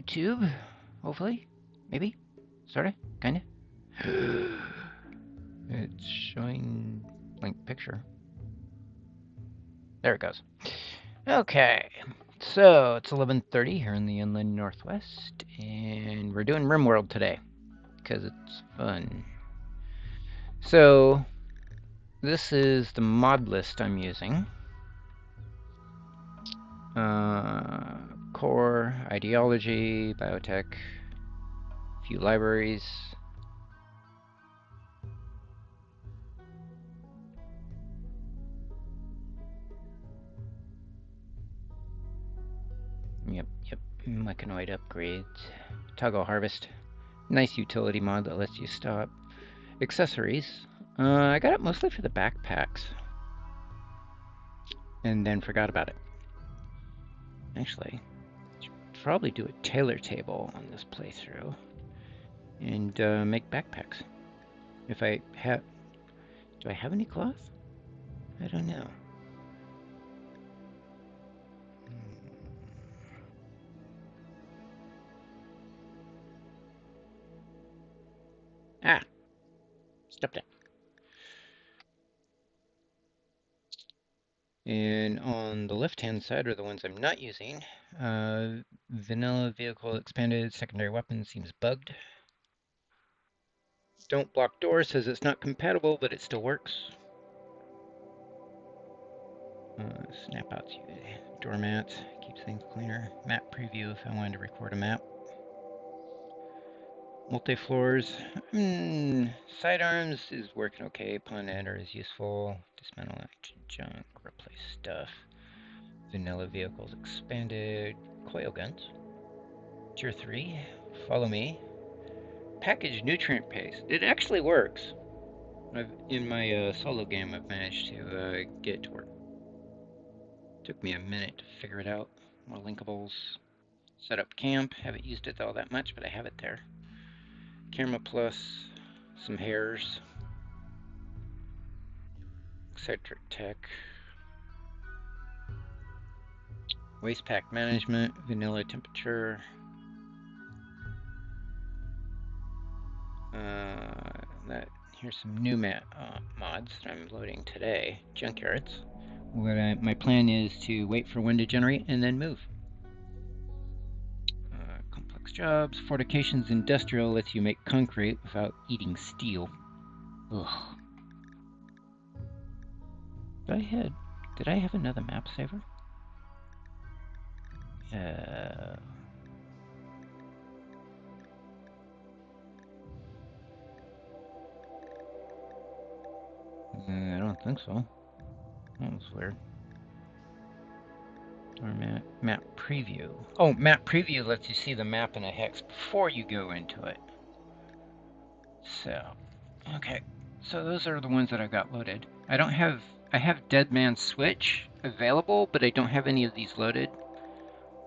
YouTube, hopefully, maybe, sorta, kinda. It's showing blank picture. There it goes. Okay, so it's 11:30 here in the inland northwest, and we're doing RimWorld today because it's fun. So this is the mod list I'm using. Core, ideology, biotech, a few libraries. Yep, mechanoid upgrades. Toggle harvest. Nice utility mod that lets you stop. Accessories. I got it mostly for the backpacks. And then forgot about it. Actually, should probably do a tailor table on this playthrough. And make backpacks. If I have... Do I have any cloth? I don't know. Ah! Stepped it. And on the left-hand side are the ones I'm not using. Vanilla vehicle expanded, secondary weapon seems bugged. Don't block door says it's not compatible, but it still works. Snap out doormat, keeps things cleaner. Map preview if I wanted to record a map. Multi-floors. Sidearms is working okay. Pawn enter is useful. Dismantle junk, replace stuff. Vanilla vehicles expanded. Coil guns. Tier 3. Follow me. Package nutrient paste. It actually works. In my solo game, I've managed to get it to work. Took me a minute to figure it out. More linkables. Set up camp. Haven't used it all that much, but I have it there. Camera plus. Some hairs. Eccentric tech. Waste pack management. Vanilla temperature. Here's some new mods that I'm loading today. Junkyards. My plan is to wait for one to generate and then move. Complex jobs. Fortifications industrial lets you make concrete without eating steel. Ugh. Did I have another map saver? I don't think so. That was weird. Or map preview. Oh, map preview lets you see the map in a hex before you go into it. So, okay. So those are the ones that I got loaded. I have Dead Man's Switch available, but I don't have any of these loaded.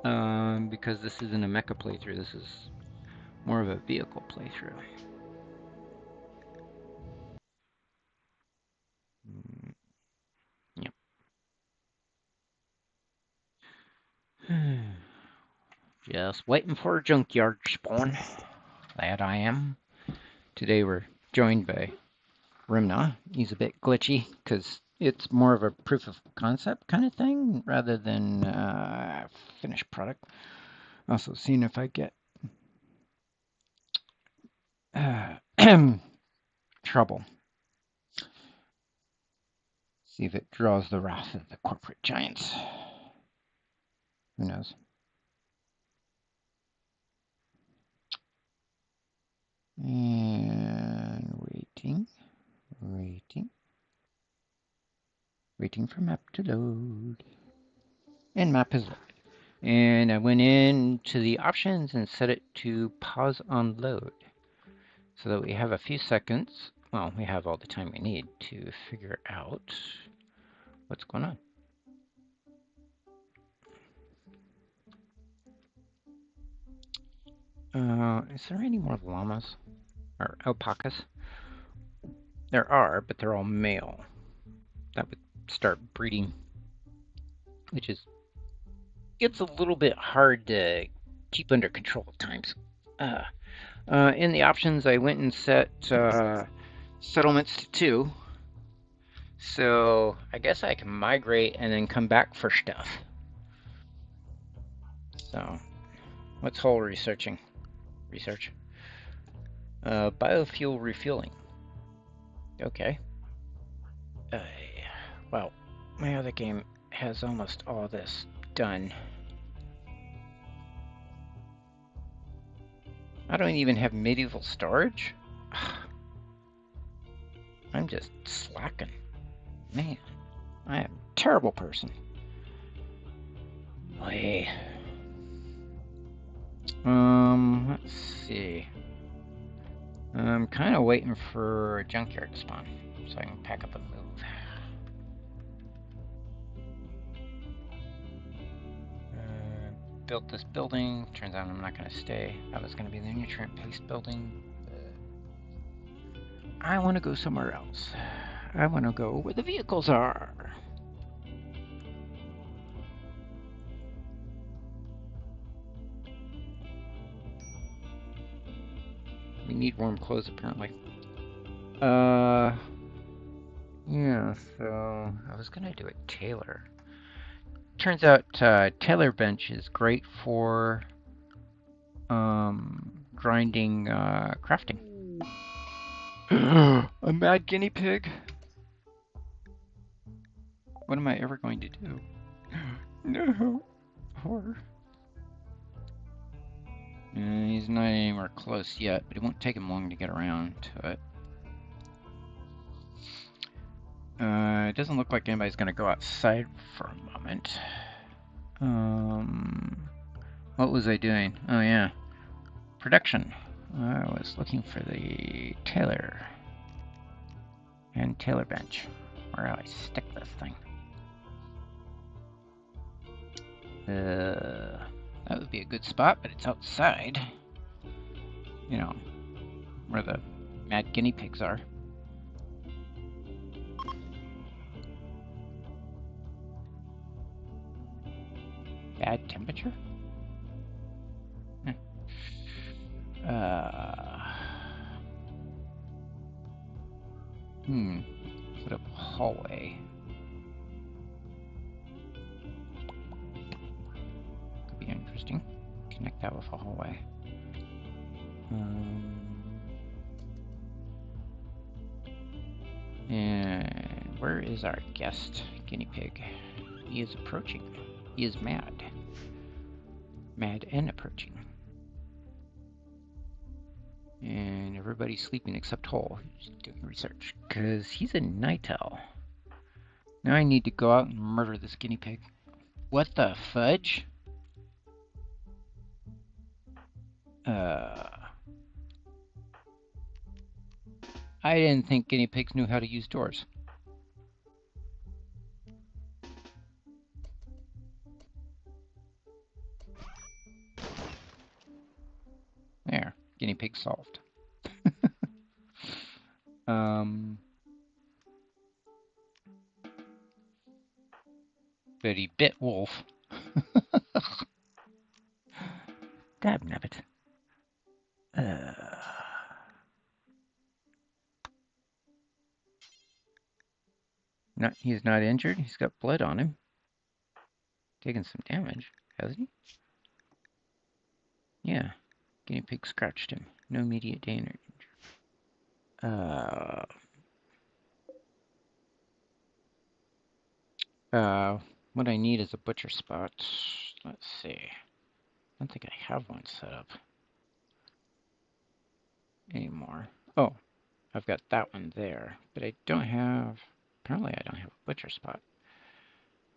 Because this isn't a mecha playthrough, this is more of a vehicle playthrough. Yep. Just waiting for a junkyard spawn. That I am. Today we're joined by Rimna. He's a bit glitchy because it's more of a proof of concept kind of thing rather than finished product. Also seeing if I get trouble. See if it draws the wrath of the corporate giants. Who knows? And waiting for map to load. And map is loaded. And I went into the options and set it to pause on load. So that we have a few seconds. Well, we have all the time we need to figure out what's going on. Is there any more llamas? Or alpacas? There are, but they're all male. That would start breeding. Which is... It's a little bit hard to keep under control at times. In the options, I went and set settlements to 2. So I guess I can migrate and then come back for stuff. So what's whole researching? Research. Biofuel refueling. Okay. Well, my other game has almost all this done. I don't even have medieval storage? I'm just slacking. Man, I am a terrible person. Hey. Let's see. I'm kind of waiting for a junkyard to spawn so I can pack up and move. Built this building. Turns out I'm not going to stay. That was going to be the nutrient paste building. I want to go somewhere else. I want to go where the vehicles are. We need warm clothes, apparently. Yeah, so I was going to do a tailor. Turns out tailor bench is great for grinding crafting. A mad guinea pig? What am I ever going to do? No. Horror. He's not anywhere close yet, but it won't take him long to get around to it. It doesn't look like anybody's going to go outside for a moment. What was I doing? Oh yeah, production. I was looking for the tailor and tailor bench. Where do I stick this thing? That would be a good spot, but it's outside. You know, where the mad guinea pigs are. Bad temperature? Put up a hallway. Could be interesting. Connect that with a hallway. And where is our guest guinea pig? He is approaching. He is mad. Mad and approaching. And everybody's sleeping except Hole, who's doing research, because he's a night owl. Now I need to go out and murder this guinea pig. What the fudge? I didn't think guinea pigs knew how to use doors. There, guinea pig solved. But he bit Wolf. Dabnabbit. He's not injured. He's got blood on him. Taking some damage, hasn't he? Yeah. Guinea pig scratched him. No immediate danger. What I need is a butcher spot. Let's see. I don't think I have one set up anymore. Oh, I've got that one there, but I don't have, apparently I don't have a butcher spot.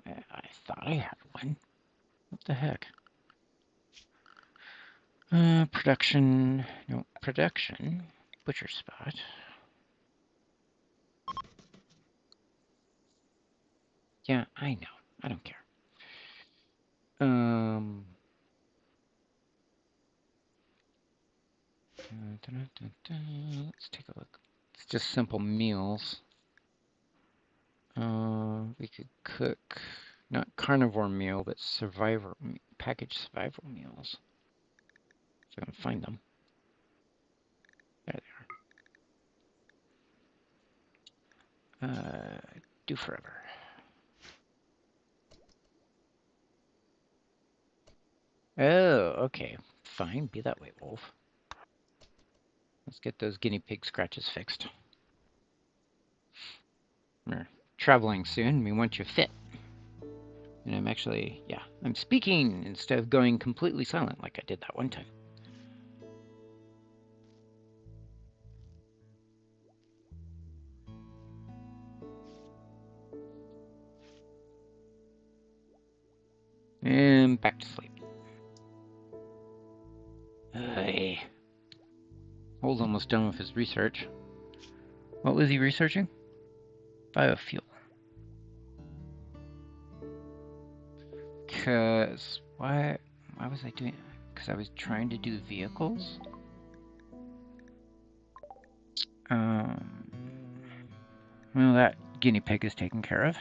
I thought I had one. What the heck? Production, no, production, butcher spot. Yeah, I know. I don't care. Let's take a look. It's just simple meals. We could cook, not carnivore meal, but packaged survival meals. So I'm going to find them. There they are. Do forever. Oh, okay. Fine. Be that way, Wolf. Let's get those guinea pig scratches fixed. We're traveling soon. We want you fit. And I'm actually, yeah, I'm speaking instead of going completely silent like I did that one time. And back to sleep. Hey. Hole's almost done with his research. What was he researching? Biofuel. Cause why was I doing it? Because I was trying to do vehicles. Well, that guinea pig is taken care of.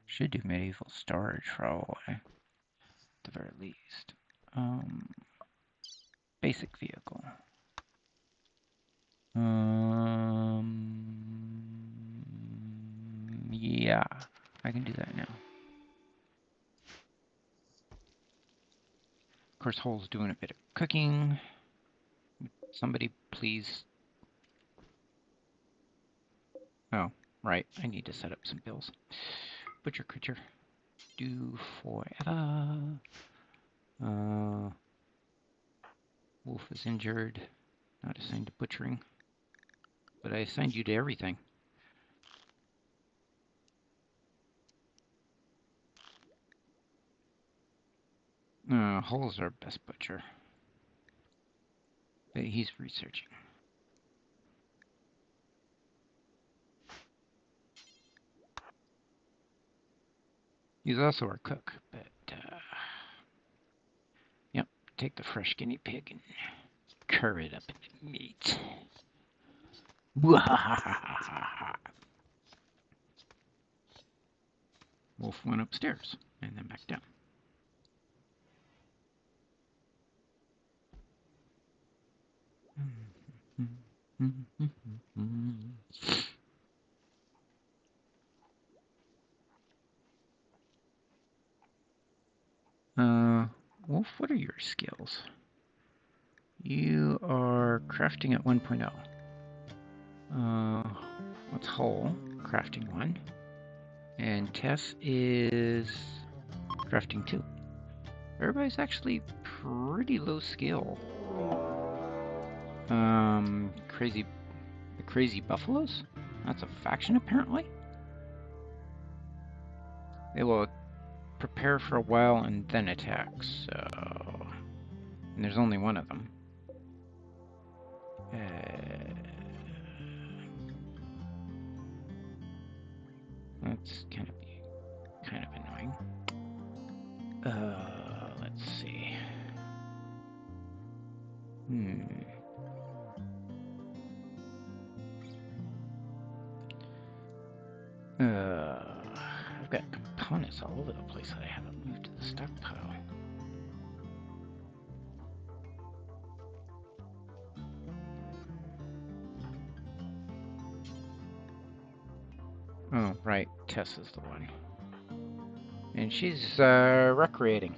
Should do medieval storage probably, at the very least. Basic vehicle. Yeah, I can do that now. Of course, Hole's doing a bit of cooking. Somebody please. Oh, right. I need to set up some bills. Butcher creature. Do forever. Wolf is injured. Not assigned to butchering. But I assigned you to everything. Hole's our best butcher. But he's researching. He's also our cook, but, yep, take the fresh guinea pig and cur it up into meat. Wolf went upstairs and then back down. Wolf, what are your skills? You are crafting at 1.0. What's Hole? Crafting 1. And Tess is crafting 2. Everybody's actually pretty low skill. The Crazy Buffaloes? That's a faction, apparently. They will prepare for a while and then attack, so... And there's only one of them. That's kind of annoying. Let's see. I've got components all over the place that I haven't moved to the stockpile. Oh, right. Tess is the one. And she's, recreating.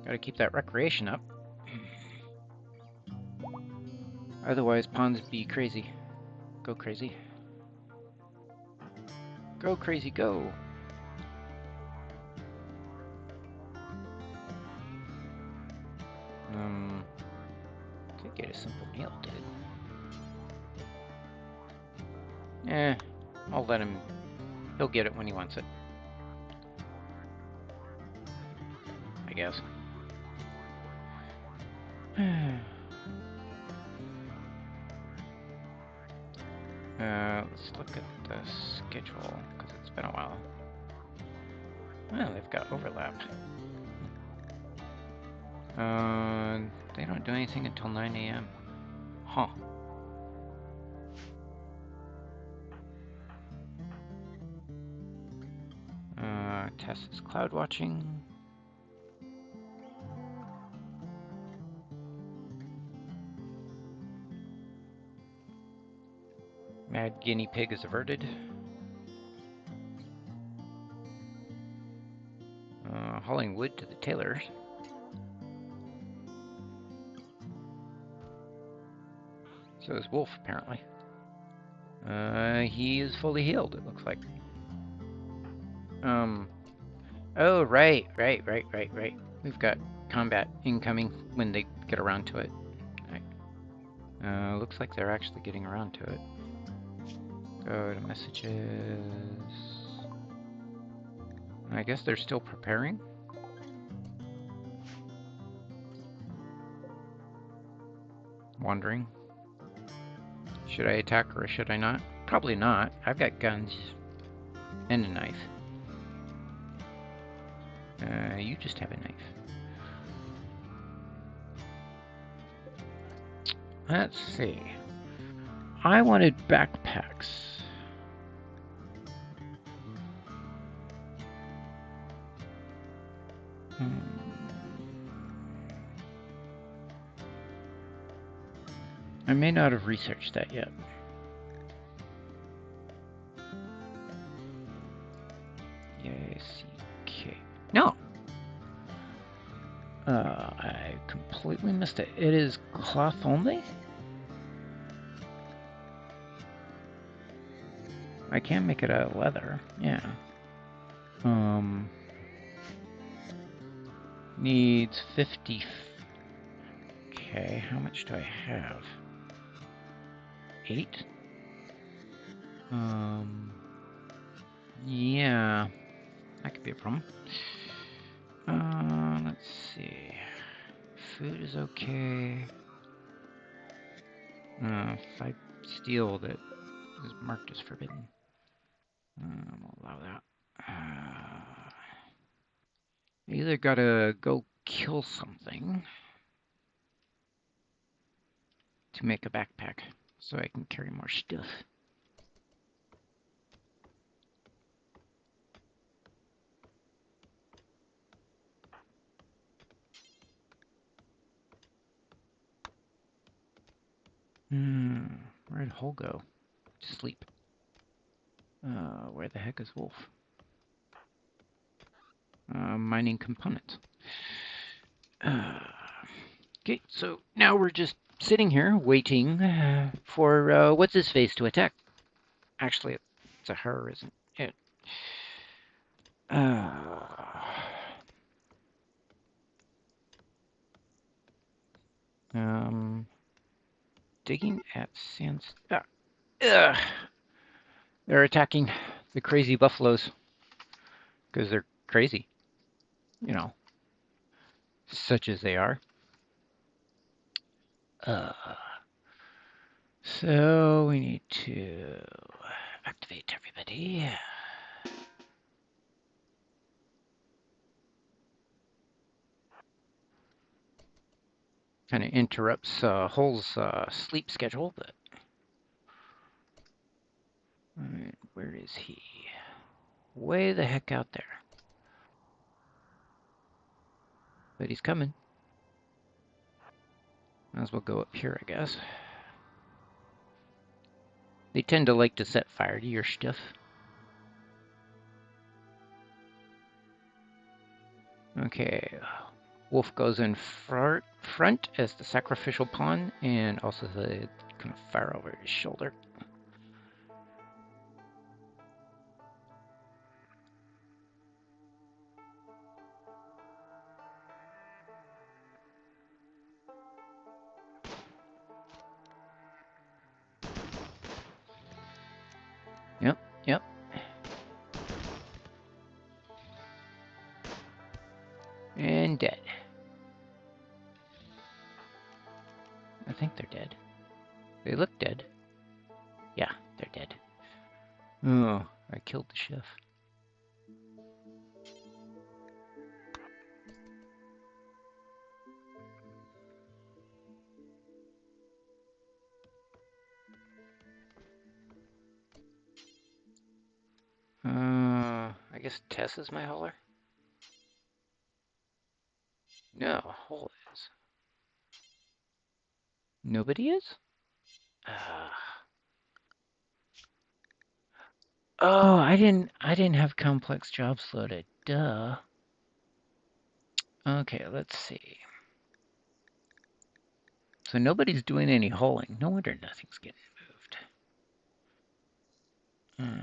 Gotta keep that recreation up. Otherwise, pawns be crazy. Go crazy. Go crazy, go! Could get a simple meal, dude. I'll let him... He'll get it when he wants it. I guess. Let's look at the schedule, because it's been a while. Well, they've got overlap. They don't do anything until 9 a.m. Huh. Tess is cloud watching. Mad guinea pig is averted. Hauling wood to the tailor. So is Wolf, apparently. He is fully healed, it looks like. Oh, right. We've got combat incoming when they get around to it. Right. Looks like they're actually getting around to it. Go to messages. I guess they're still preparing. Wandering. Should I attack or should I not? Probably not. I've got guns and a knife. You just have a knife. Let's see. I wanted backpacks. I may not have researched that yet. K. No! I completely missed it. It is cloth only? I can make it out of leather, yeah. Needs 50. Okay, how much do I have? 8? Yeah, that could be a problem. Let's see. Food is okay. 5 steel that is marked as forbidden. We'll allow that. Either gotta go kill something to make a backpack so I can carry more stuff. Where'd Hole go? To sleep. Where the heck is Wolf? Mining components. Okay, so now we're just sitting here waiting for what's his face to attack. Actually, it's a her, isn't it? Digging at sands. They're attacking the crazy buffaloes because they're crazy, you know, such as they are. So we need to activate everybody. Kind of interrupts Hull's sleep schedule, but where is he? Way the heck out there. But he's coming. Might as well go up here, I guess. They tend to like to set fire to your stuff. Okay, Wolf goes in front as the sacrificial pawn, and also the kind of fire over his shoulder. Yep. And dead. I think they're dead. They look dead. Yeah, they're dead. Oh, I killed the chef. I guess Tess is my hauler? No, Hull is. Nobody is? Oh, I didn't have complex jobs loaded. Duh. Okay, let's see. So nobody's doing any hauling. No wonder nothing's getting moved.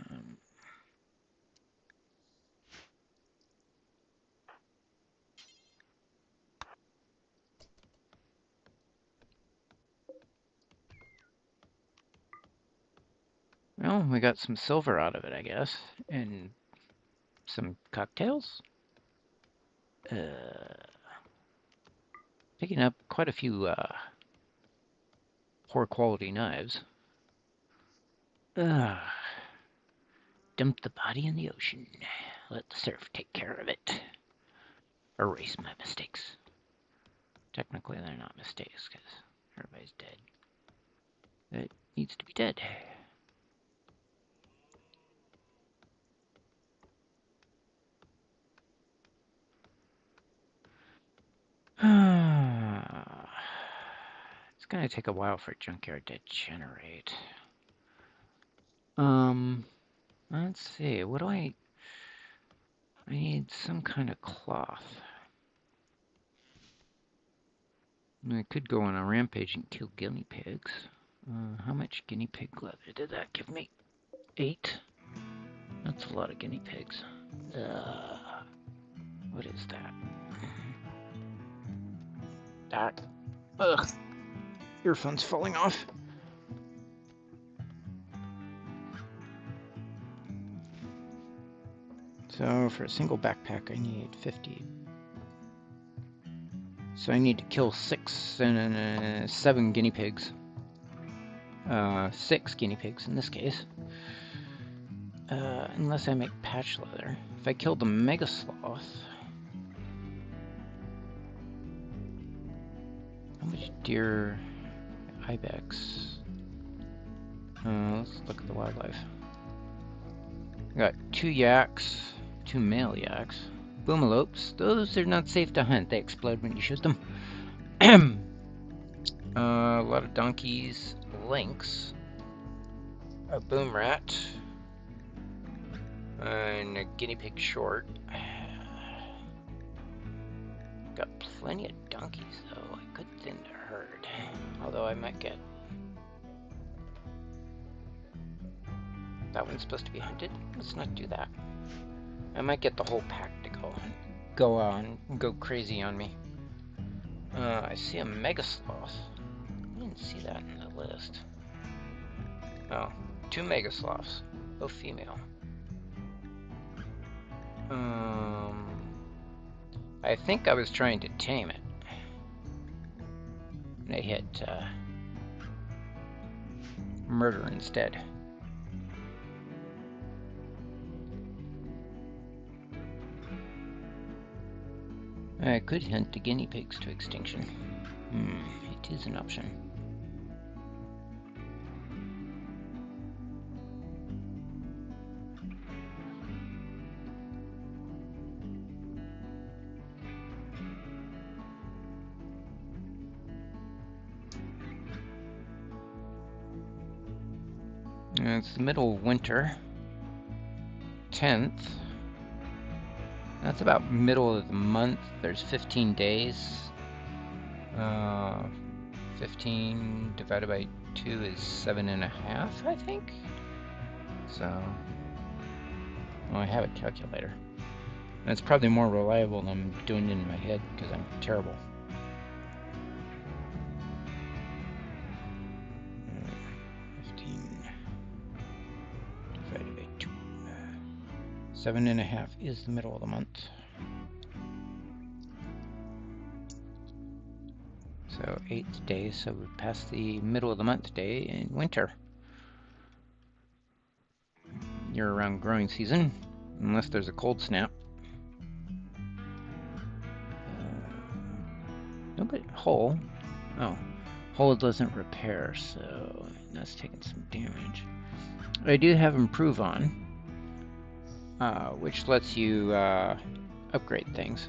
Well, we got some silver out of it, I guess, and some cocktails. Picking up quite a few poor quality knives. Dump the body in the ocean. Let the surf take care of it. Erase my mistakes. Technically, they're not mistakes because everybody's dead. It needs to be dead. It's gonna take a while for a junkyard to generate. Let's see. What do I need some kind of cloth. I could go on a rampage and kill guinea pigs. How much guinea pig leather did that give me? 8? That's a lot of guinea pigs. What is that? That. Ugh. Earphones falling off. So for a single backpack, I need 50. So I need to kill 6 and 7 guinea pigs. 6 guinea pigs in this case. Unless I make patch leather. If I kill the mega sloth, how much deer, ibex? Let's look at the wildlife. I got 2 yaks, 2 male yaks. Boomalopes, those are not safe to hunt. They explode when you shoot them. A lot of donkeys, lynx, a boom rat, and a guinea pig short. Got plenty of donkeys though. I could thin the herd, although I might get. That one's supposed to be hunted. Let's not do that. I might get the whole pack to go crazy on me. I see a mega sloth. I didn't see that in the list. Oh, 2 mega sloths, both female. I think I was trying to tame it. And I hit murder instead. I could hunt the guinea pigs to extinction. It is an option. It's the middle of winter. 10th. That's about middle of the month. There's 15 days. 15 divided by 2 is 7.5, I think. So, well, I have a calculator. And it's probably more reliable than I'm doing it in my head because I'm terrible. 15 divided by 2. 7.5 is the middle of the month. So 8th day, so we passed the middle of the month day in winter. Year-round growing season, unless there's a cold snap. Nobody, hull. Oh, hull doesn't repair, so that's taking some damage. I do have improve on, which lets you upgrade things.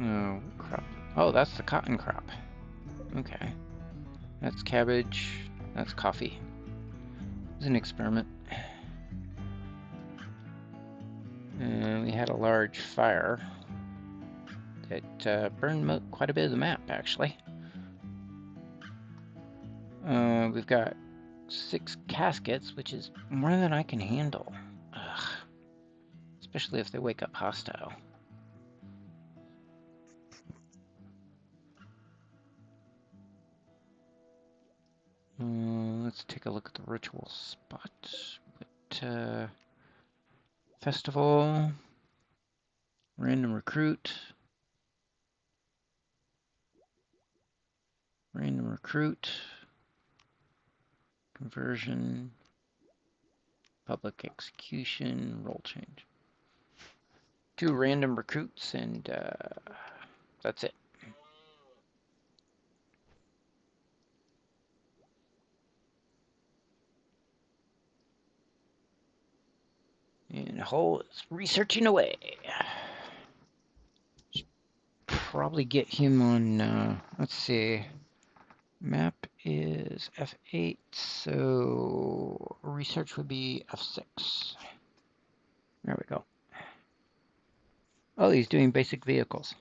Oh, crop. Oh, that's the cotton crop. Okay. That's cabbage. That's coffee. It's an experiment. We had a large fire that burned quite a bit of the map, actually. We've got 6 caskets, which is more than I can handle. Ugh. Especially if they wake up hostile. Let's take a look at the ritual spot. Festival, random recruit, conversion, public execution, role change. 2 random recruits, and that's it. And Hull is researching away. Should probably get him on, let's see. Map is F8, so research would be F6. There we go. Oh, he's doing basic vehicles.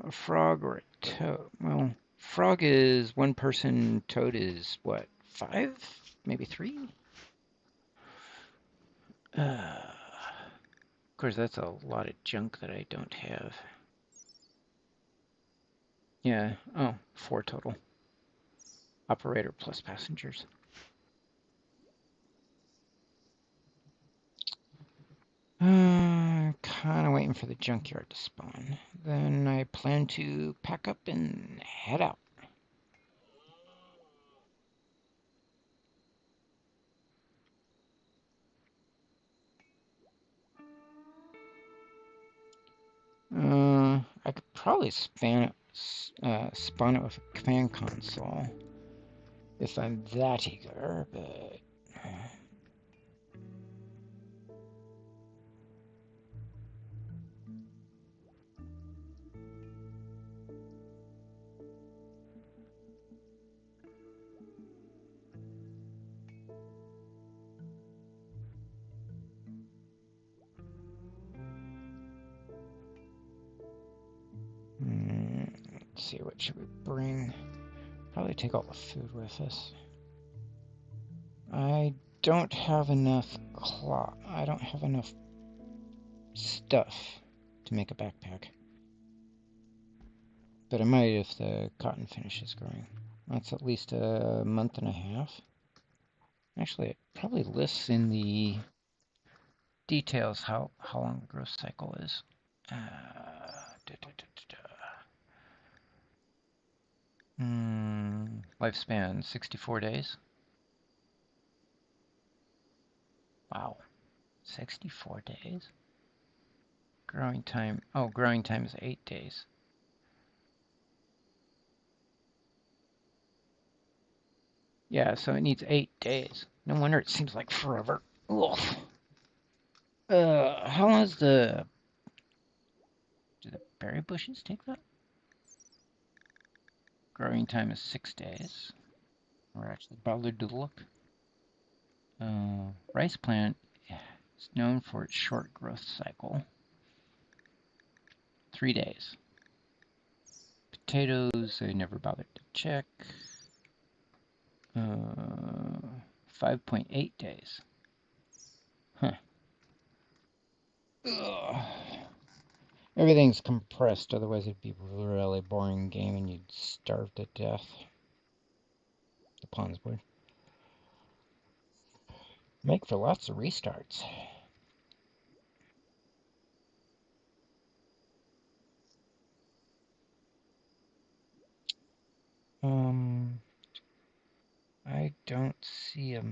A frog or a toad? Well, frog is 1 person, toad is what, 5? Maybe 3? Of course, that's a lot of junk that I don't have. Yeah, oh, 4 total. Operator plus passengers. Kind of waiting for the junkyard to spawn. Then I plan to pack up and head out. I could probably spawn it with a command console if I'm that eager, but let's see, what should we bring? Probably take all the food with us. I don't have enough I don't have enough stuff to make a backpack. But I might if the cotton finishes growing. That's at least a month and a half. Actually, it probably lists in the details how long the growth cycle is. Lifespan 64 days. Wow, 64 days. Growing time. Oh, growing time is 8 days. Yeah, so it needs 8 days. No wonder it seems like forever. Ugh. How long is the... Do the berry bushes take that? Growing time is 6 days. We're actually bothered to look. Rice plant is known for its short growth cycle. 3 days. Potatoes, I never bothered to check. 5.8 days. Huh. Ugh. Everything's compressed, otherwise it'd be a really boring game and you'd starve to death. The pawns would. Make for lots of restarts. I don't see a...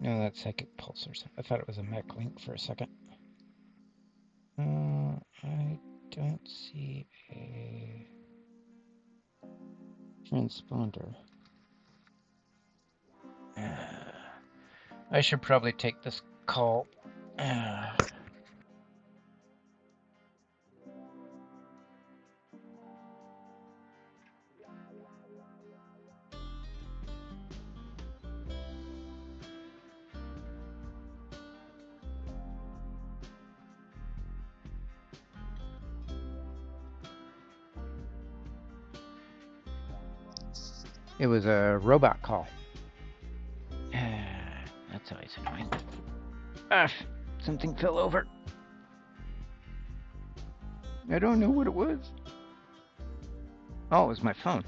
No, that's psychic pulsars. I thought it was a mech link for a second. I don't see a transponder. I should probably take this call. It was a robot call. That's always annoying. Something fell over. I don't know what it was. Oh, it was my phone.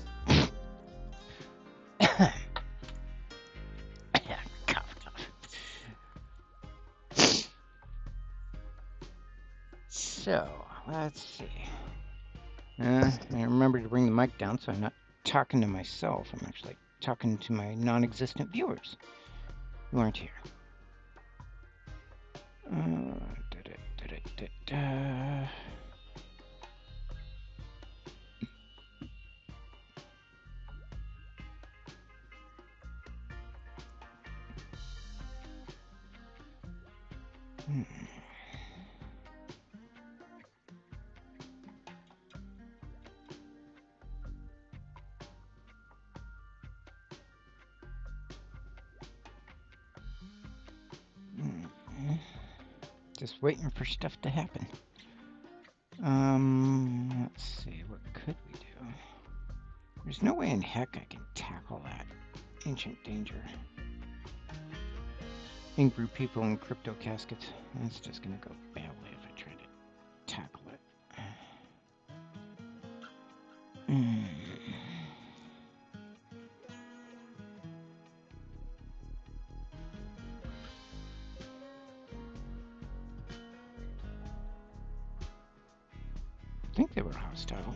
So, let's see. I remember to bring the mic down so I'm not talking to myself. I'm actually talking to my non-existent viewers who aren't here. Just waiting for stuff to happen. Let's see, what could we do? There's no way in heck I can tackle that ancient danger. In-group people in crypto caskets. That's just gonna go badly if I try to tackle it. I think they were hostile.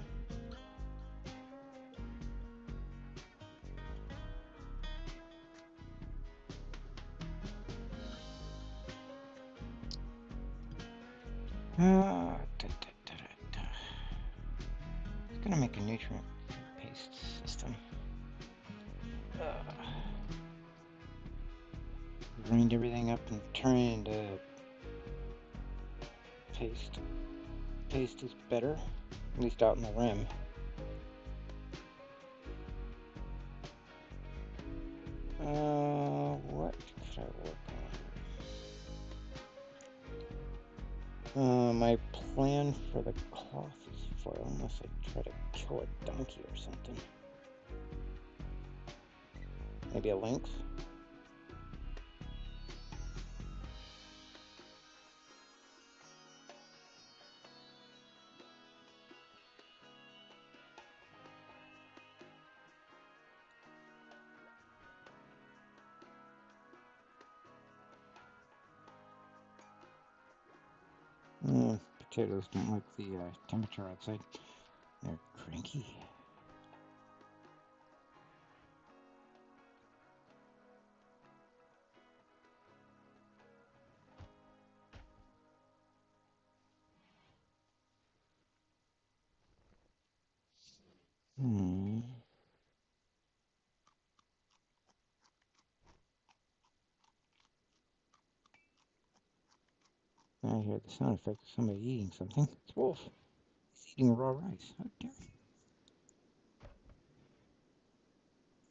It's gonna make a nutrient paste system. Grind everything up and turn it into paste. Paste is better, at least out in the rim. What could I work on? My plan for the cloth is foil, unless I try to kill a donkey or something. Maybe a lynx? Potatoes don't like the temperature outside. They're cranky. I hear the sound effect of somebody eating something. It's Wolf. He's eating raw rice. How dare he?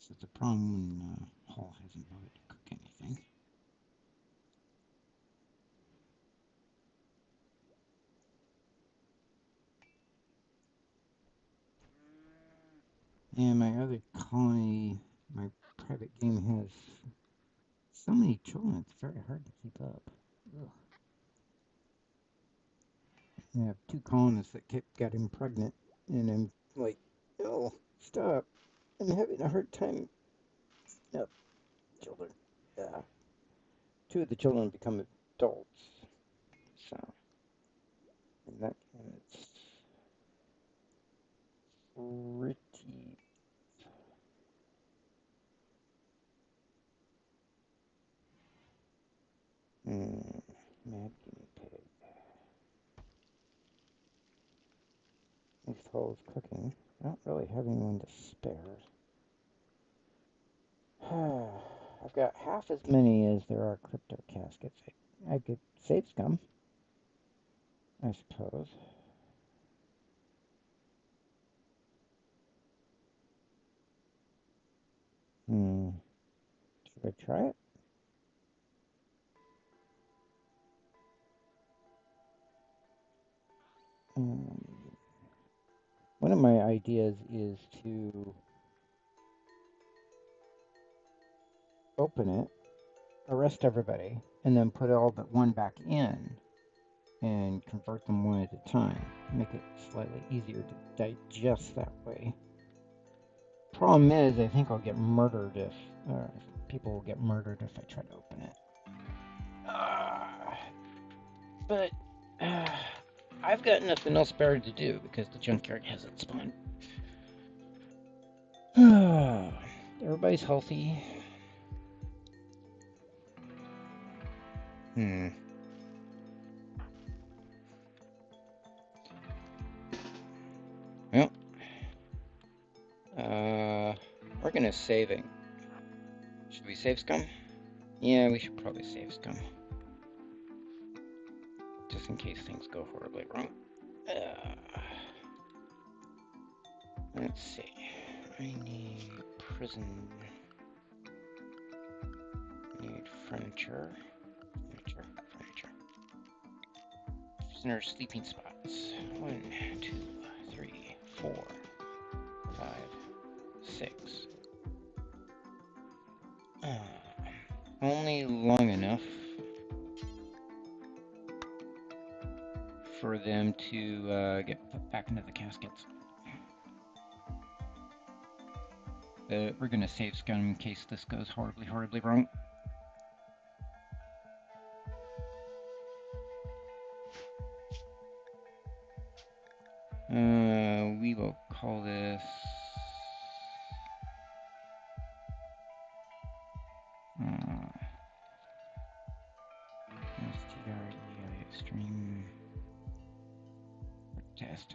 This is the problem when Hall hasn't bothered to cook anything. And my other colony, my private game has so many children, it's very hard to keep up. Ugh. I have 2 colonists that kept getting pregnant, and I'm like, no, stop. I'm having a hard time. Yep, children. Yeah. 2 of the children become adults. So, and that it's pretty. Mad guinea pig. As far as cooking, not really having one to spare. I've got half as many as there are crypto caskets. I could save scum, I suppose. Should I try it? One of my ideas is to open it, arrest everybody, and then put all but one back in and convert them one at a time. Make it slightly easier to digest that way. Problem is, I think I'll get murdered if people will get murdered if I try to open it. But I've got nothing else better to do because the junkyard hasn't spawned. Everybody's healthy. Well, we're gonna saving. Should we save scum? Yeah, we should probably save scum. Just in case things go horribly wrong. Let's see. I need prison. I need furniture. Furniture. Prisoner sleeping spots. 1, 2, 3, 4, 5, 6. Only long enough for them to get put back into the caskets. We're gonna save scum in case this goes horribly wrong. We will call this STREI extreme test.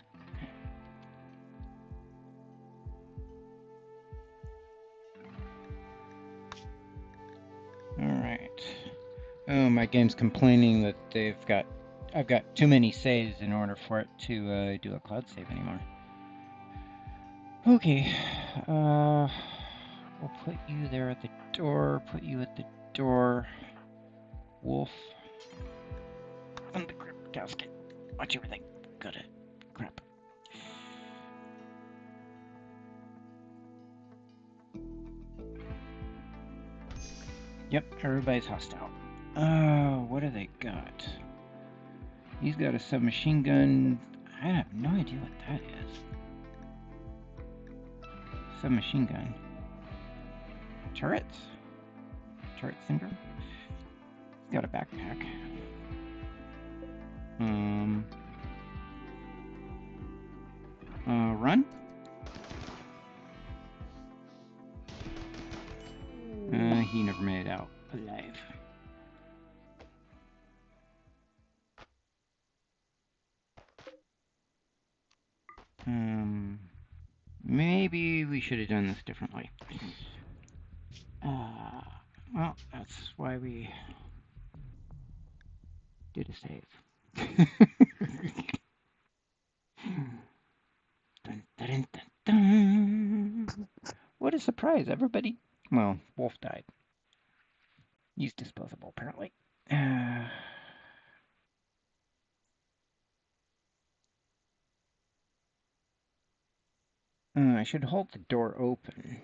All right. Oh, my game's complaining that I've got too many saves in order for it to do a cloud save anymore. Okay. We'll put you there at the door. Put you at the door. Wolf. On the grip casket. Watch everything. Got it. Crap. Yep, everybody's hostile. Oh, what do they got? He's got a submachine gun. I have no idea what that is. Submachine gun. Turrets? Turret syndrome? He's got a backpack. Run? He never made it out alive. Maybe we should have done this differently. Well, that's why we did a save. Dun, dun, dun, dun. What a surprise, everybody. Well, Wolf died. He's disposable, apparently. I should hold the door open.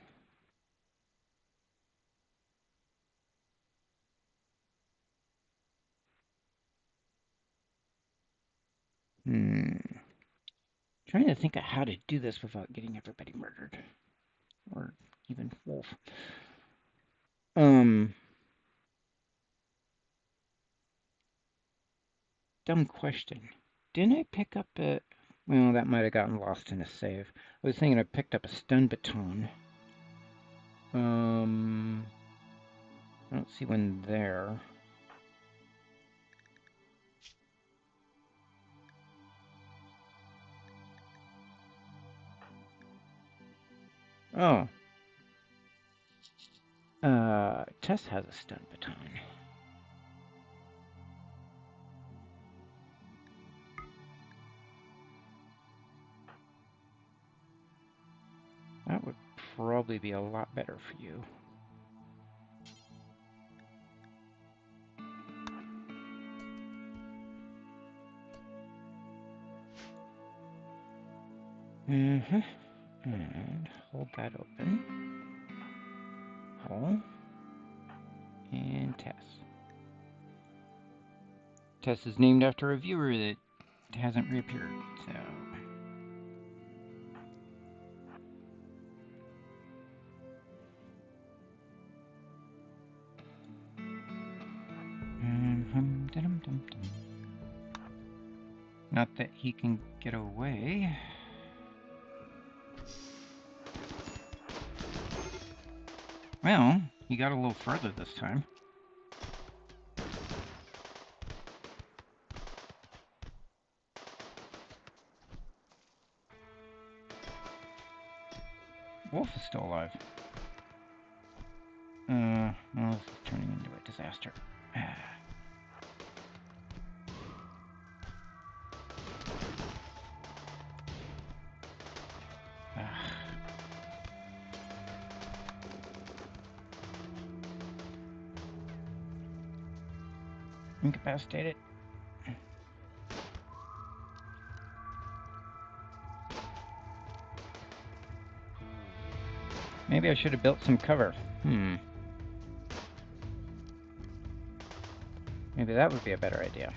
Trying to think of how to do this without getting everybody murdered. Or even Wolf. Dumb question. Didn't I pick up a... Well, that might have gotten lost in a save. I was thinking I picked up a stun baton. I don't see one there. Oh. Tess has a stun baton. That would probably be a lot better for you. Mm-hmm. And hold that open. Hole. And Tess. Tess is named after a viewer that hasn't reappeared, so... Not that he can get away. Well, he got a little further this time. Wolf is still alive. Well, this is turning into a disaster. Incapacitated. Maybe I should have built some cover. Maybe that would be a better idea.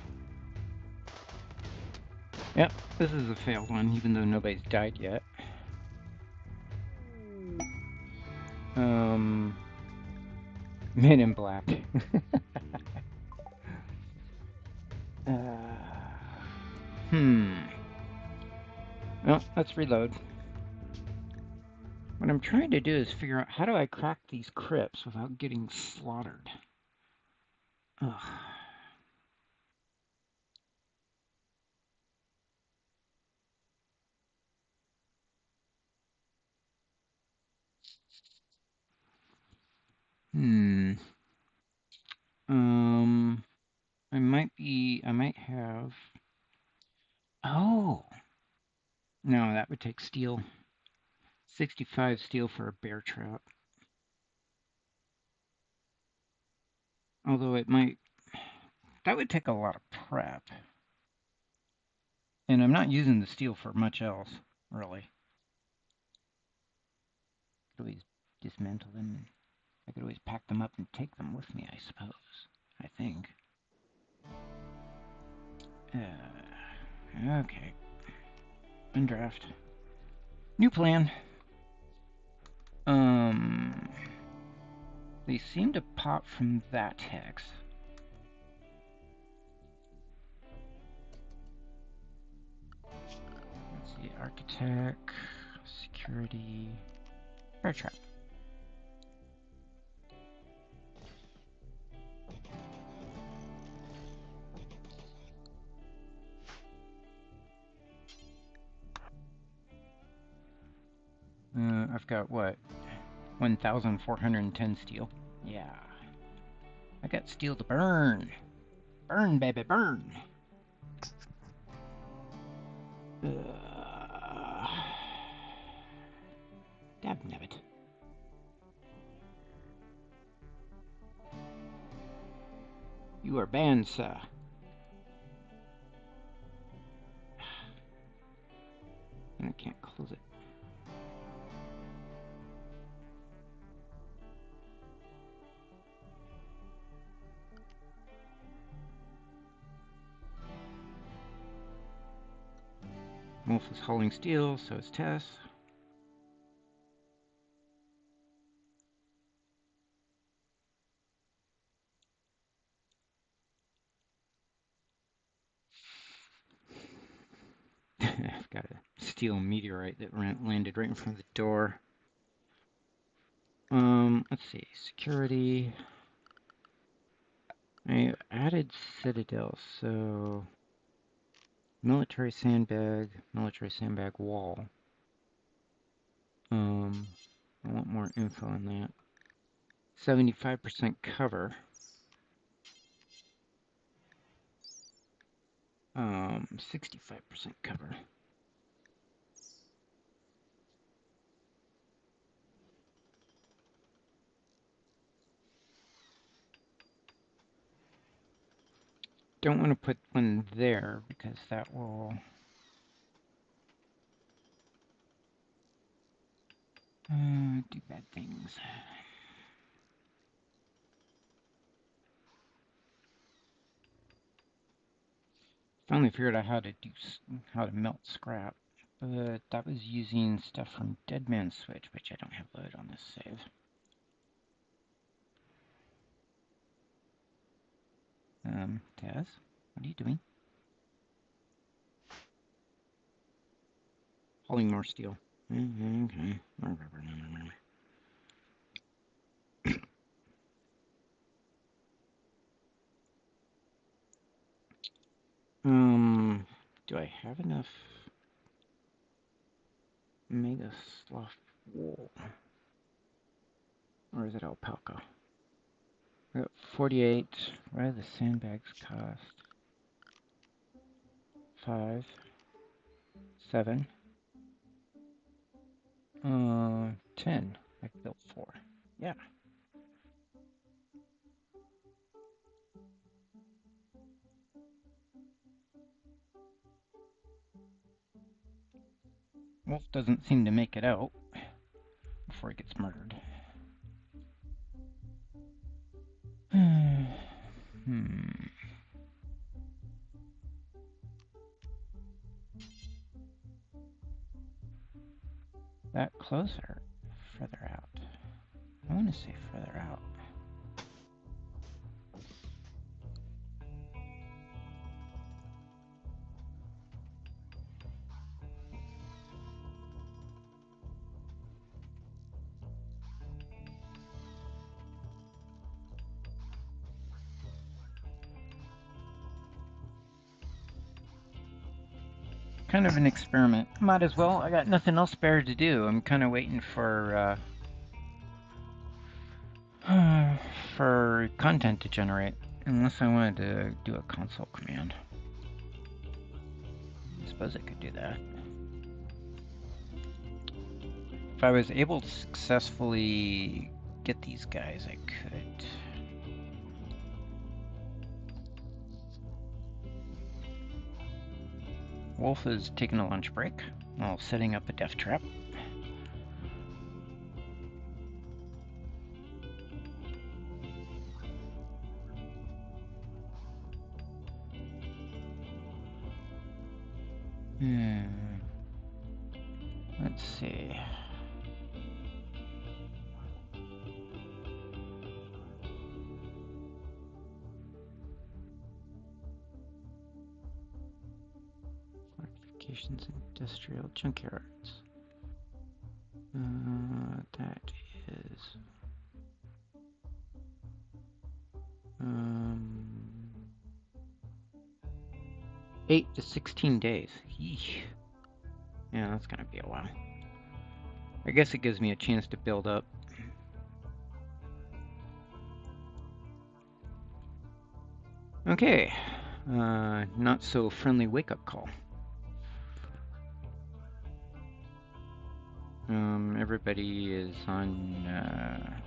Yep, this is a failed one, even though nobody's died yet. Men in Black. Well, let's reload. What I'm trying to do is figure out how do I crack these crypts without getting slaughtered. Ugh. I might have... Oh! No, that would take steel. 65 steel for a bear trap. Although it might... That would take a lot of prep. And I'm not using the steel for much else, really. I could always dismantle them. I could always pack them up and take them with me, I suppose. I think. Okay. Undraft. New plan. They seem to pop from that hex. Let's see, architect, security, bear trap. I've got what? 1,410 steel. Yeah. I got steel to burn. Burn, baby, burn. Dabnabbit. You are banned, sir. And I can't close it. Wolf is hauling steel, so is Tess. I've got a steel meteorite that landed right in front of the door. Let's see, security. I added citadel, so military sandbag wall. I want more info on that. 75% cover. 65% cover. don't want to put one there because that will do bad things. Finally figured out how to melt scrap, but that was using stuff from Dead Man's Switch, which I don't have loaded on this save. Taz, what are you doing? Hauling more steel. Okay. Do I have enough mega sloth wool? Or is it alpaca? I got 48. What do the sandbags cost? 5, 7, 10. I built 4. Yeah. Wolf doesn't seem to make it out before he gets murdered. That closer, further out. I want to say further out. Kind of an experiment. Might as well. I got nothing else better to do. I'm kind of waiting for content to generate, unless I wanted to do a console command. I suppose I could do that. If I was able to successfully get these guys, I could. Wolf is taking a lunch break while setting up a death trap. Let's see. Fortifications, industrial junkyards. That is 8 to 16 days. Yeesh. Yeah, that's gonna be a while. I guess it gives me a chance to build up. Okay. Not so friendly wake-up call. Everybody is on.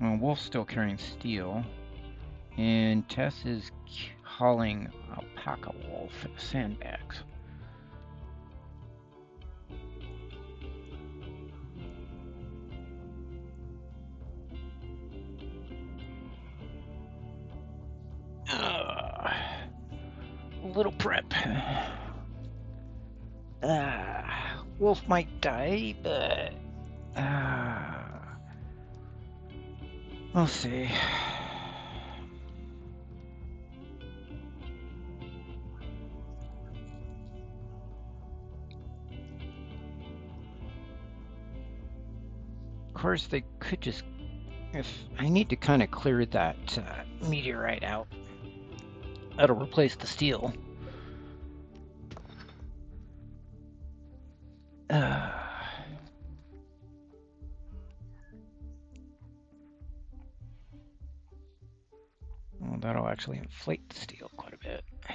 Well, Wolf's still carrying steel, and Tess is hauling alpaca wool for the sandbags. A little prep. Wolf might die, but we'll see. Of course, they could just. If I need to kind of clear that meteorite out, that'll replace the steel. Well, that'll actually inflate the steel quite a bit. I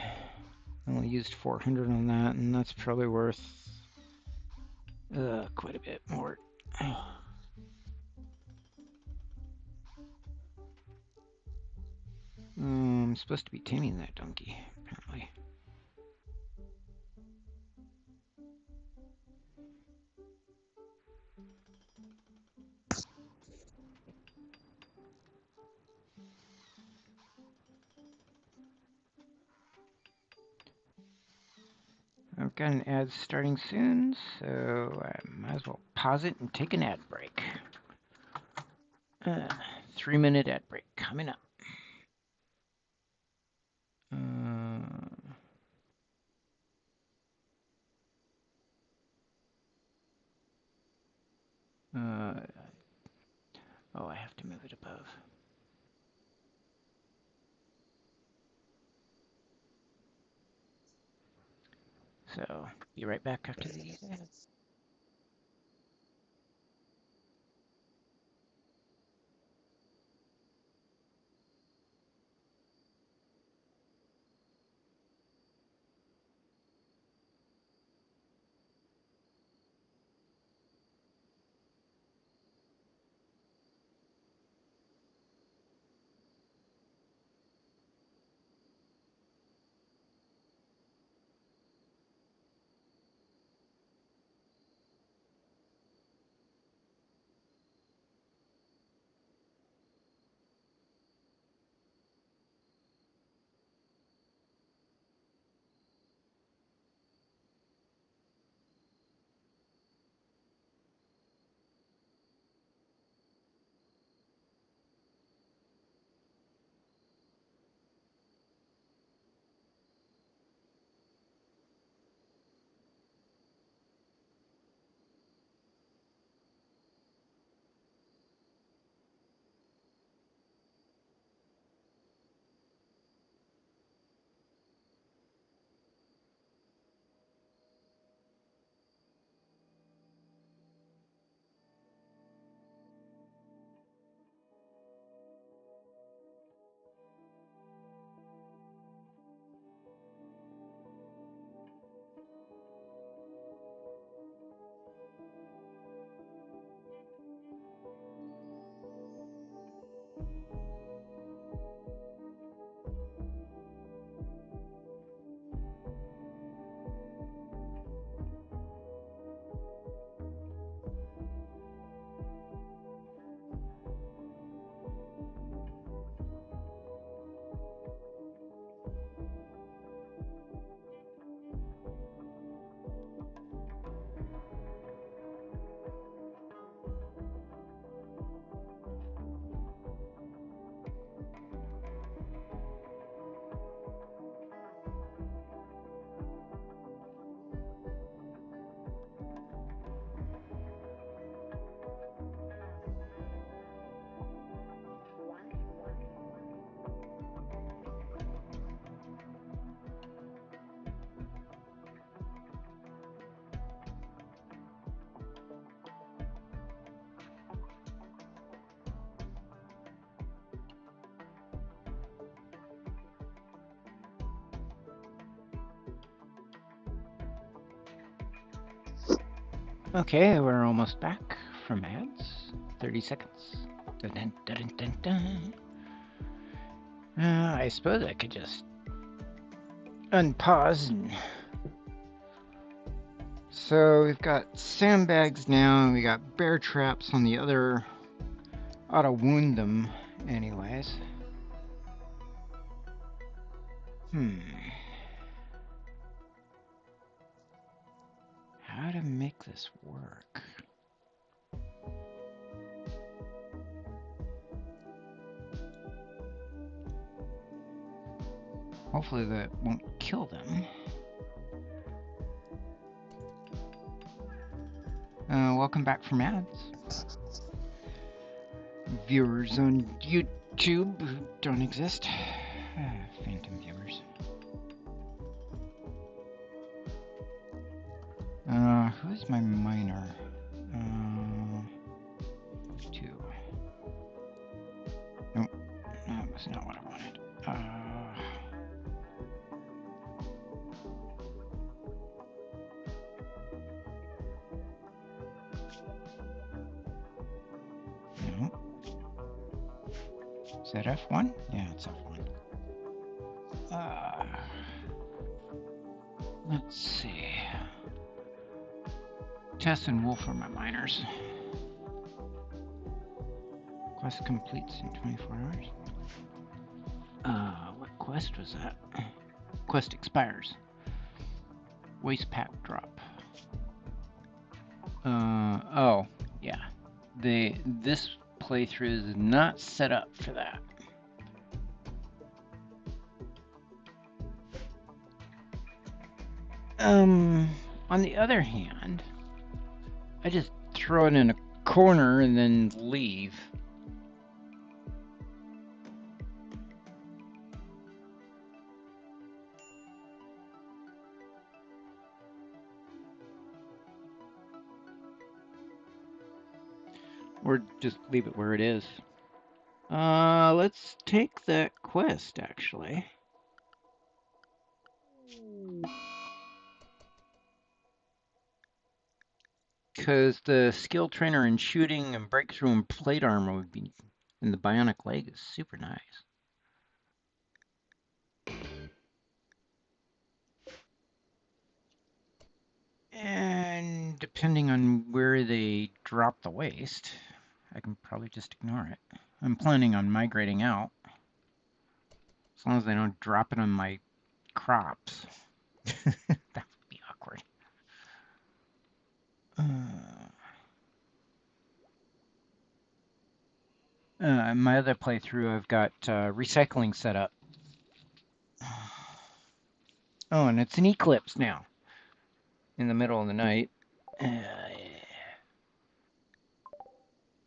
only used 400 on that, and that's probably worth quite a bit more. I'm supposed to be taming that donkey, apparently. I've got an ad starting soon, so I might as well pause it and take an ad break. 3-minute ad break coming up. Oh, I have to move it above. So, be right back after these ads. Okay, we're almost back from ads. 30 seconds. Dun, dun, dun, dun, dun. I suppose I could just unpause. So we've got sandbags now, and we got bear traps on the other. Ought to wound them anyways. How to make this work? Hopefully that won't kill them. Welcome back from ads. Viewers on YouTube who don't exist. Phantom viewers. Who's my miner? 2. Nope, that was not what I wanted. No. Is that F1? Yeah, it's F1. Let's see. Tess and Wolf are my miners. Quest completes in 24 hours. What quest was that? Quest expires. Waste pack drop. Oh, yeah. This playthrough is not set up for that. On the other hand, I just throw it in a corner and then leave. Or just leave it where it is. Let's take that quest, actually. Because the skill trainer in shooting and breakthrough and plate armor would be, and the bionic leg is super nice. And depending on where they drop the waste, I can probably just ignore it. I'm planning on migrating out. As long as they don't drop it on my crops. That would be awkward. In my other playthrough, I've got recycling set up. Oh, and it's an eclipse now. In the middle of the night.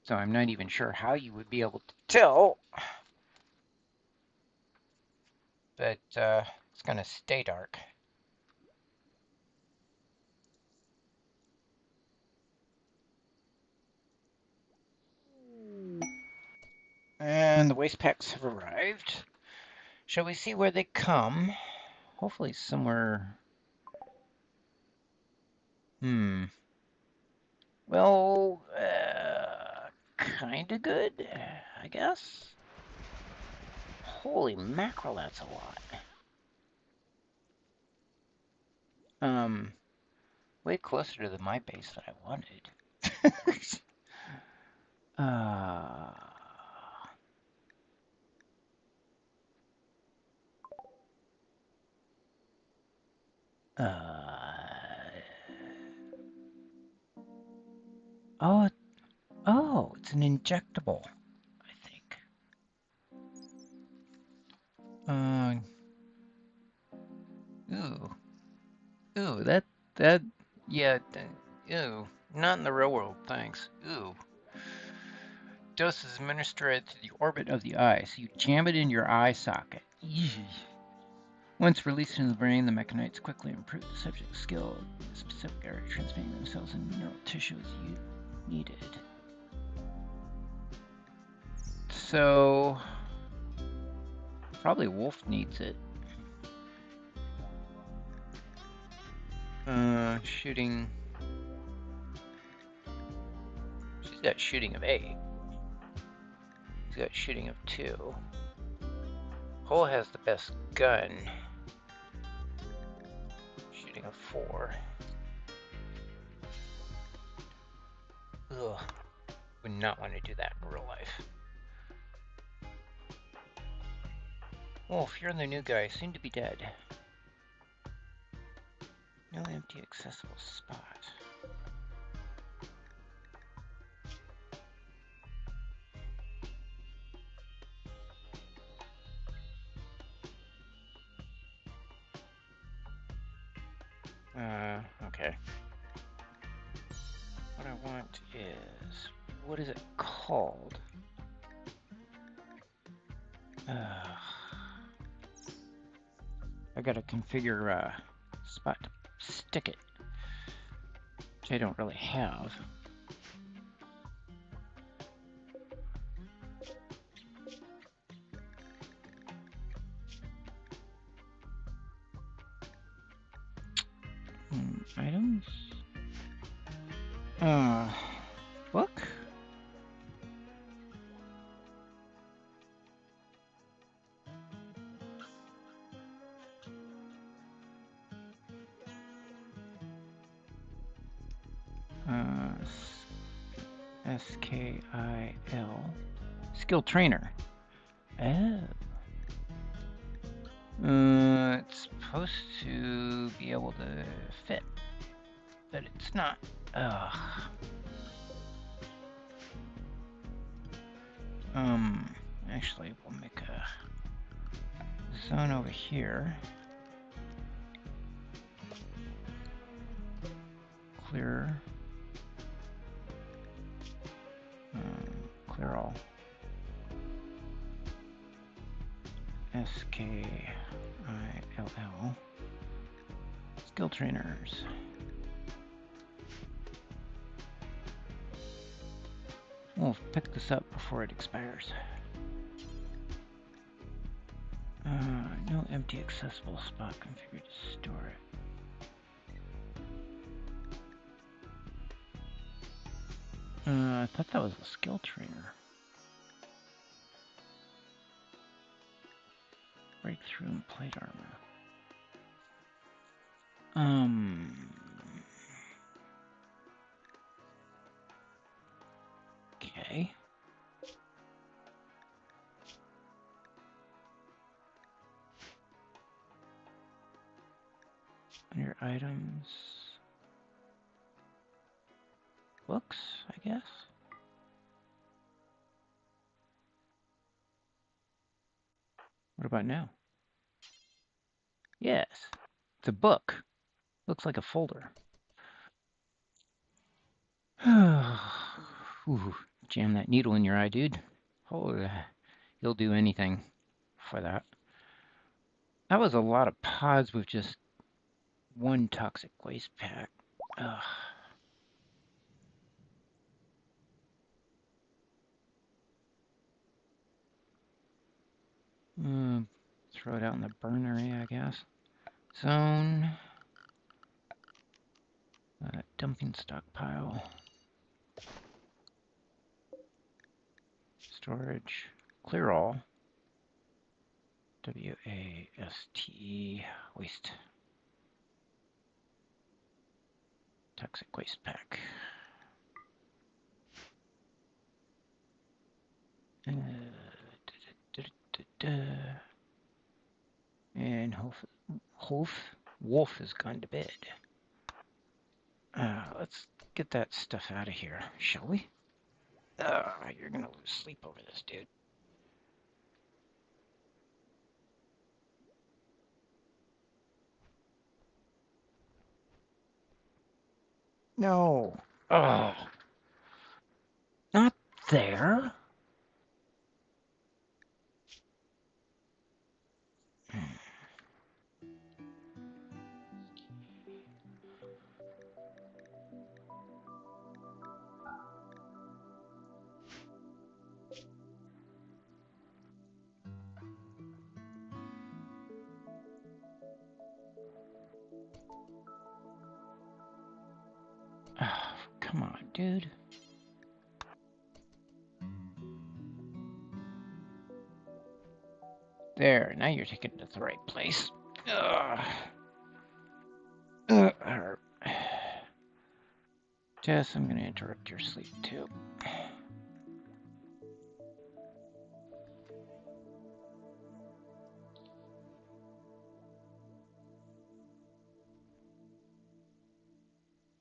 So I'm not even sure how you would be able to tell. But it's going to stay dark. And the waste packs have arrived. Shall we see where they come? Hopefully somewhere... Well, kinda good, I guess. Holy mackerel, that's a lot. Way closer to my base than I wanted. Oh, it's an injectable, I think. Yeah, not in the real world, thanks. Dose is administered to the orbit of the eye, so you jam it in your eye socket. Once released into the brain, the mechanites quickly improve the subject's skill in a specific area, transmitting themselves in neural tissue as needed. So, probably Wolf needs it. Shooting. She's got shooting of 8. He's got shooting of 2. Hole has the best gun. Shooting of 4. Ugh. Would not want to do that in real life. Wolf, you're the new guy, soon to be dead. No empty accessible spot. Okay. What I want is... What is it called? I gotta configure a spot to stick it, which I don't really have. Items? Book? S-K-I-L. Skill trainer. Oh. It's supposed to be able to fit, but it's not. Ugh. Actually, we'll make a zone over here. Clear. Clear all. S-K-I-L-L. Skill trainers. We'll pick this up before it expires. No empty accessible spot configured to store it. I thought that was a skill trainer. Breakthrough and plate armor. Okay. Under items. Books, I guess. What about now? Yes. It's a book. Looks like a folder. Ooh, jam that needle in your eye, dude. Oh, you'll do anything for that. That was a lot of pods with just one toxic waste pack. Ugh. Throw it out in the burn area, I guess. Zone. Dumping stockpile. Storage. Clear all. W-A-S-T-E. Waste. Toxic waste pack. And Wolf has gone to bed. Let's get that stuff out of here, shall we? You're gonna lose sleep over this, dude. No. Oh. Not there. Oh, come on, dude. There, now you're taking it to the right place. Jess, I'm gonna interrupt your sleep too.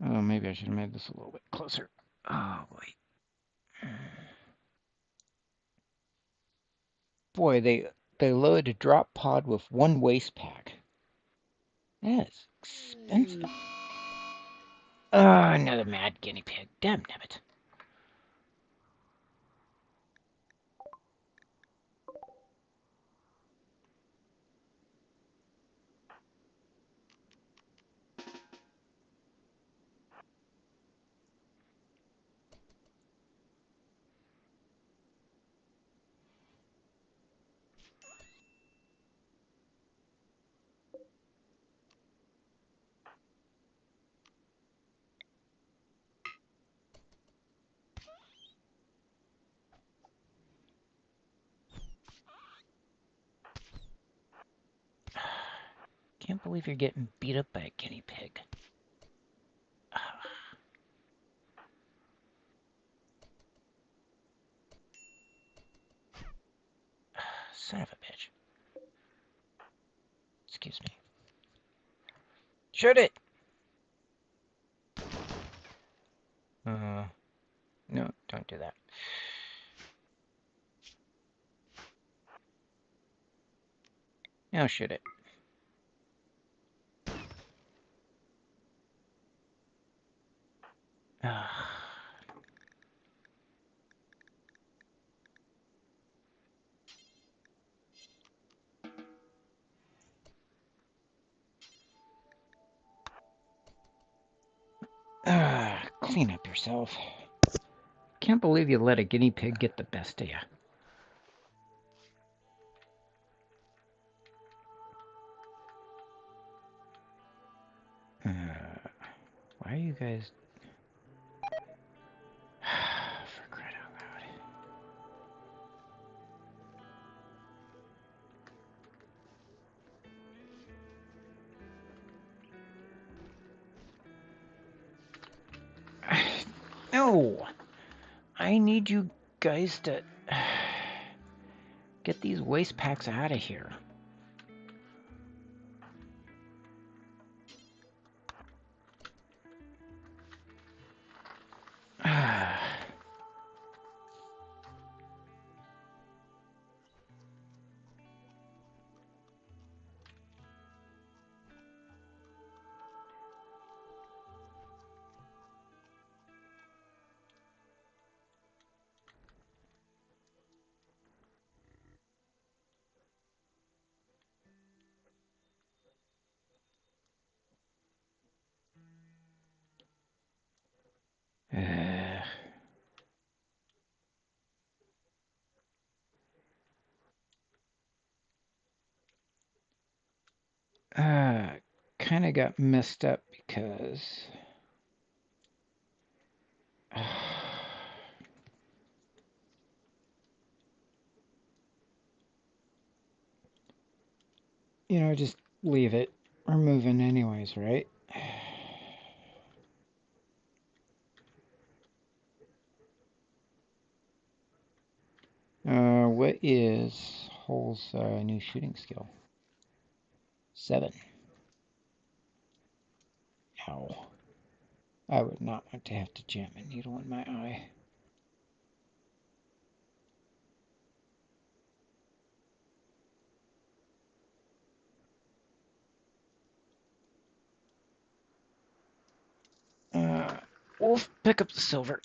Oh, maybe I should have made this a little bit closer. Oh, boy. Boy, they loaded a drop pod with one waste pack. That's expensive. Another mad guinea pig. Damn nabbit. Can't believe you're getting beat up by a guinea pig. Son of a bitch. Excuse me. Shoot it! No, don't do that. Now shoot it. Clean up yourself. Can't believe you let a guinea pig get the best of you. Why are you guys... For crying out loud? No! I need you guys to... Get these waste packs out of here. Kind of got messed up because you know, just leave it. We're moving anyways, right? What is Hull's new shooting skill? 7. Ow. I would not want to have to jam a needle in my eye. We'll pick up the silver.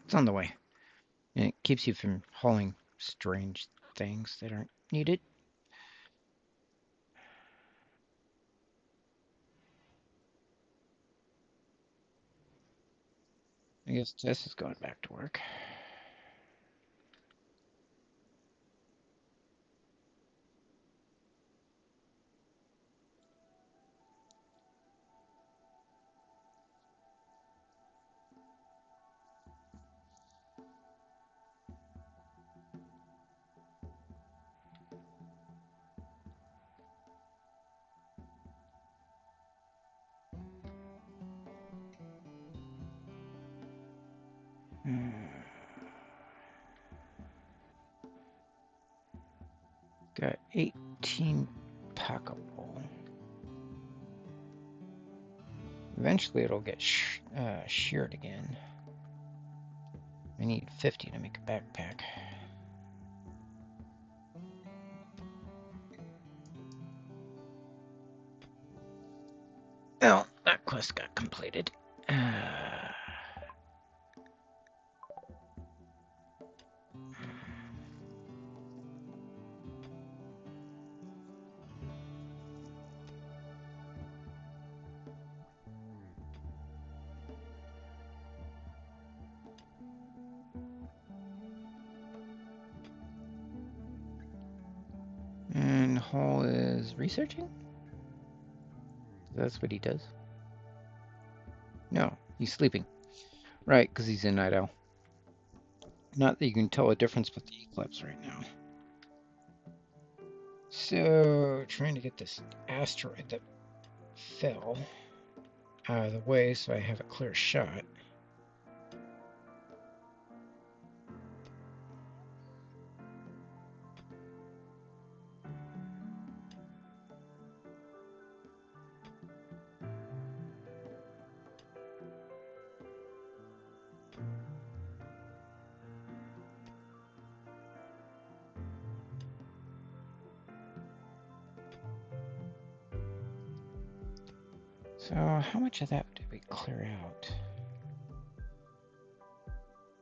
It's on the way. And it keeps you from hauling strange things that aren't needed. I guess Tess is going back to work. Got 18 packable. Eventually it'll get sheared again. I need 50 to make a backpack. Well, that quest got completed. And Hall is researching? That's what he does? No, he's sleeping. Right, because he's a night owl. Not that you can tell a difference with the eclipse right now. So, trying to get this asteroid that fell. out of the way so I have a clear shot. So how much of that did we clear out?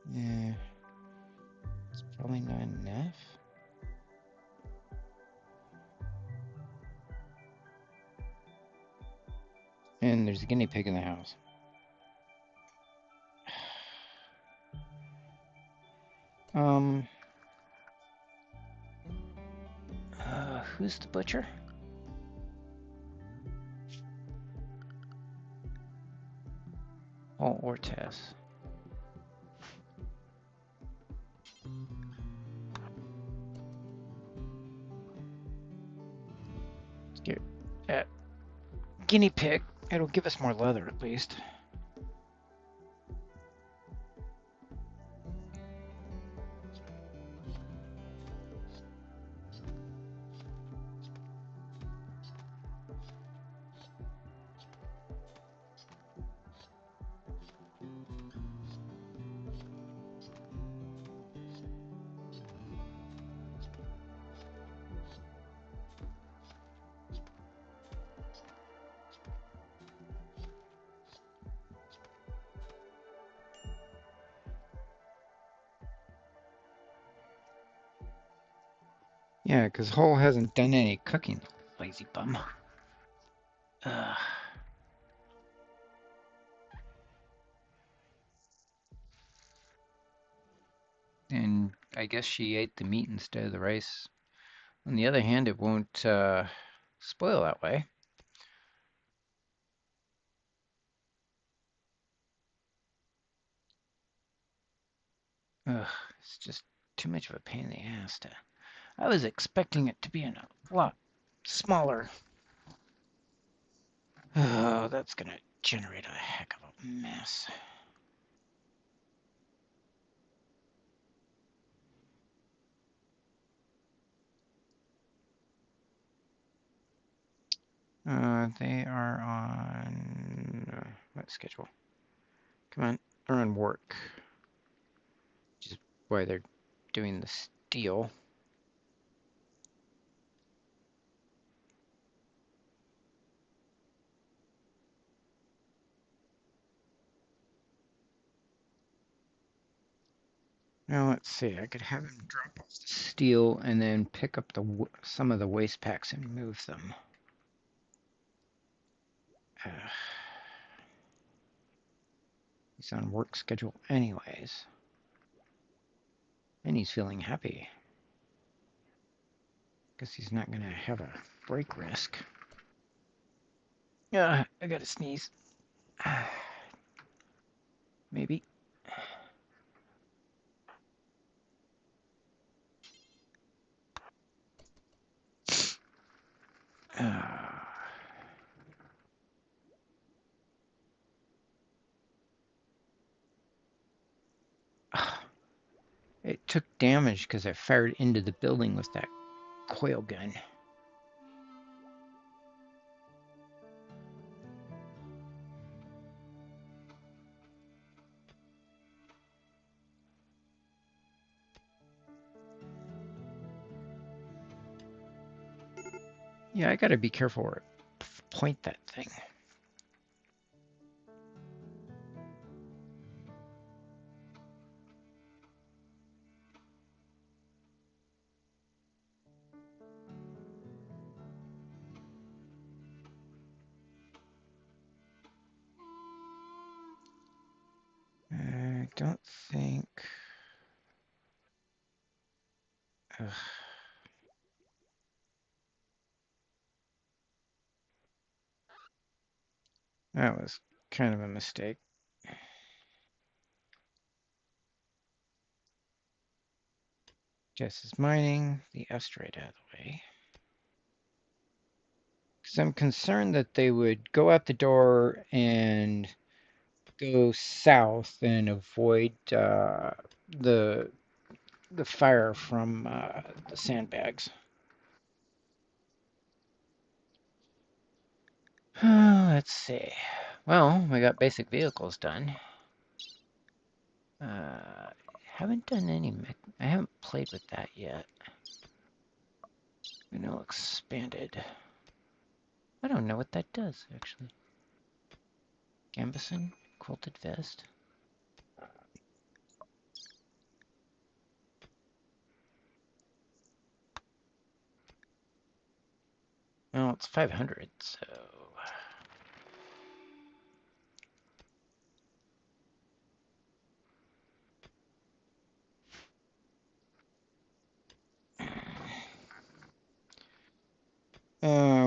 Yeah, it's probably not enough. And there's a guinea pig in the house. Who's the butcher? Oh, Ortez. Let's get that guinea pig. It'll give us more leather at least. Yeah, because Hull hasn't done any cooking, lazy bum. Ugh. And I guess she ate the meat instead of the rice. On the other hand, it won't spoil that way. Ugh, it's just too much of a pain in the ass to... I was expecting it to be in a lot smaller. Oh, that's gonna generate a heck of a mess. They are on what schedule? Come on, they're on work, which is why they're doing the steel. Now let's see. I could have him drop off the steel and then pick up some of the waste packs and move them. He's on work schedule anyways, and he's feeling happy because he's not gonna have a break risk. Yeah, I gotta sneeze. Maybe. It took damage because I fired into the building with that coil gun. Yeah, I gotta be careful where I point that thing. I don't think... Ugh. That was kind of a mistake. Jess is mining the asteroid out of the way. Because I'm concerned that they would go out the door and go south and avoid the fire from the sandbags. Let's see. Well, we got basic vehicles done. Haven't done any. I haven't played with that yet. Vanilla expanded. I don't know what that does actually. Gambeson, quilted vest. Well, it's 500, so.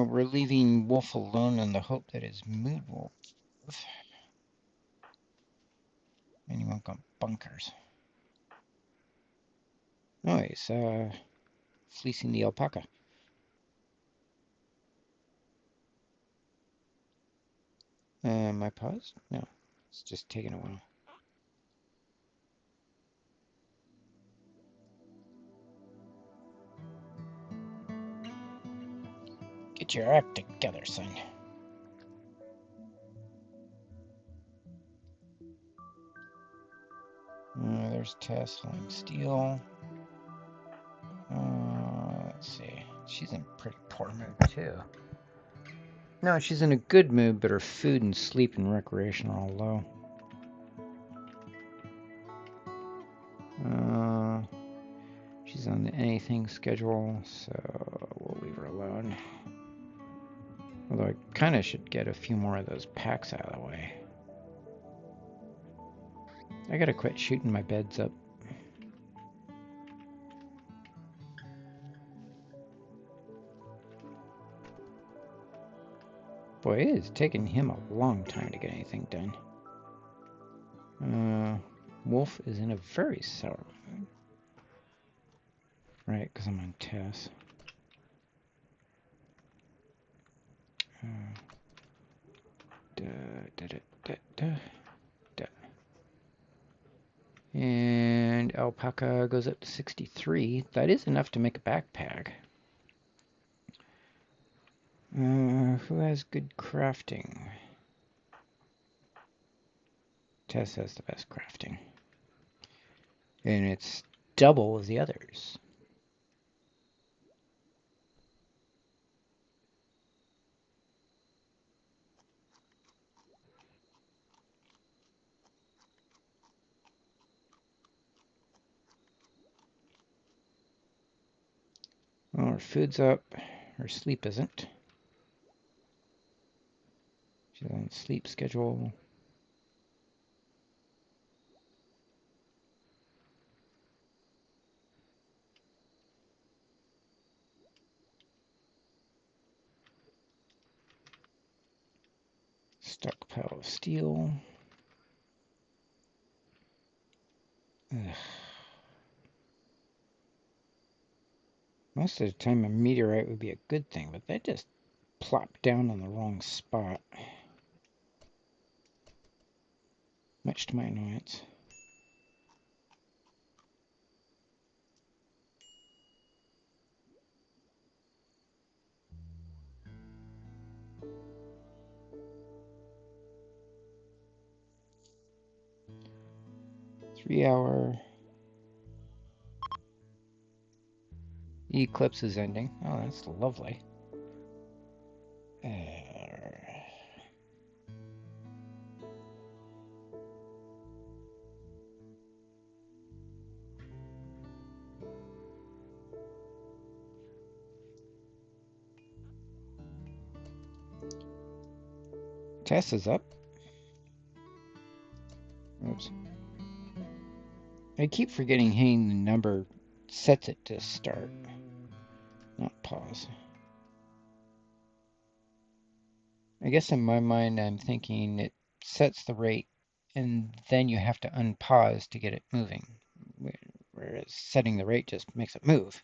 We're leaving Wolf alone in the hope that his mood will. And he won't go bunkers. Oh, he's fleecing the alpaca. My pause? No, it's just taking a while. Get your act together, son. There's Tess holding steel. Let's see. She's in pretty poor mood, too. No, she's in a good mood, but her food and sleep and recreation are all low. She's on the anything schedule, so we'll leave her alone. Although I kind of should get a few more of those packs out of the way. I gotta quit shooting my beds up. Boy, it is taking him a long time to get anything done. Wolf is in a very sour mood. Right, because I'm on Tess. And alpaca goes up to 63. That is enough to make a backpack. Who has good crafting? Tess has the best crafting. And it's double of the others. Well, her food's up. Her sleep isn't. She's on sleep schedule. Stockpile of steel. Ugh. Most of the time a meteorite would be a good thing, but that just plopped down on the wrong spot. Much to my annoyance. Three-hour eclipse is ending. Oh, that's lovely. Tess is up. Oops. I keep forgetting hitting the number sets it to start, not pause. I guess in my mind I'm thinking it sets the rate and then you have to unpause to get it moving, whereas setting the rate just makes it move.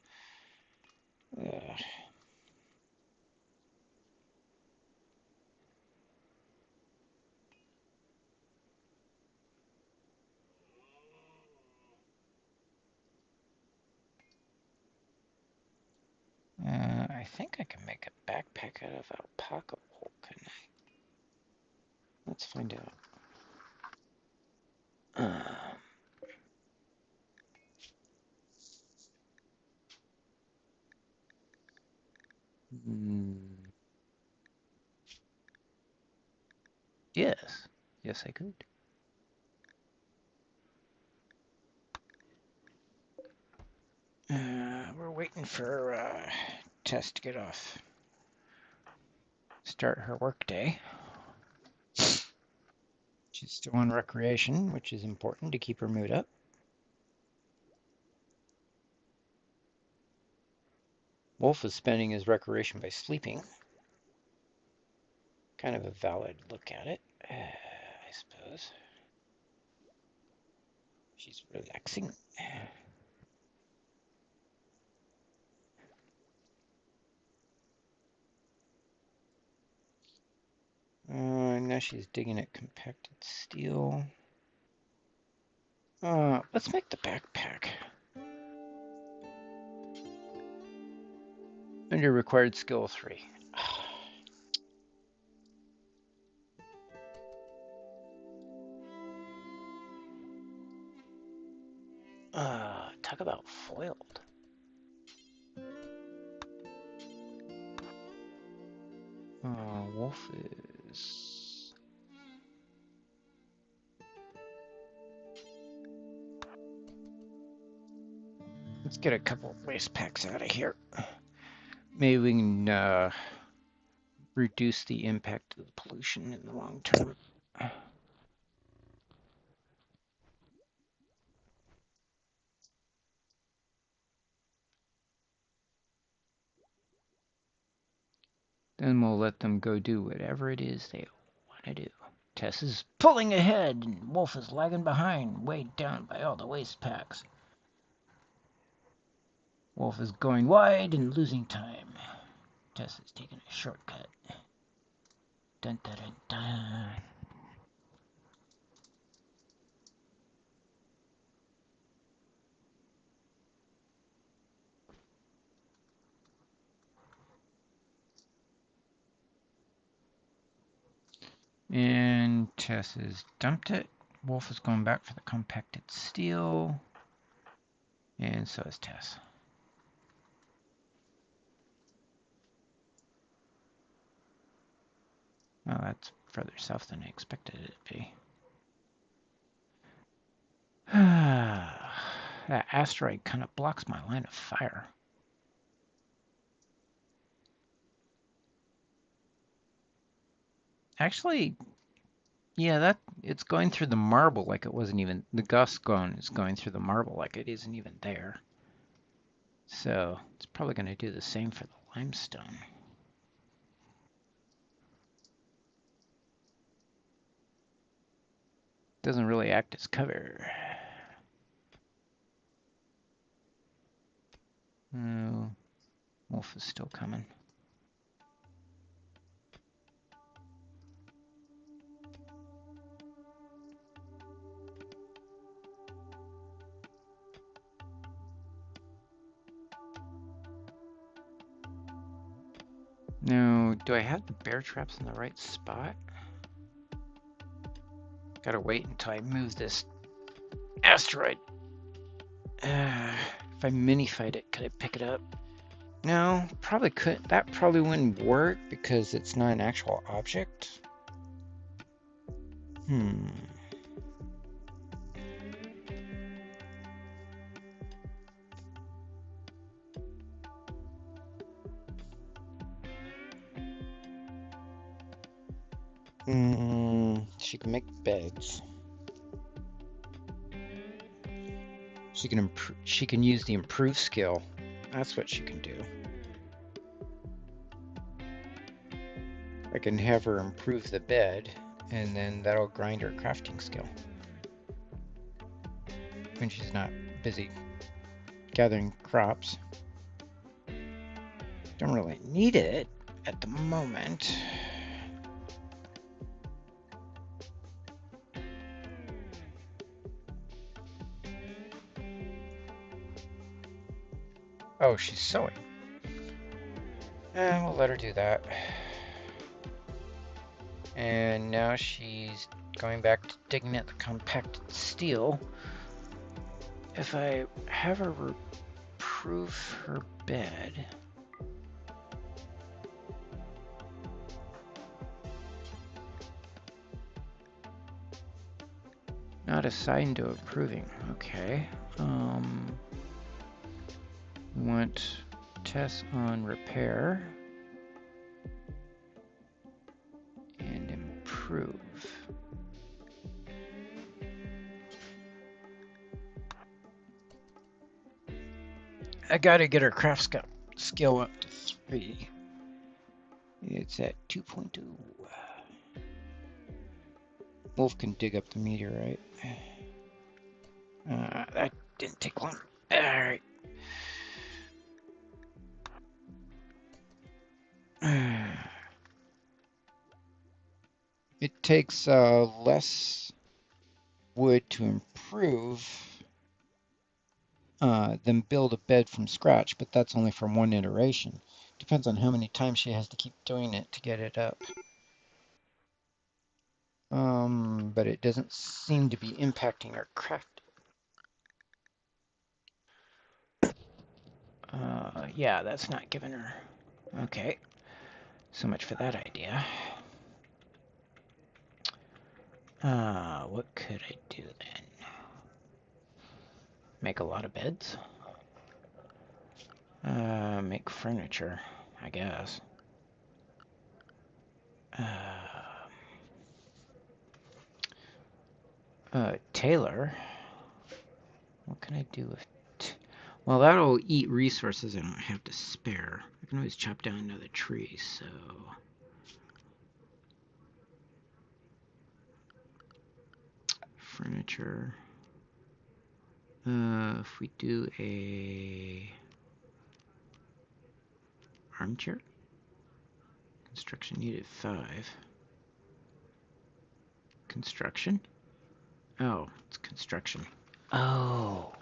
I think I can make a backpack out of alpaca wool, can I? Let's find out. Yes. Yes, I could. We're waiting for Tess to get off. Start her work day. She's still on recreation, which is important to keep her mood up. Wolf is spending his recreation by sleeping. Kind of a valid look at it, I suppose. She's relaxing. Now she's digging at compacted steel. Let's make the backpack. Under required skill 3. Talk about foiled. Wolf is... Let's get a couple waste packs out of here. Maybe we can reduce the impact of the pollution in the long term. Then we'll let them go do whatever it is they want to do. Tess is pulling ahead, and Wolf is lagging behind, weighed down by all the waste packs. Wolf is going wide and losing time. Tess is taking a shortcut. Dun dun dun dun. And Tess has dumped it. Wolf is going back for the compacted steel. And so is Tess. Oh, that's further south than I expected it to be. That asteroid kind of blocks my line of fire. Actually, yeah, that it's going through the marble like it wasn't even, the gust gone is going through the marble like it isn't even there. So it's probably going to do the same for the limestone. Doesn't really act as cover. No, Wolf is still coming. Now, do I have the bear traps in the right spot? Gotta wait until I move this asteroid. If I mini fight it, could I pick it up? No, probably couldn't. That probably wouldn't work because it's not an actual object. She can make beds. She can use the improve skill. That's what she can do. I can have her improve the bed, and then that'll grind her crafting skill when she's not busy gathering crops. Don't really need it at the moment. Oh, she's sewing. And we'll let her do that. And now she's going back to digging at the compacted steel. If I have her reprove her bed... Not assigned to approving. Okay. We want tests on repair and improve. I gotta get her craft skill up to 3. It's at 2.2. Wolf can dig up the meteorite. That didn't take long. Alright. It takes less wood to improve than build a bed from scratch, but that's only from one iteration. Depends on how many times she has to keep doing it to get it up. But it doesn't seem to be impacting our craft. Yeah, that's not giving her. Okay, so much for that idea. What could I do then? Make a lot of beds? Make furniture, I guess. Tailor. What can I do with... Well, that'll eat resources I don't have to spare. I can always chop down another tree, so... Furniture. If we do a... armchair? Construction needed 5. Construction? Oh, it's construction. Oh.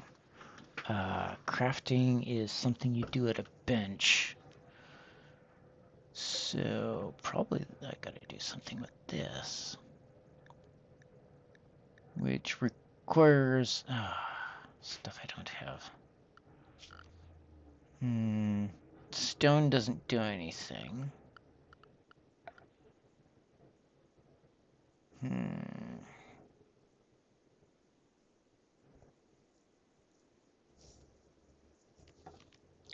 Crafting is something you do at a bench. So, probably I gotta do something with this. Which requires... stuff I don't have. Stone doesn't do anything.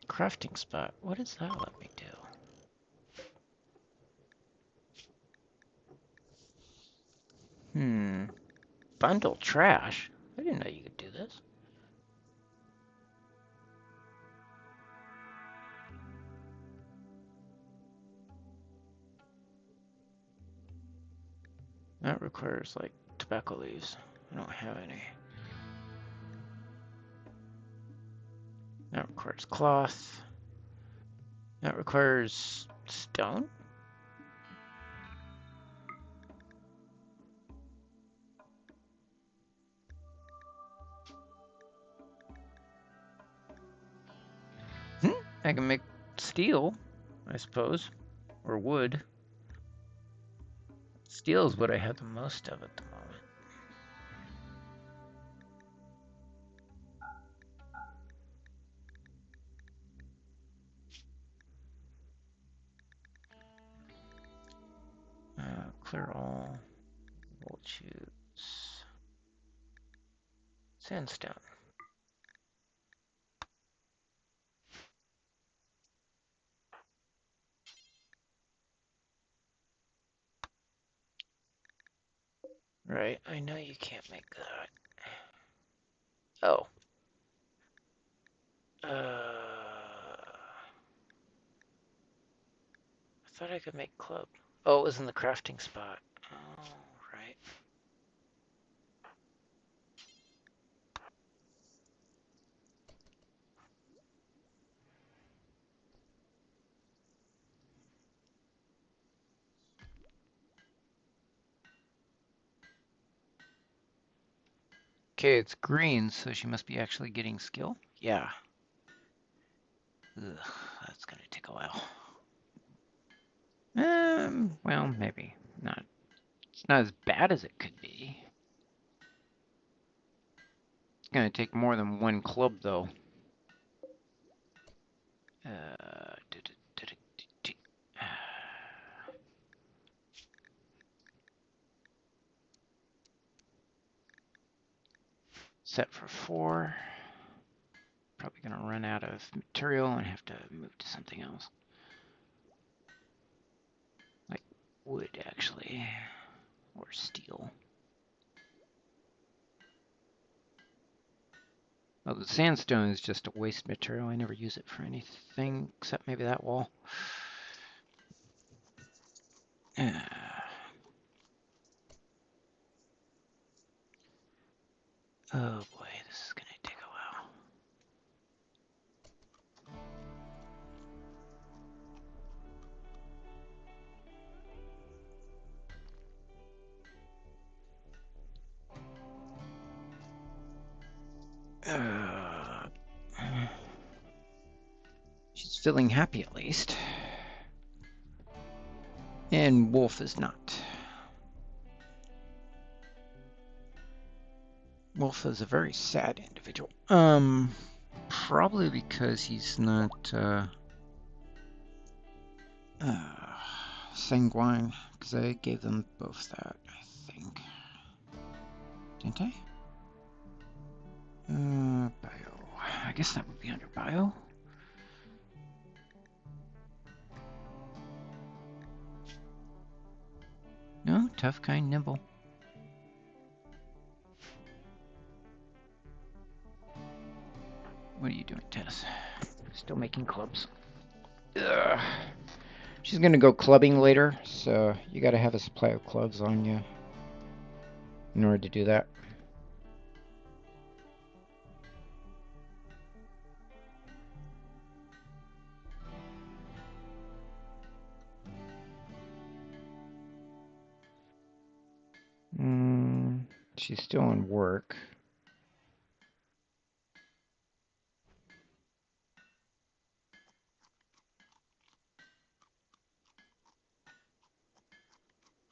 Crafting spot. What does that let me do? Bundle trash? I didn't know you could do this. That requires, like, tobacco leaves. I don't have any. That requires cloth. That requires stone? I can make steel, I suppose. Or wood. Steel is what I have the most of at the moment. Clear all. We'll choose sandstone. Right, I know you can't make that. Oh. I thought I could make club. Oh, it was in the crafting spot. Oh, right. Okay, it's green, so she must be actually getting skill. Yeah. Ugh, that's gonna take a while. Well, maybe not. It's not as bad as it could be. It's gonna take more than one club, though. Set for 4. Probably gonna run out of material and have to move to something else. Like wood, actually. Or steel. Oh, the sandstone is just a waste material. I never use it for anything except maybe that wall. Oh boy, this is gonna take a while. She's feeling happy at least. And Wolf is not. Wolf is a very sad individual. Probably because he's not sanguine, because I gave them both that, I think. Didn't I? Bio. I guess that would be under bio. No, tough, kind, nimble. What are you doing, Tess? Still making clubs. Ugh. She's gonna go clubbing later, so you gotta have a supply of clubs on you in order to do that. She's still in work.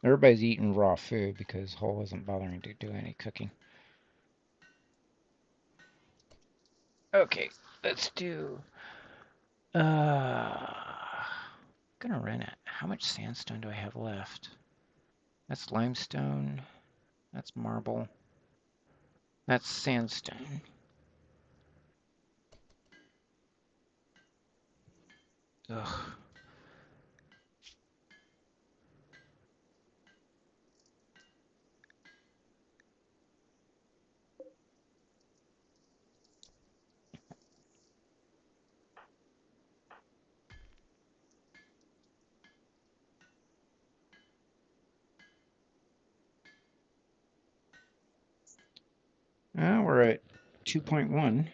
Everybody's eating raw food because Hull isn't bothering to do any cooking. Okay, let's do... gonna run it. How much sandstone do I have left? That's limestone. That's marble. That's sandstone. Ugh. We're at 2.1.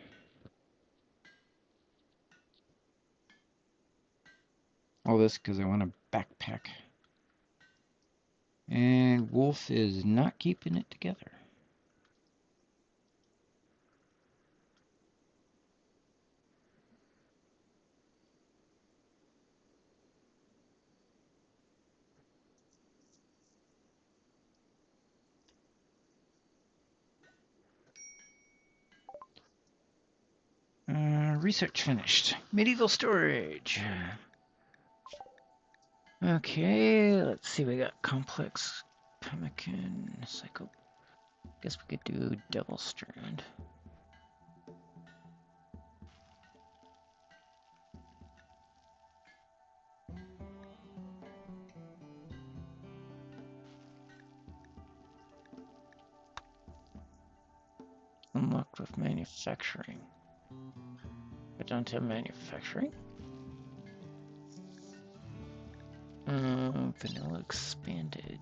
All this because I want a backpack. And Wolf is not keeping it together. Research finished. Medieval storage. Okay, let's see. We got complex pemmican cycle. Guess we could do double strand. Unlocked with manufacturing. I don't have manufacturing. Vanilla expanded.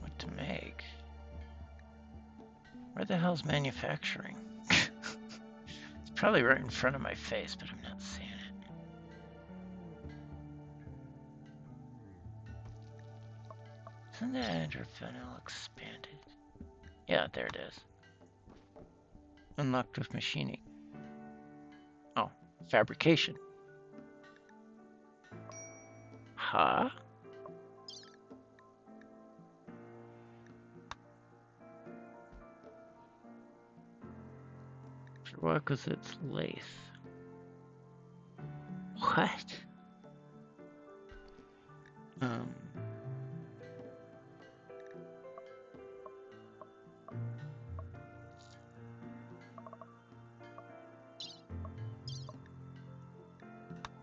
What to Where the hell's manufacturing? It's probably right in front of my face, but I'm not seeing it. Isn't that under vanilla expanded? Yeah, there it is. Unlocked with machining. Oh, fabrication. Huh? For what? Because it's lace. What? Um.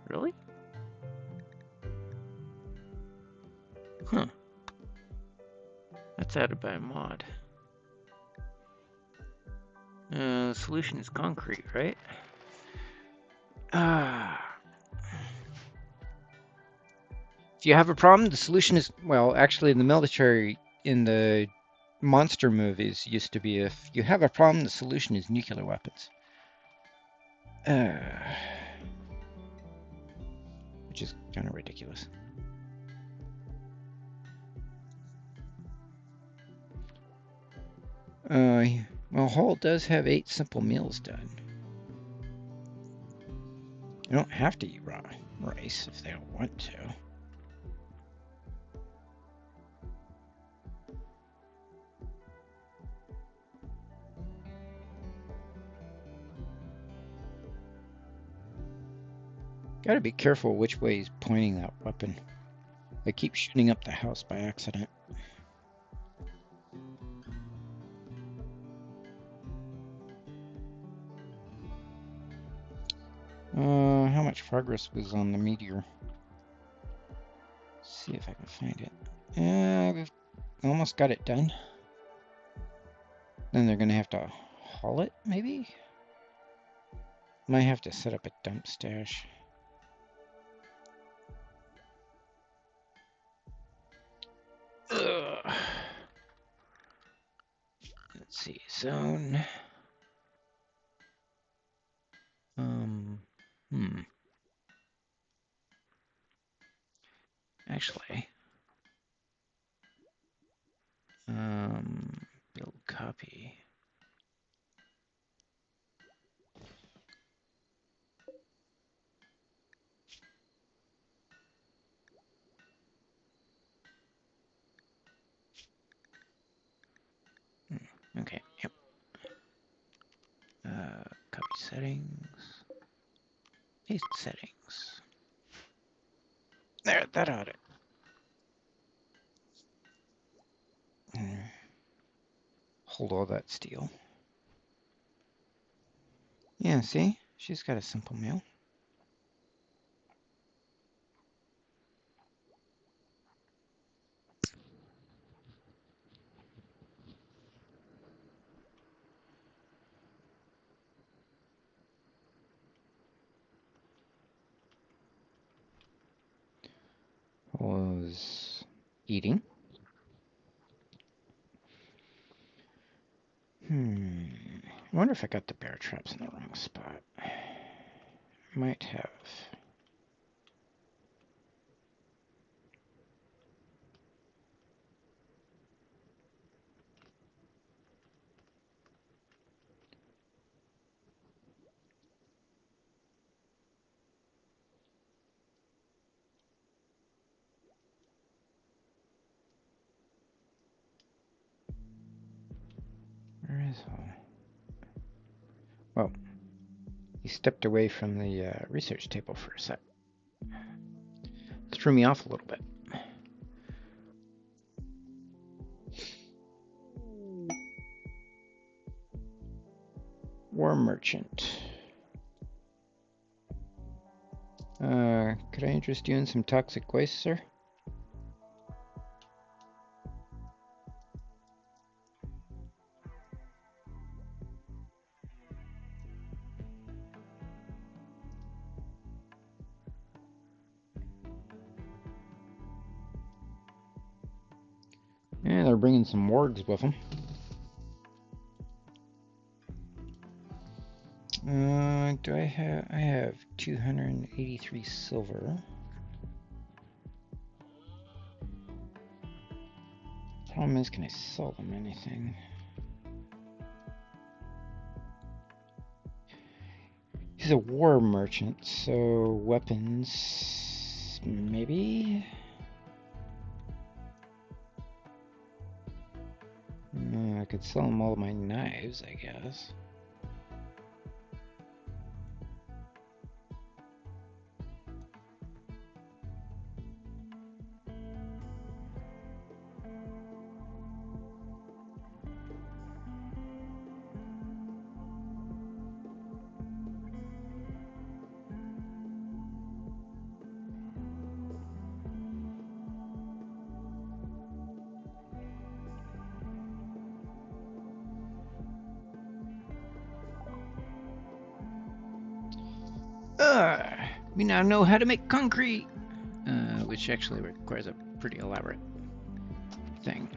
Really? Huh. That's added by a mod. The solution is concrete, right? If you have a problem, the solution is, well, actually in the military, in the monster movies, used to be if you have a problem, the solution is nuclear weapons. Which is kind of ridiculous. Well, Hull does have 8 simple meals done. You don't have to eat raw rice if they don't want to. Gotta be careful which way he's pointing that weapon. I keep shooting up the house by accident. How much progress was on the meteor? Let's see if I can find it. We've almost got it done. Then they're gonna have to haul it, maybe? Might have to set up a dump stash. Ugh. Let's see, zone. Actually, build copy. Okay, yep. Copy settings. Paste settings. There, that ought it. Hold all that steel. Yeah, see? She's got a simple meal. Was eating. I wonder if I got the bear traps in the wrong spot. Might have. Where is all? Well, he stepped away from the research table for a sec. Threw me off a little bit. War merchant. Could I interest you in some toxic waste, sir? Yeah, they're bringing some wargs with them. Do I have? I have 283 silver. Problem is, can I sell them anything? He's a war merchant, so weapons, maybe? I could sell him all my knives, I guess. We now know how to make concrete, which actually requires a pretty elaborate thing.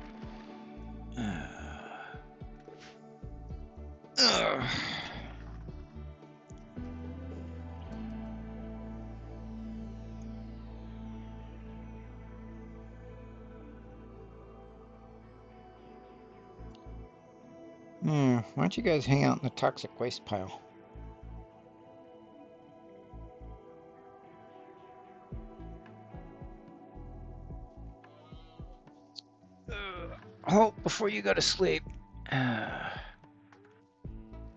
Why don't you guys hang out in the toxic waste pile? Halt before you go to sleep.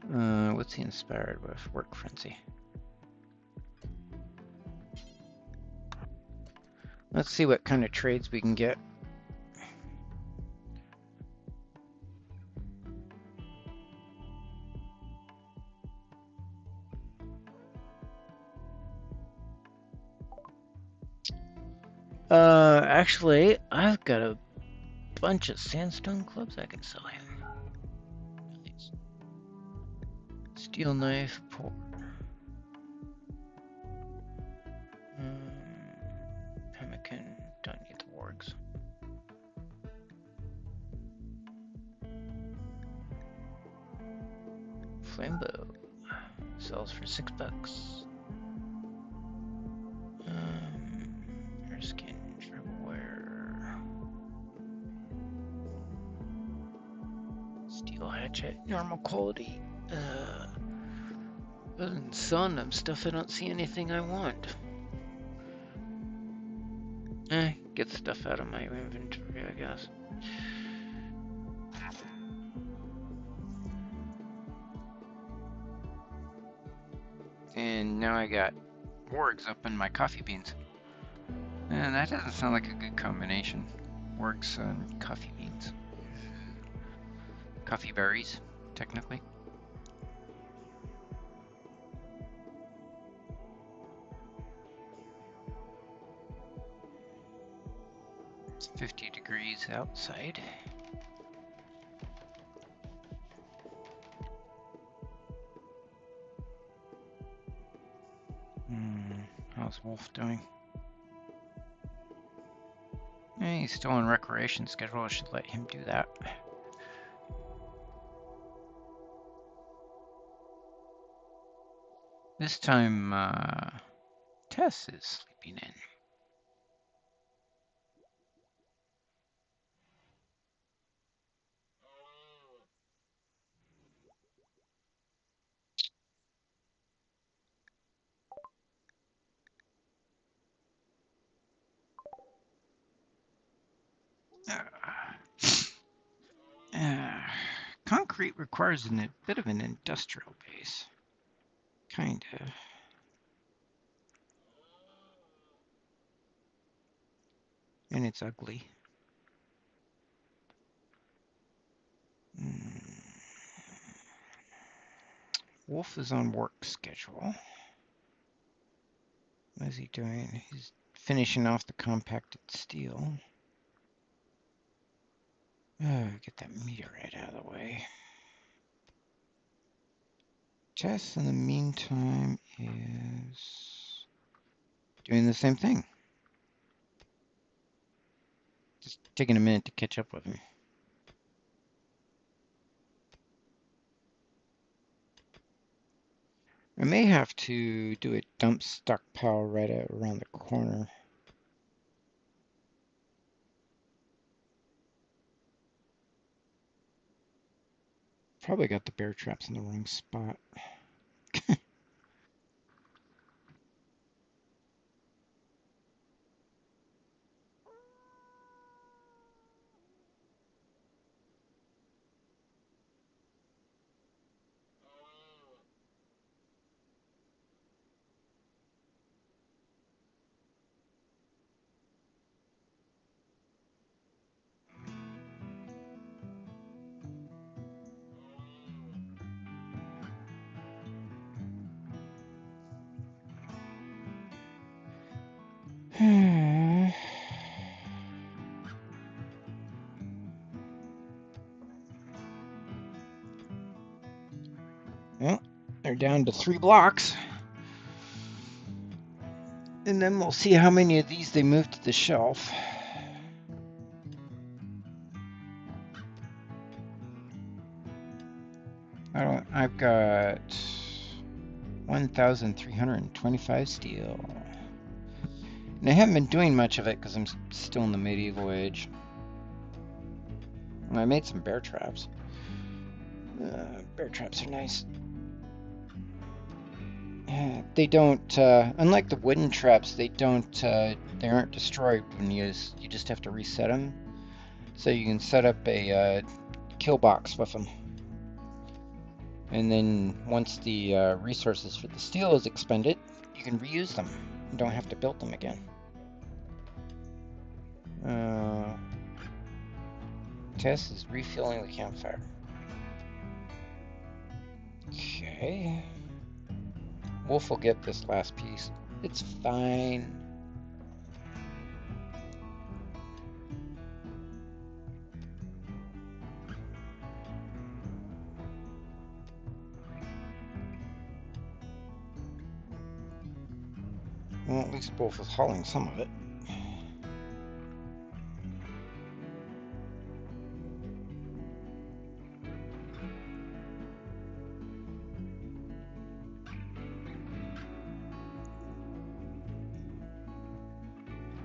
What's he inspired with? Work frenzy. Let's see what kind of trades we can get. Actually, I've got a bunch of sandstone clubs I can sell him. Nice. Steel knife, port. Pemmican, don't need the wargs. Flamebow sells for $6. Skin, travelwear. Steel hatchet, normal quality. Other than sun, I'm stuff I don't see anything I want. Get stuff out of my inventory, I guess. And now I got wargs up in my coffee beans. And that doesn't sound like a good combination. Wargs and coffee beans. Coffee berries, technically. It's 50 degrees outside. How's Wolf doing? He's still on recreation schedule. I should let him do that. This time, Tess is sleeping in. Concrete requires a bit of an industrial base. Kinda. And it's ugly. Wolf is on work schedule. What is he doing? He's finishing off the compacted steel. Get that meteorite out of the way. Jess, in the meantime, is doing the same thing. Just taking a minute to catch up with him. I may have to do a dump stockpile around the corner. Probably got the bear traps in the wrong spot. Well, they're down to 3 blocks. And then we'll see how many of these they move to the shelf. I've got 1,325 steel. And I haven't been doing much of it because I'm still in the medieval age. I made some bear traps. Bear traps are nice. They don't, unlike the wooden traps, they aren't destroyed when you just have to reset them. So you can set up a kill box with them. And then once the resources for the steel is expended, you can reuse them. You don't have to build them again. Tess is refueling the campfire. Okay. Wolf will get this last piece. It's fine. Well, at least Wolf is hauling some of it.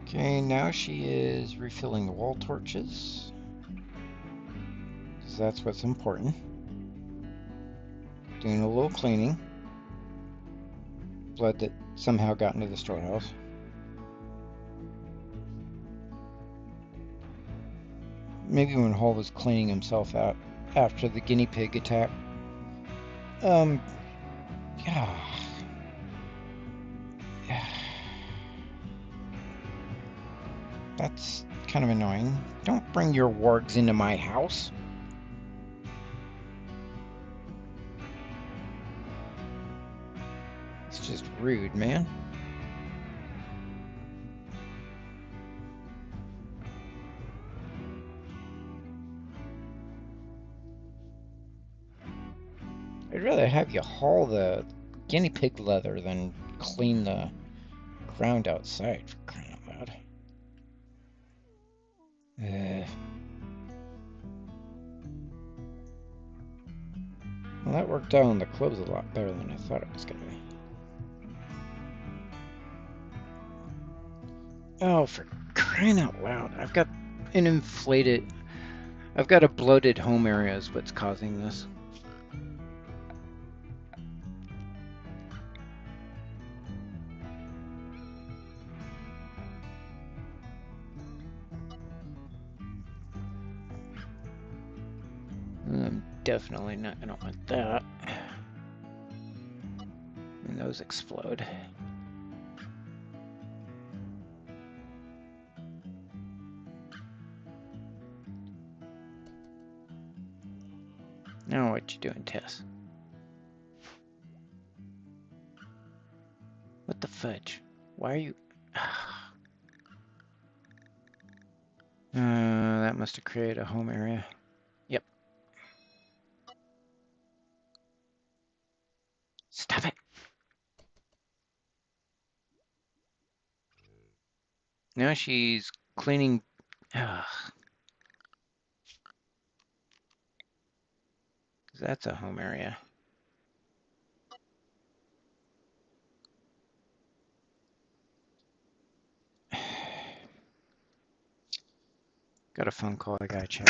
Okay, now she is refilling the wall torches, because that's what's important. Doing a little cleaning. Blood that somehow got into the storehouse. Maybe when Hall was cleaning himself out after the guinea pig attack. Yeah. That's kind of annoying. Don't bring your wargs into my house. It's just rude, man. I'd rather have you haul the guinea pig leather than clean the ground outside, for crying out loud. Well, that worked out on the clubs a lot better than I thought it was going to be. Oh, for crying out loud. I've got a bloated home area is what's causing this. I'm definitely not going to want that. And those explode. Now what you doing, Tess? What the fudge? Why are you... that must have created a home area. Yep. Stop it! Now she's cleaning... That's a home area. Got a phone call. I gotta check.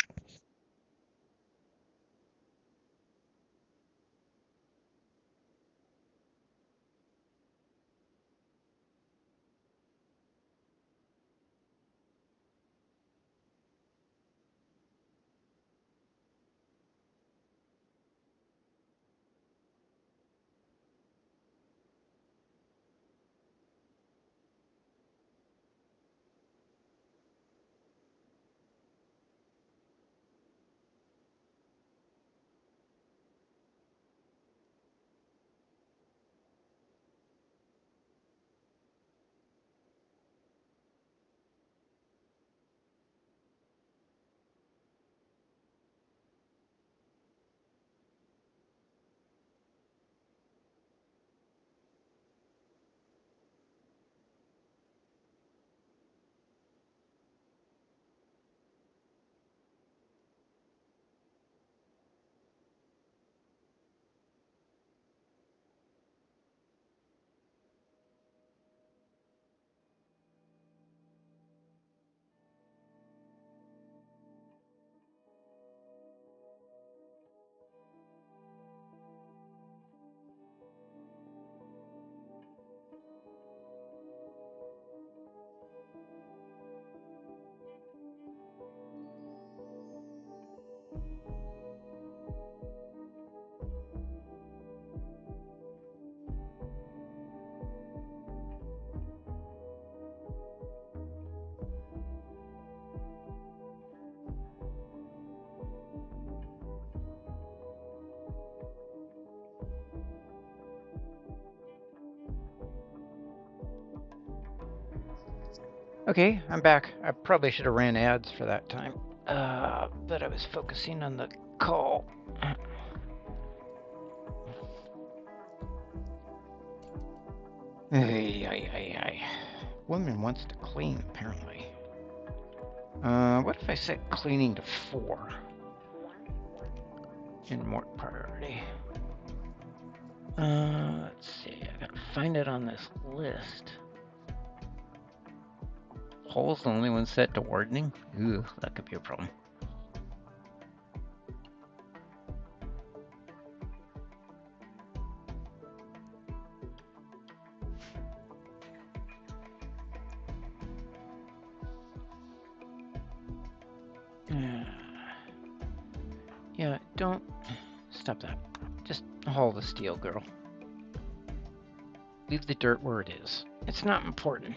Okay, I'm back. I probably should have ran ads for that time, but I was focusing on the call. Ay. Woman wants to clean, apparently. What if I set cleaning to 4 in more priority? Let's see. I gotta find it on this list. Hole's the only one set to wardening? Ooh, that could be a problem. Yeah, don't stop that. Just haul the steel, girl. Leave the dirt where it is. It's not important.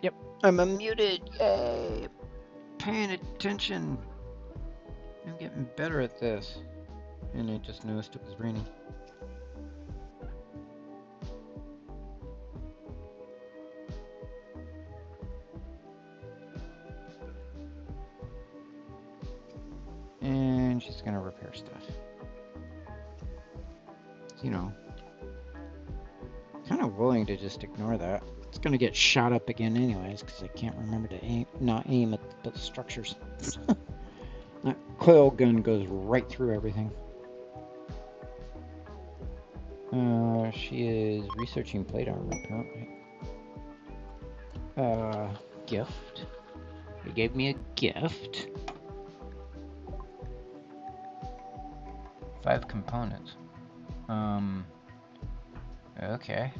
Yep. I'm unmuted. Yay! Paying attention. I'm getting better at this. And I just noticed it was raining. And she's gonna repair stuff. You know, kind of willing to just ignore that. It's gonna get shot up again anyways, because I can't remember to not aim at the structures. That coil gun goes right through everything. She is researching plate armor, apparently. Gift. They gave me a gift. 5 components. Okay.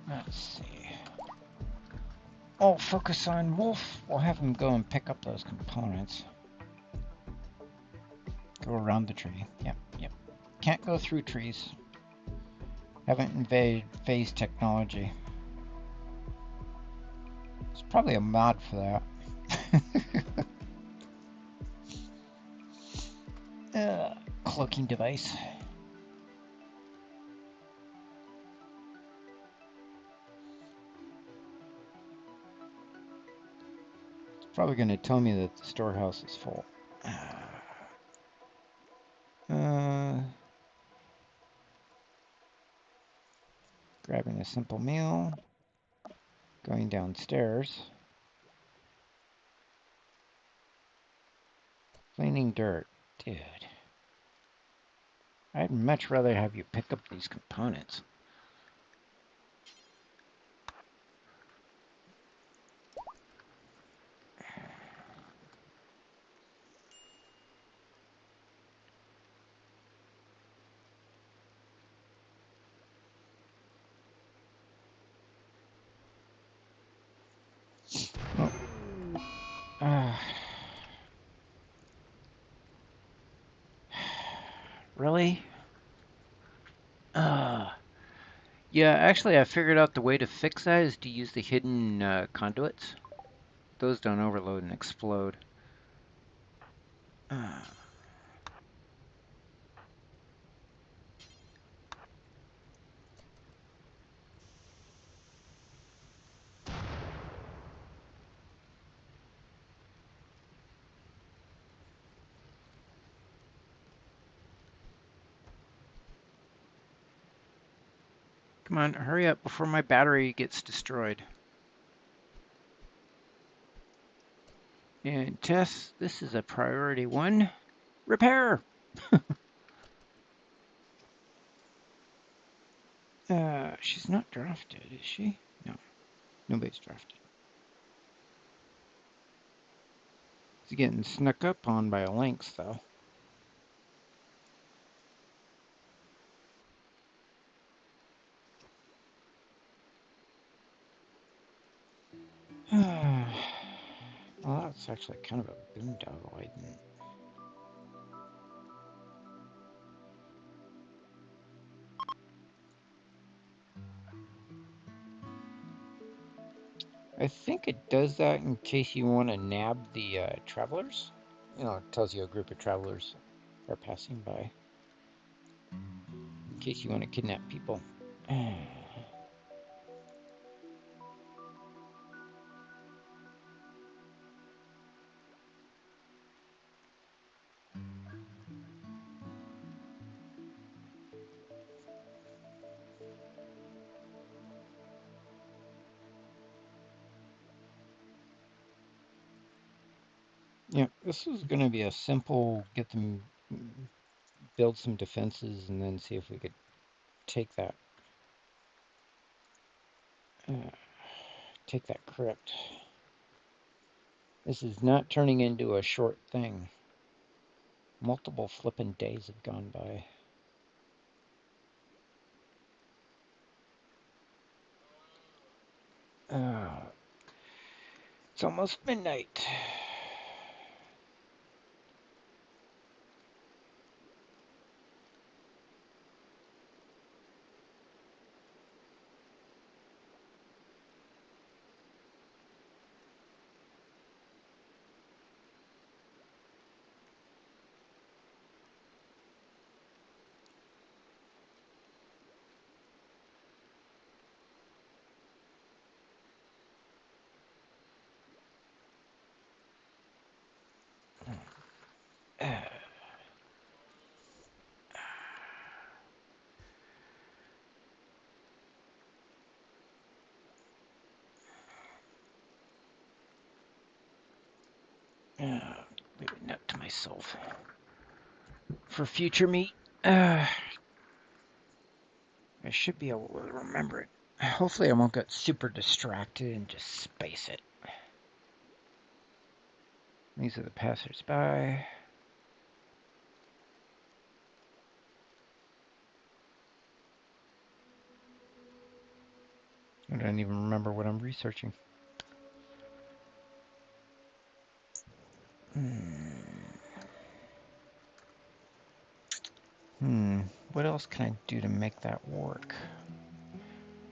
Let's see. Oh, focus on Wolf. We'll have him go and pick up those components. Go around the tree. Yep. Can't go through trees. Haven't invaded phase technology. There's probably a mod for that. Cloaking device. Probably going to tell me that the storehouse is full. Grabbing a simple meal. Going downstairs. Cleaning dirt. Dude. I'd much rather have you pick up these components. Oh. Really? Yeah, actually, I figured out the way to fix that is to use the hidden conduits. Those don't overload and explode. Come on, hurry up before my battery gets destroyed. And Tess, this is a priority one. Repair! She's not drafted, is she? No, nobody's drafted. She's getting snuck up on by a lynx, though. Well, that's actually kind of a boondoggle, I didn't. I think it does that in case you want to nab the travelers. You know, it tells you a group of travelers are passing by. In case you want to kidnap people. Yeah, this is going to be a simple get them build some defenses and then see if we could take that crypt. This is not turning into a short thing. Multiple flippin' days have gone by. It's almost midnight. Leave a note to myself for future meet. I should be able to remember it. Hopefully I won't get super distracted and just space it. These are the passers-by. I don't even remember what I'm researching. What else can I do to make that work?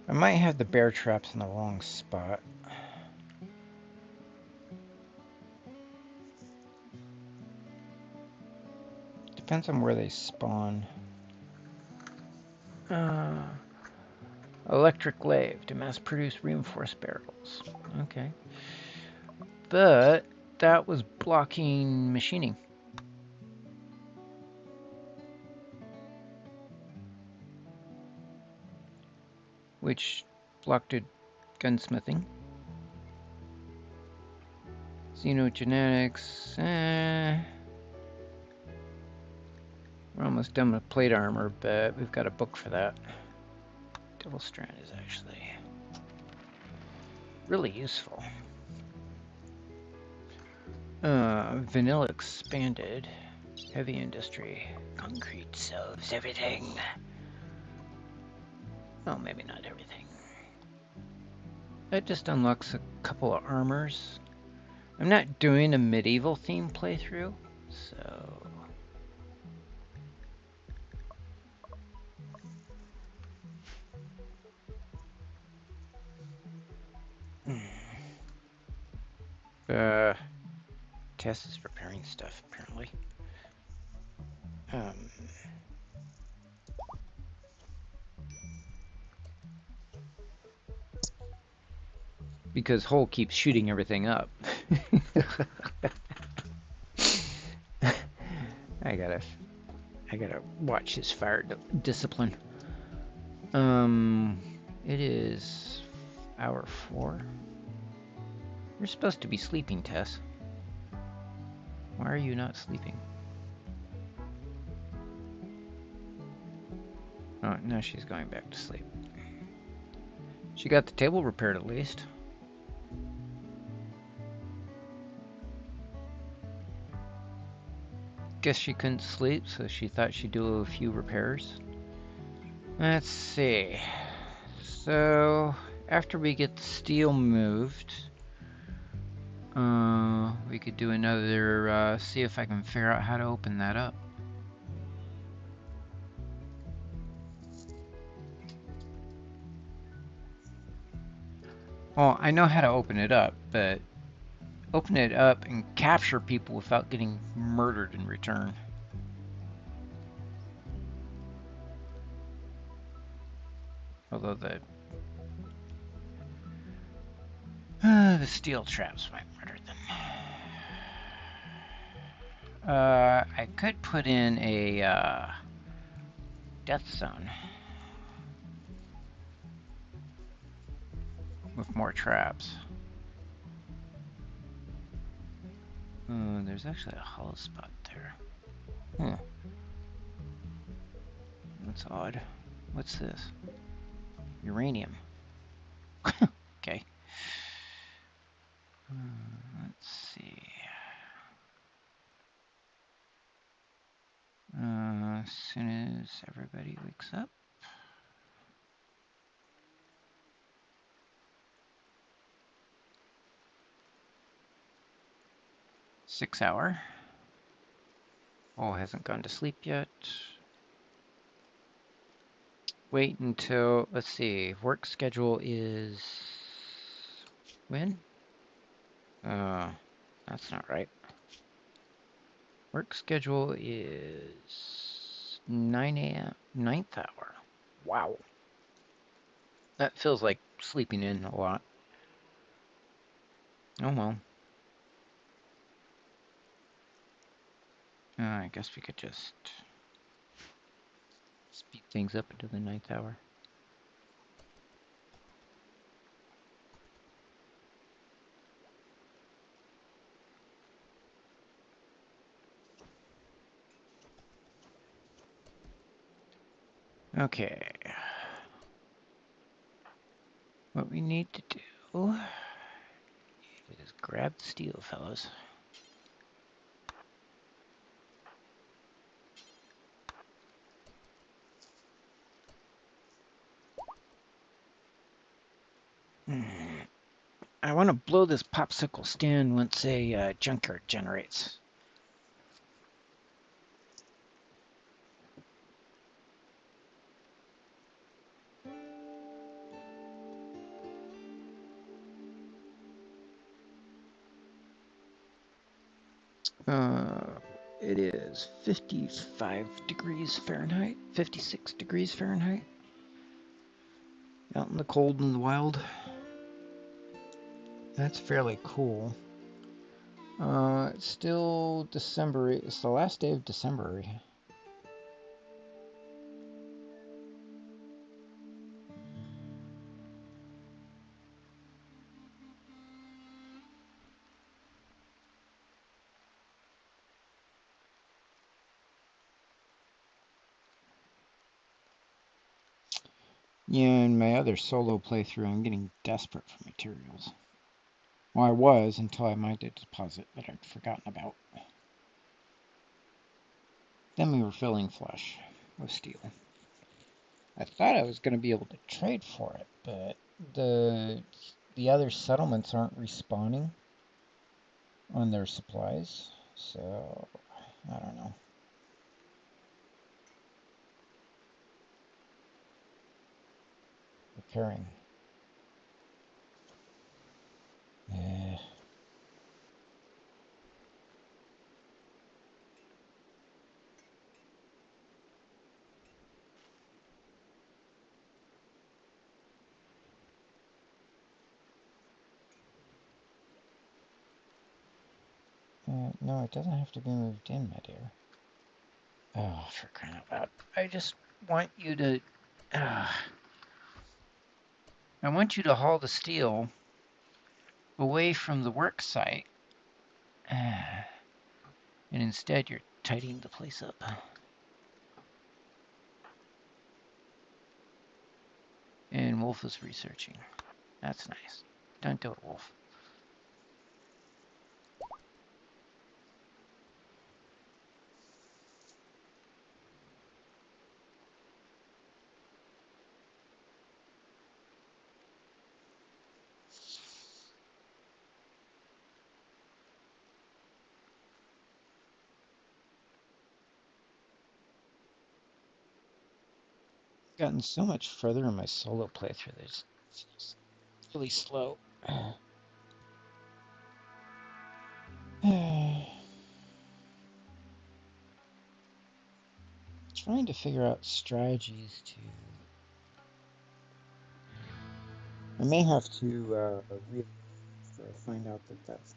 I might have the bear traps in the wrong spot. Depends on where they spawn. Electric lathe to mass produce reinforced barrels. Okay. But that was blocking machining. Which blocked gunsmithing. Xenogenetics. We're almost done with plate armor, but we've got a book for that. Double strand is actually really useful. Vanilla expanded. Heavy industry. Concrete solves everything. Oh, maybe not everything. That just unlocks a couple of armors. I'm not doing a medieval theme playthrough, so... Tess is preparing stuff, apparently. Because Hole keeps shooting everything up. I gotta watch his fire discipline. It is hour 4. You're supposed to be sleeping, Tess. Why are you not sleeping? Oh, now she's going back to sleep. She got the table repaired at least. Guess she couldn't sleep, so she thought she'd do a few repairs. Let's see. So, after we get the steel moved, we could do another, see if I can figure out how to open that up. Well, I know how to open it up, but open it up and capture people without getting murdered in return. Although the steel traps might murder them. I could put in a death zone with more traps. There's actually a hollow spot there. Huh. That's odd. What's this? Uranium. Okay. Let's see. As soon as everybody wakes up. Six hour. Oh, hasn't gone to sleep yet. Wait until, let's see, work schedule is when? That's not right. Work schedule is 9 a.m. 9th hour. Wow. That feels like sleeping in a lot. Oh well. I guess we could just speed things up into the 9th hour. Okay. What we need to do is grab the steel, fellas. I want to blow this popsicle stand once a junkyard generates. It is 55 degrees Fahrenheit, 56 degrees Fahrenheit. Out in the cold and the wild. That's fairly cool. It's still December. It's the last day of December. Yeah, in my other solo playthrough, I'm getting desperate for materials. Well, I was until I mined a deposit that I'd forgotten about. Then we were filling flush with steel. I thought I was going to be able to trade for it, but the other settlements aren't respawning on their supplies, so I don't know. Repairing. Eh. No, it doesn't have to be moved in, my dear. Oh, for crying out loud. I just want you to... Uh, I want you to haul the steel away from the work site. And instead you're tidying the place up. And Wolf is researching. That's nice. Don't do it, Wolf. Gotten so much further in my solo playthrough that it feels really slow. Trying to figure out strategies to... I may have to find out that that's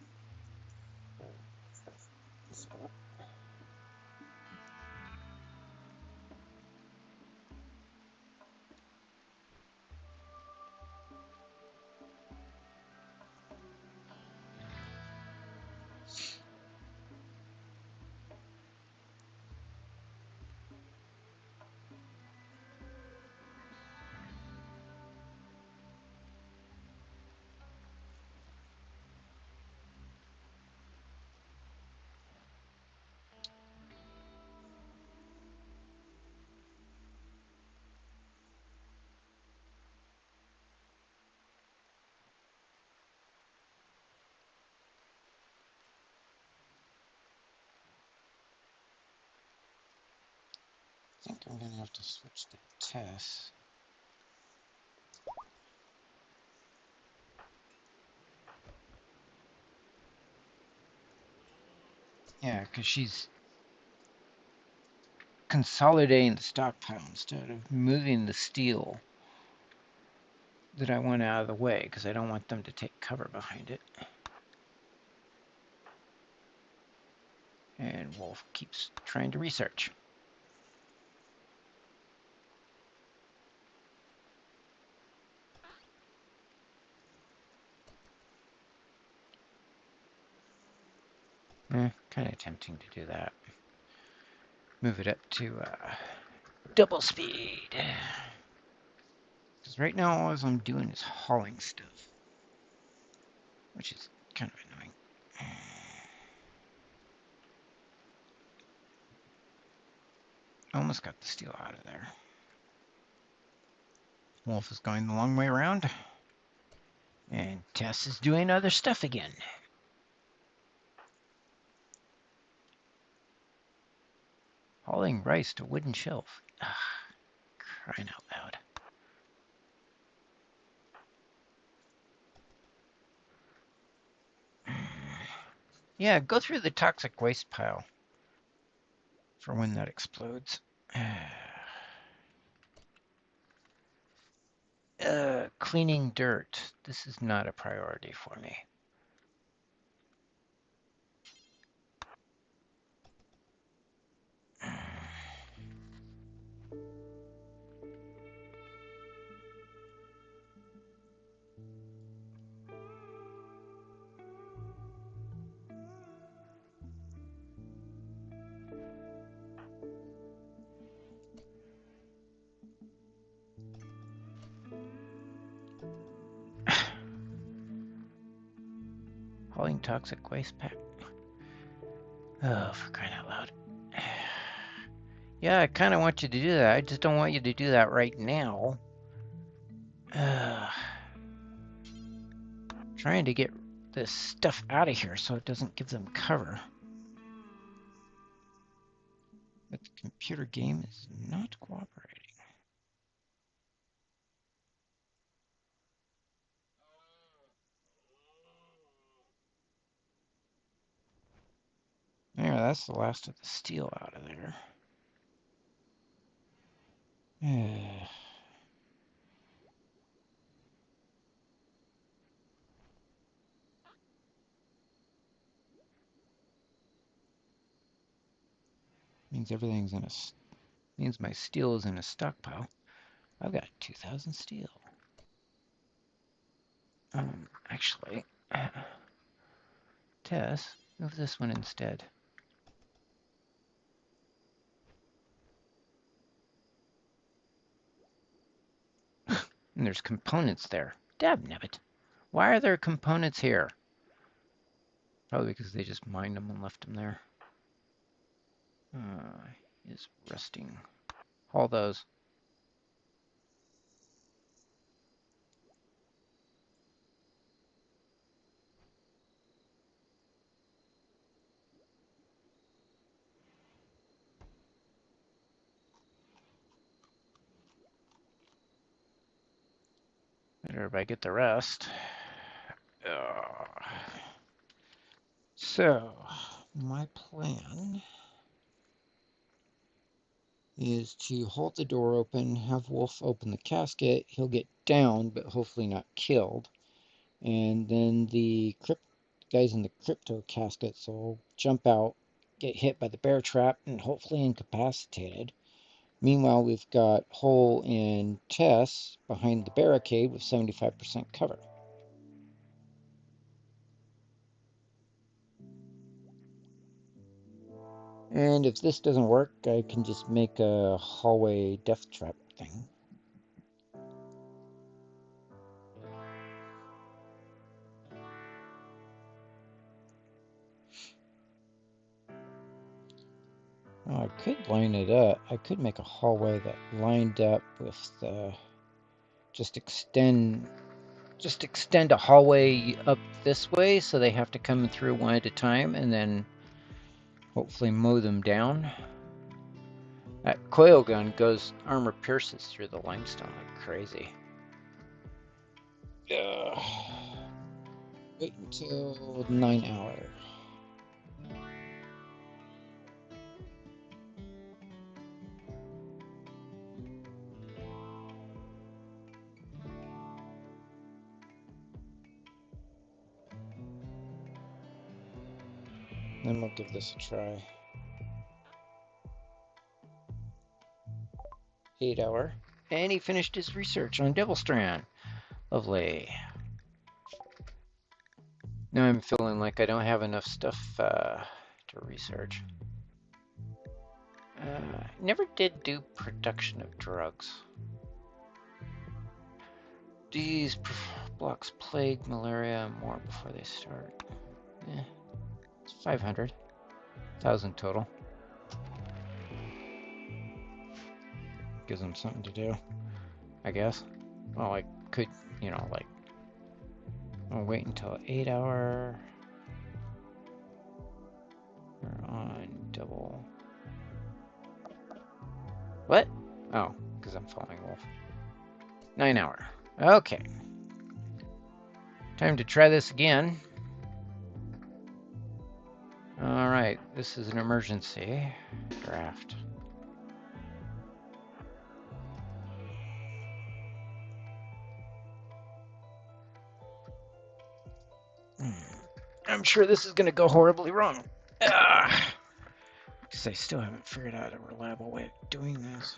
the spot. I think I'm going to have to switch to Tess. Yeah, because she's consolidating the stockpile instead of moving the steel that I want out of the way, because I don't want them to take cover behind it. And Wolf keeps trying to research. Kind of tempting to do that. Move it up to double speed. Because right now all I'm doing is hauling stuff, which is kind of annoying. Almost got the steel out of there. Wolf is going the long way around. And Tess is doing other stuff again. Hauling rice to wooden shelf. Crying out loud. Yeah, go through the toxic waste pile for when that explodes. Cleaning dirt. This is not a priority for me. hauling toxic waste pack. Oh, for crying out loud. Yeah, I kind of want you to do that. I just don't want you to do that right now. Trying to get this stuff out of here so it doesn't give them cover. But the computer game is not cooperating. There, that's the last of the steel out of there. Means everything's in a. Means my steel is in a stockpile. I've got 2,000 steel. Actually, Tess, move this one instead. And there's components there. Dabnabbit. Why are there components here? Probably because they just mined them and left them there. Is rusting. Haul those. Let everybody get the rest. So, my plan is to hold the door open, have Wolf open the casket. He'll get down, but hopefully not killed. And then the guys in the crypto caskets will jump out, get hit by the bear trap, and hopefully incapacitated. Meanwhile, we've got Hole and Tess behind the barricade with 75% cover. And if this doesn't work, I can just make a hallway death trap thing. Oh, I could line it up. I could make a hallway that lined up with the... Just extend a hallway up this way so they have to come through one at a time and then hopefully mow them down. That coil gun goes, armor pierces through the limestone like crazy. Wait until 9 hours. Then we'll give this a try. 8 hour. And he finished his research on Devil Strand. Lovely. Now I'm feeling like I don't have enough stuff to research. Never did do production of drugs. These blocks plague, malaria, and more before they start. It's 500,000 total. Gives them something to do, I guess. Well, I could, like, I'll wait until 8 hour. We're on double. What? Oh, because I'm following Wolf. 9 hour. Okay. Time to try this again. Alright, this is an emergency draft. I'm sure this is going to go horribly wrong. Because I still haven't figured out a reliable way of doing this.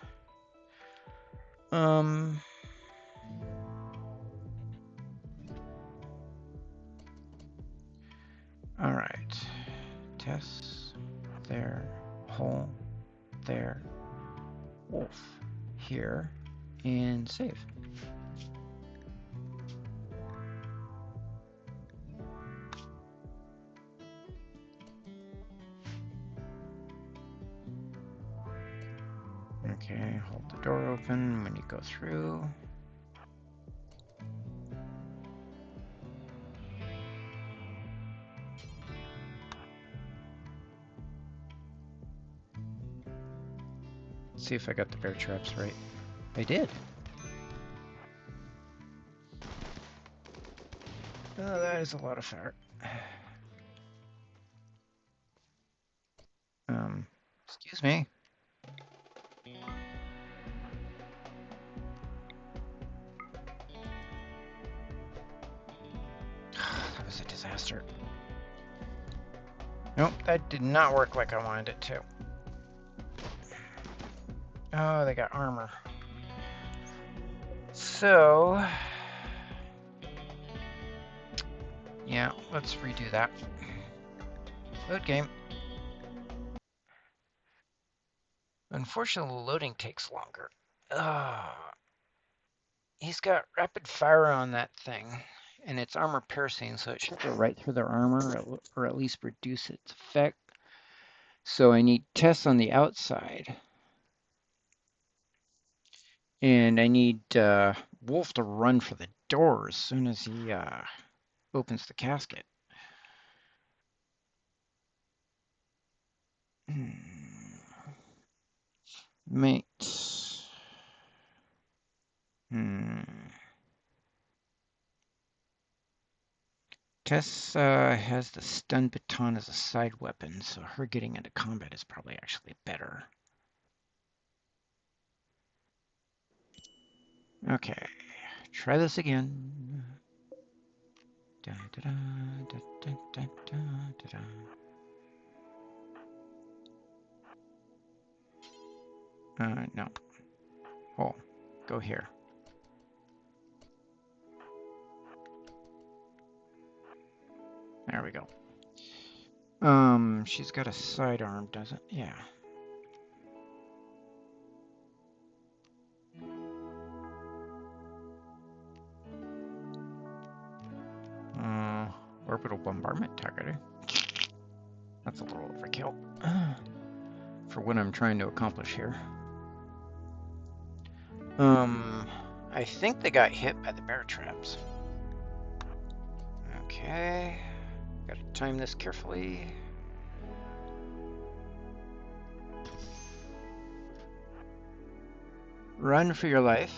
Alright. Tess. There. Hole. There. Wolf. Here. And save. Okay, hold the door open when you go through. Let's see if I got the bear traps right. I did. Oh, that is a lot of fire. Excuse me. That was a disaster. Nope, that did not work like I wanted it to. Oh, they got armor. So, yeah, let's redo that. Load game. Unfortunately, loading takes longer. He's got rapid fire on that thing, and it's armor piercing, so it should go right through their armor, or at least reduce its effect. So I need tests on the outside. And I need Wolf to run for the door as soon as he opens the casket. Mate. Tess has the stun baton as a side weapon, so her getting into combat is probably actually better. Okay, try this again. Da, da, da, da, da, da, da, da. No. Oh, go here. There we go. She's got a sidearm, doesn't? Yeah. Orbital bombardment targeter. That's a little overkill for what I'm trying to accomplish here. I think they got hit by the bear traps. Okay, gotta time this carefully. Run for your life.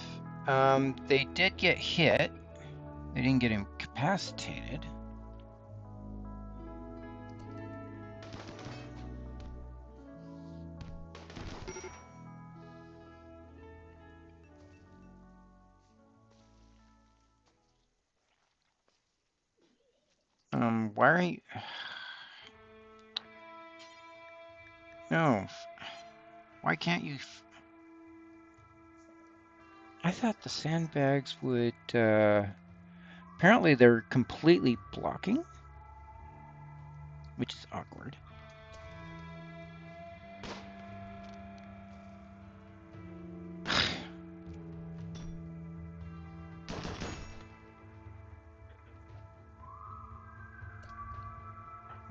They did get hit. They didn't get incapacitated. Why are you... No. Why can't you... I thought the sandbags would... Apparently they're completely blocking, which is awkward.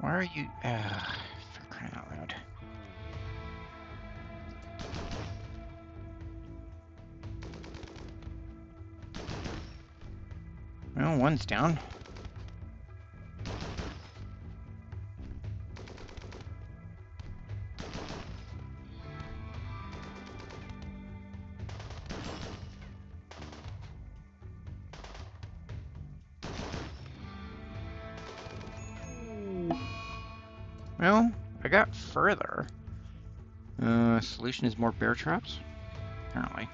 Why are you... for crying out loud. Well, one's down. Well, I got further. Solution is more bear traps? Apparently.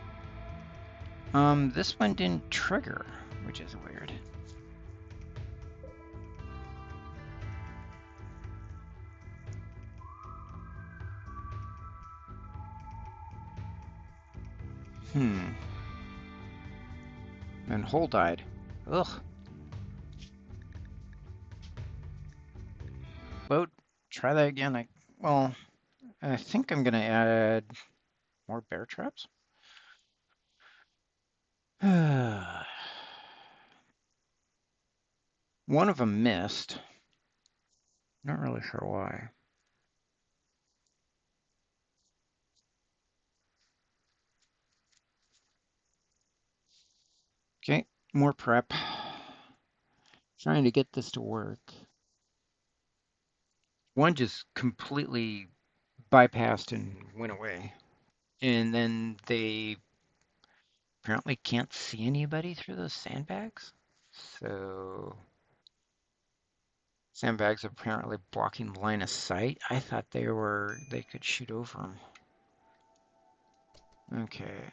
This one didn't trigger, which is weird. And Hole died. Ugh. Load. Try that again. I think I'm gonna add more bear traps. One of them missed. Not really sure why. More prep. Trying to get this to work. One just completely bypassed and went away. And then they apparently can't see anybody through those sandbags. So sandbags are apparently blocking line of sight. I thought they could shoot over them. Okay.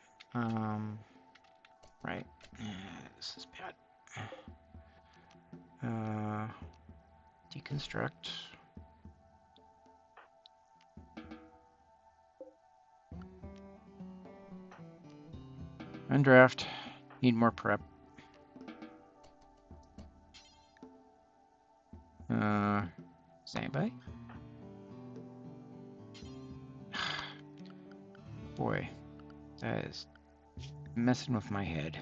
Right. This is bad. Deconstruct. Undraft. Need more prep. Sandbag? Boy, that is messing with my head.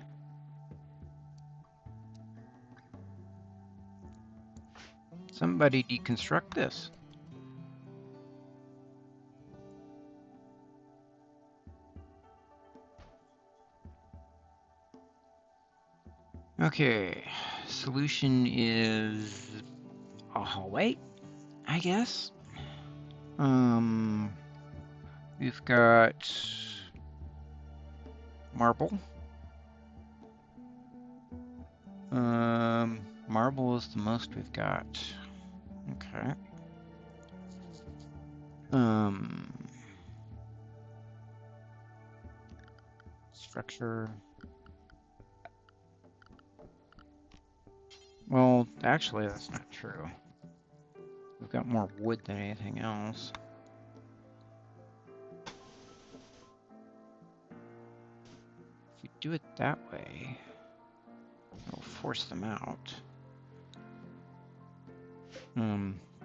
Somebody deconstruct this. Okay, solution is a hallway, I guess. We've got marble. Marble is the most we've got. Okay. Structure. Well, actually, that's not true. We've got more wood than anything else. If we do it that way, it'll force them out.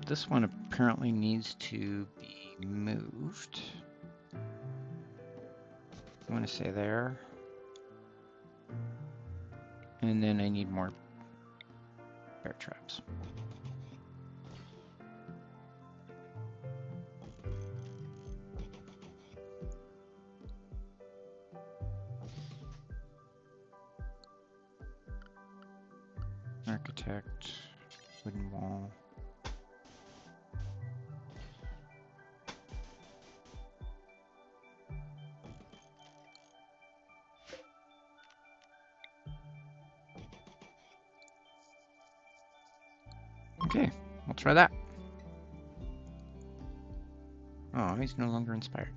This one apparently needs to be moved. I want to say there. And then I need more bear traps. Architect, wooden wall. Okay, we'll try that. Oh, he's no longer inspired.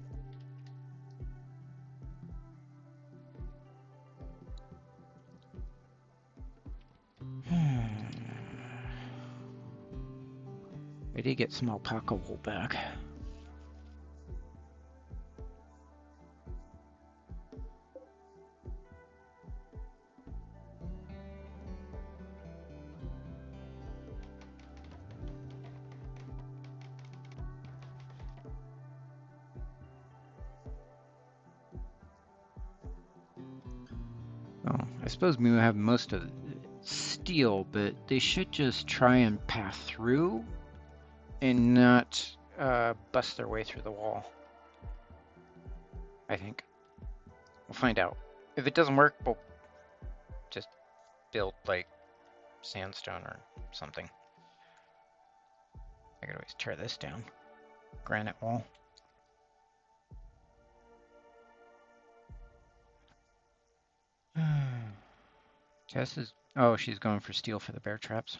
I did get some alpaca wool back. Oh, I suppose we have most of the steel, but they should just try and pass through and not bust their way through the wall. I think. We'll find out. If it doesn't work, we'll just build like sandstone or something. I could always tear this down. Granite wall. Tess is... Oh, she's going for steel for the bear traps.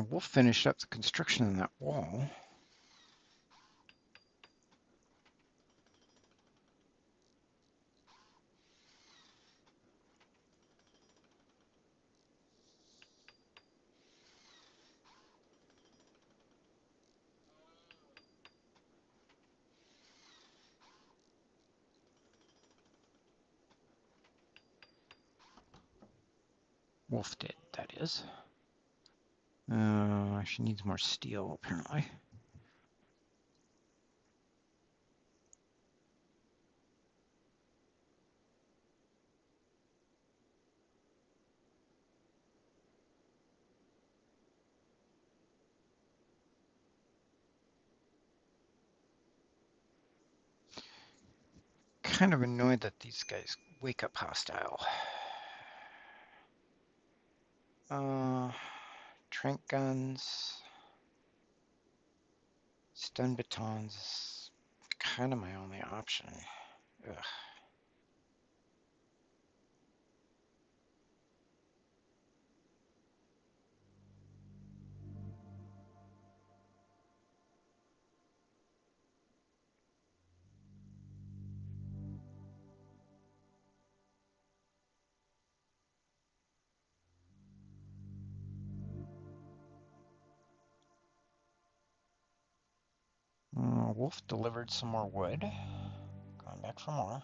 We'll finish up the construction on that wall. Wolf did, that is. She needs more steel, apparently. Kind of annoyed that these guys wake up hostile. Trank guns, stun batons is kind of my only option. Ugh. Wolf delivered some more wood. Going back for more.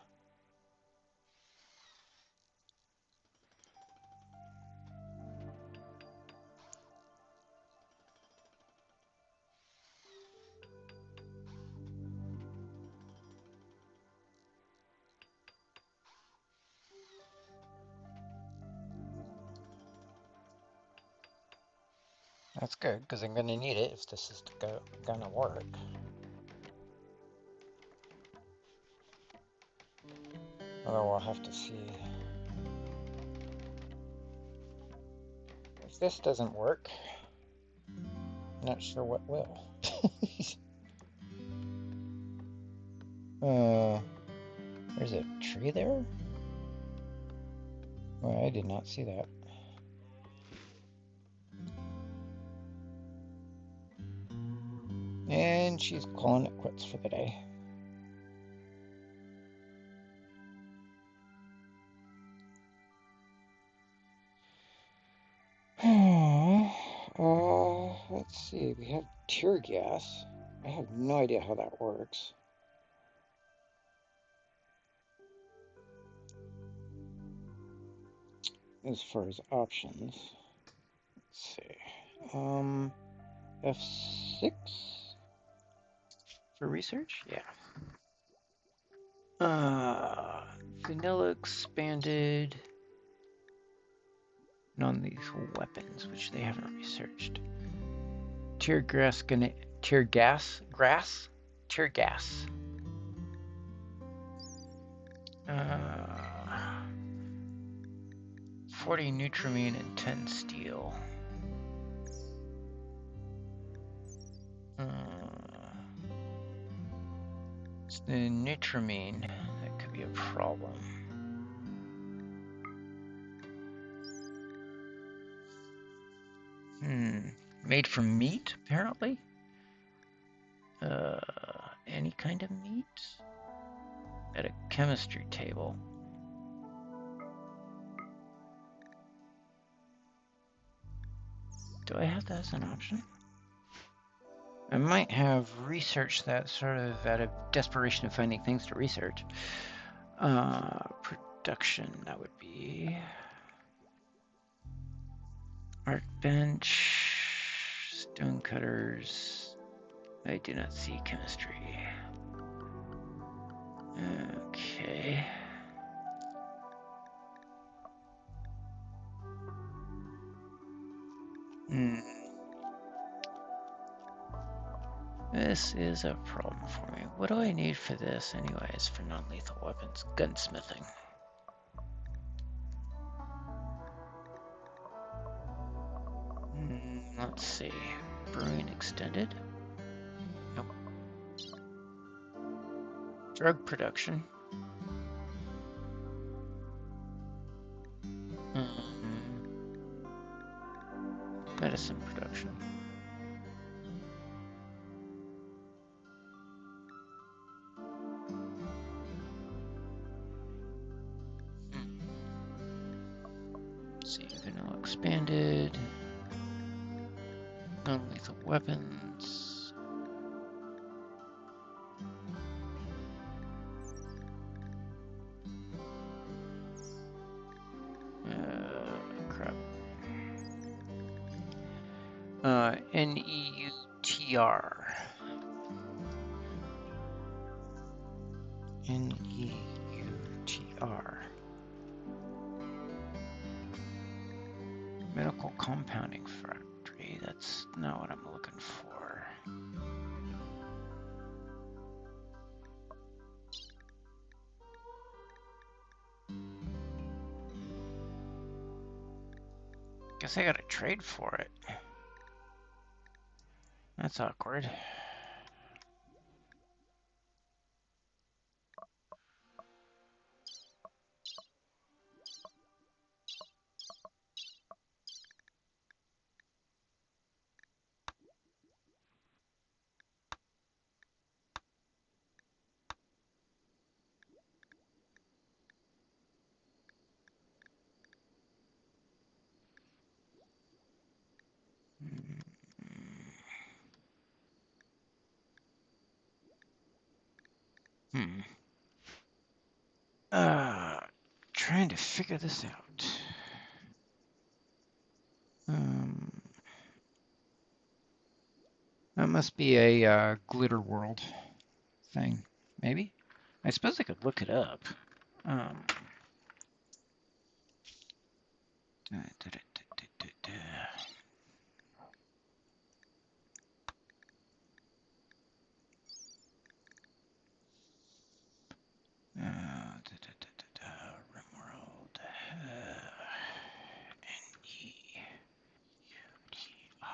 That's good, because I'm going to need it if this is going to work. Although we'll have to see. If this doesn't work, not sure what will. There's a tree there? Well, I did not see that. And she's calling it quits for the day. Let's see. We have tear gas. I have no idea how that works. As far as options, let's see. F6 for research? Yeah. Vanilla expanded non-lethal weapons, which they haven't researched. Tear gas. 40 nutramine and 10 steel. It's the nutramine that could be a problem. Made from meat, apparently. Any kind of meat? At a chemistry table. Do I have that as an option? I might have researched that sort of out of desperation of finding things to research. Production, that would be art bench, stone cutters. I do not see chemistry. Okay. This is a problem for me. What do I need for this anyways, for non-lethal weapons? Gunsmithing. Let's see. Brewing extended? Nope. Drug production. Medicine production. Let's see, vanilla expanded. Non-lethal weapons. Crap. Neutr. Neutr. Medical compounding factory. That's not what I'm looking for. Guess I gotta trade for it. That's awkward. Hmm. Trying to figure this out. That must be a glitter world thing, maybe. I suppose I could look it up. Um, da, da, da, da, da, da. Rimworld. Neutr.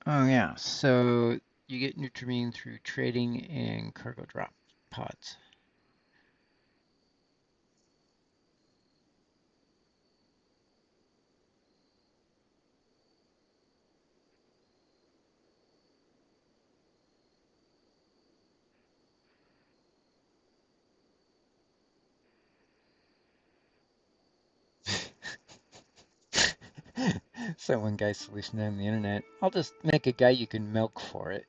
Oh yeah, so you get Nutrimine through trading in cargo drop pods. So one guy's solution on the internet, I'll just make a guy you can milk for it.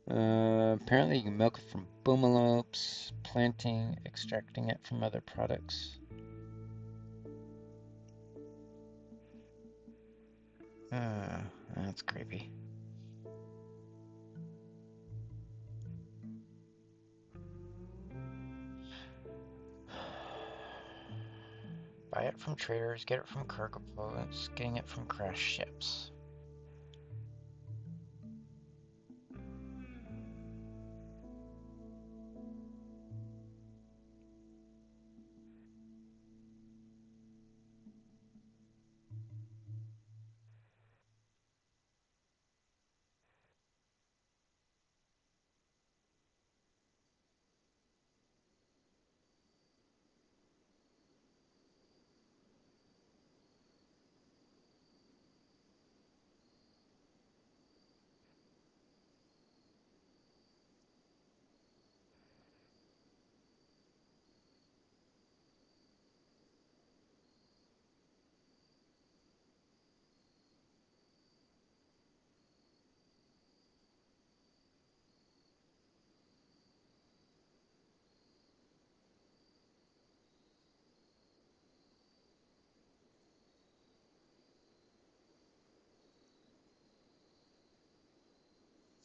Apparently you can milk it from boomalopes, planting, extracting it from other products. That's creepy. Buy it from traders, get it from cargo boats, getting it from crash ships.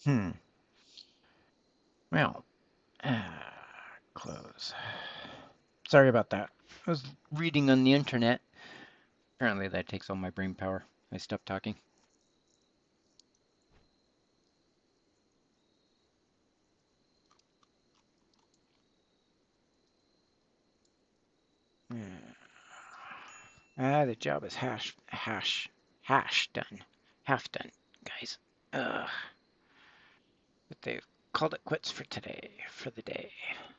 Hmm. Well, close. Sorry about that. I was reading on the internet. Apparently that takes all my brain power. I stopped talking. The job is hash done. Half done, guys. Ugh. But they've called it quits for today, for the day.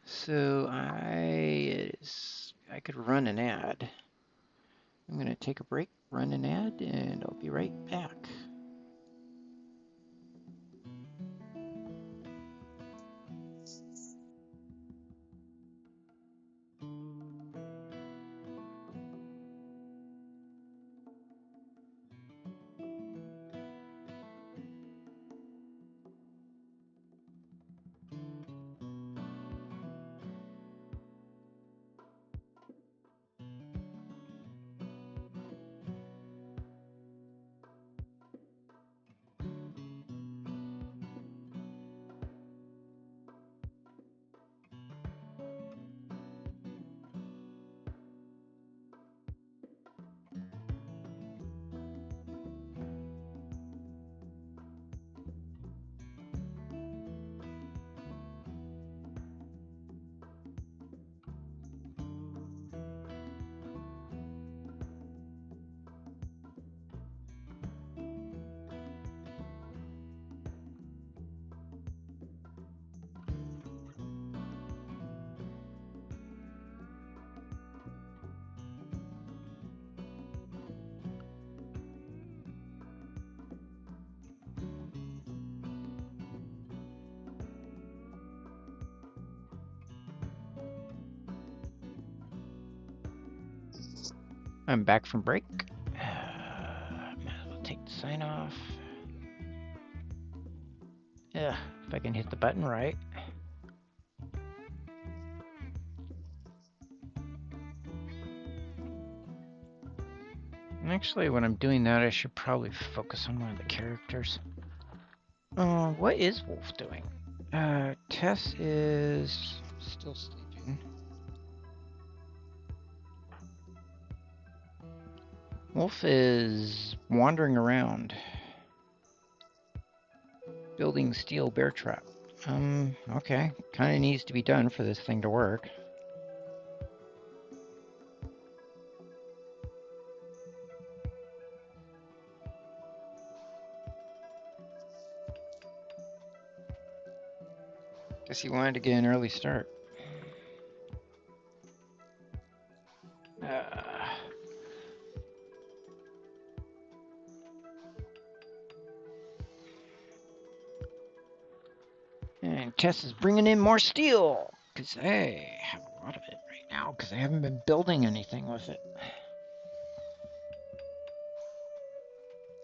So I could run an ad. I'm gonna take a break, run an ad, and I'll be right back. I'm back from break. Might as well take the sign off. Yeah, if I can hit the button right. Actually, when I'm doing that, I should probably focus on one of the characters. What is Wolf doing? Tess is still sleeping. Wolf is wandering around, building steel bear trap. Okay. Kind of needs to be done for this thing to work. Guess he wanted to get an early start. And Tess is bringing in more steel, because I have a lot of it right now, because I haven't been building anything with it.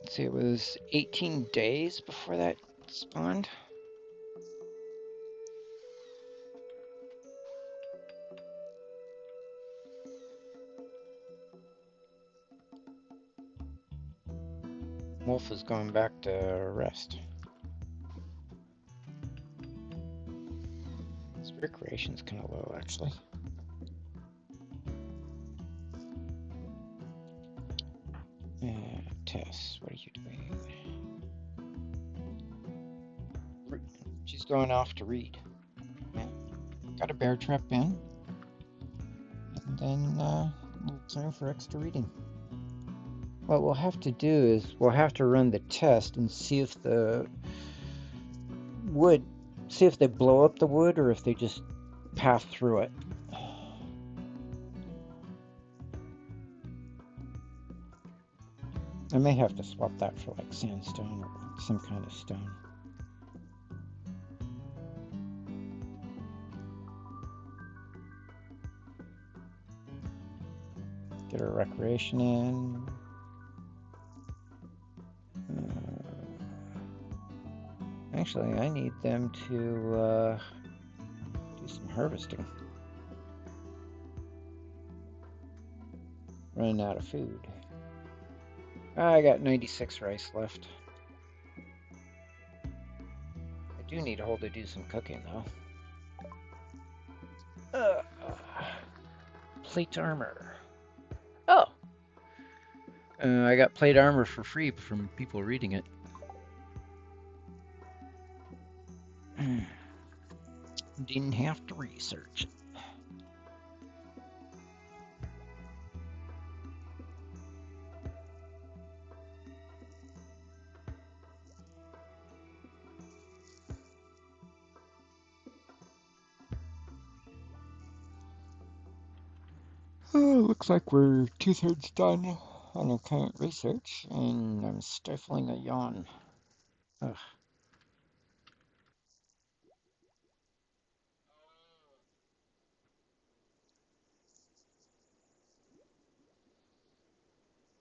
Let's see, it was 18 days before that spawned. Wolf is going back to rest. His recreation's kind of low, actually. Tess, what are you doing? She's going off to read. Yeah. Got a bear trap in. And then time for extra reading. What we'll have to do is we'll have to run the test and see if the wood, see if they blow up the wood or if they just pass through it. I may have to swap that for like sandstone or some kind of stone. Get our recreation in. Actually, I need them to do some harvesting. Running out of food. I got 96 rice left. I do need a hole to do some cooking, though. Plate armor. Oh! I got plate armor for free from people reading it. Didn't have to research it. Oh, looks like we're 2/3 done on our current research, and I'm stifling a yawn. Ugh.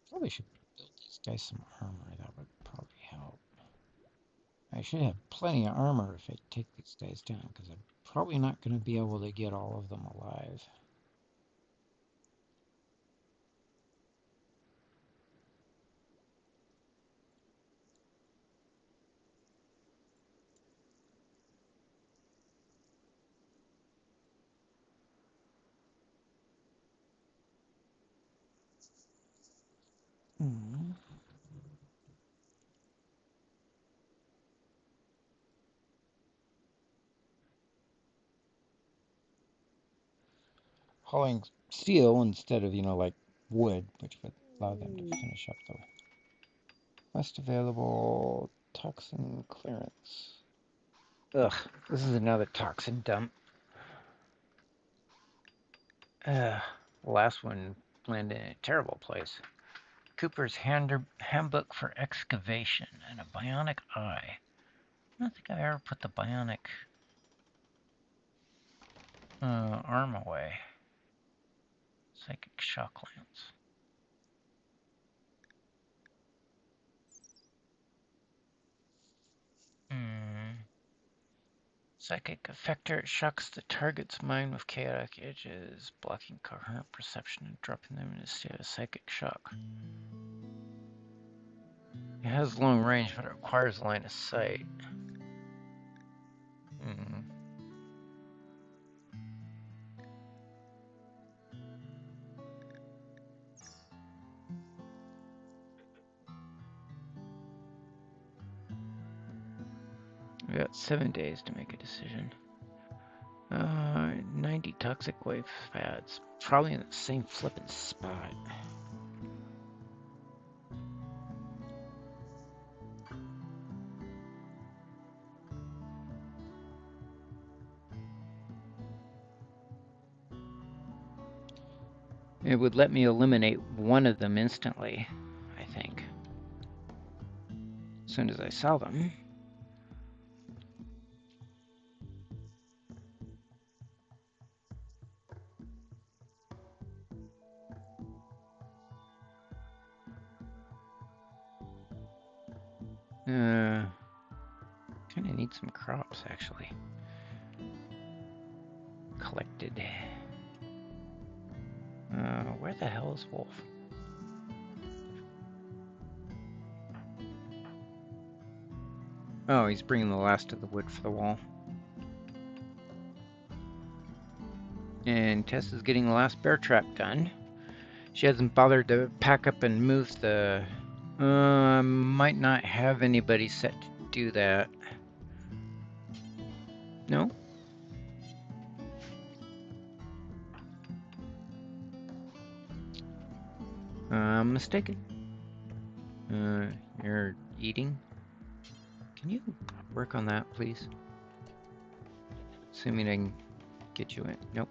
Probably should build these guys some armor. That would probably help. I should have plenty of armor if I take these guys down, because I'm probably not going to be able to get all of them alive. Hauling steel instead of, like wood, which would allow them to finish up the West available toxin clearance. Ugh, this is another toxin dump. The last one landed in a terrible place. Cooper's Handbook for Excavation and a bionic eye. I don't think I ever put the bionic arm away. Psychic shock lance. Psychic effector, it shocks the target's mind with chaotic edges, blocking coherent perception and dropping them in a state of psychic shock. It has long range, but it requires line of sight. We got 7 days to make a decision. 90 toxic wave pads. Probably in the same flippin' spot. It would let me eliminate one of them instantly, I think. As soon as I saw them. Kind of need some crops, actually. Collected. Where the hell is Wolf? Oh, he's bringing the last of the wood for the wall. And Tess is getting the last bear trap done. She hasn't bothered to pack up and move the... might not have anybody set to do that. No? I'm mistaken. You're eating? Can you work on that, please? Assuming I can get you in. Nope.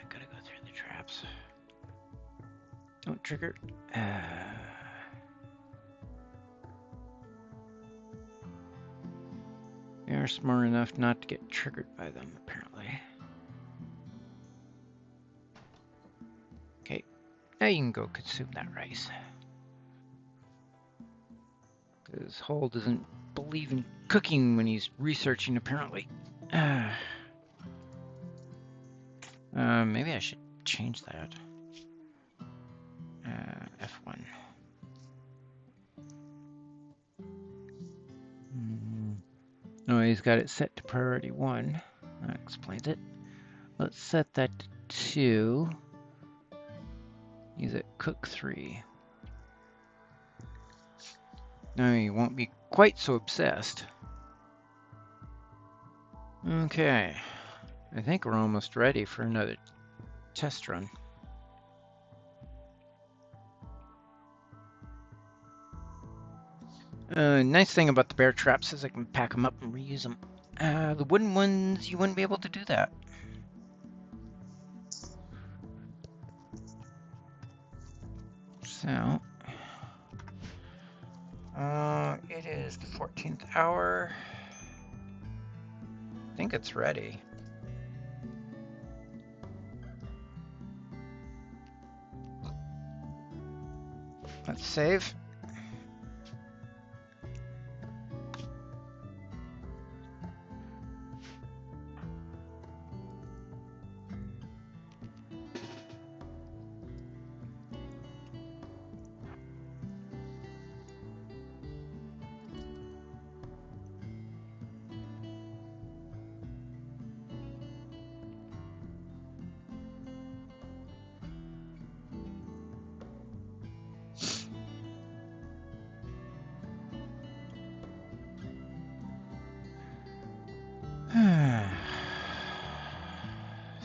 Gotta go through the traps. Don't trigger. You're smart enough not to get triggered by them, apparently. Okay, now you can go consume that rice. Because Hole doesn't believe in cooking when he's researching, apparently. Maybe I should change that. F1. Oh, he's got it set to priority 1. That explains it. Let's set that to 2. He's at cook 3. Now he won't be quite so obsessed. Okay. I think we're almost ready for another test run. Nice thing about the bear traps is I can pack them up and reuse them. The wooden ones, you wouldn't be able to do that. So, it is the 14th hour. I think it's ready. Let's save.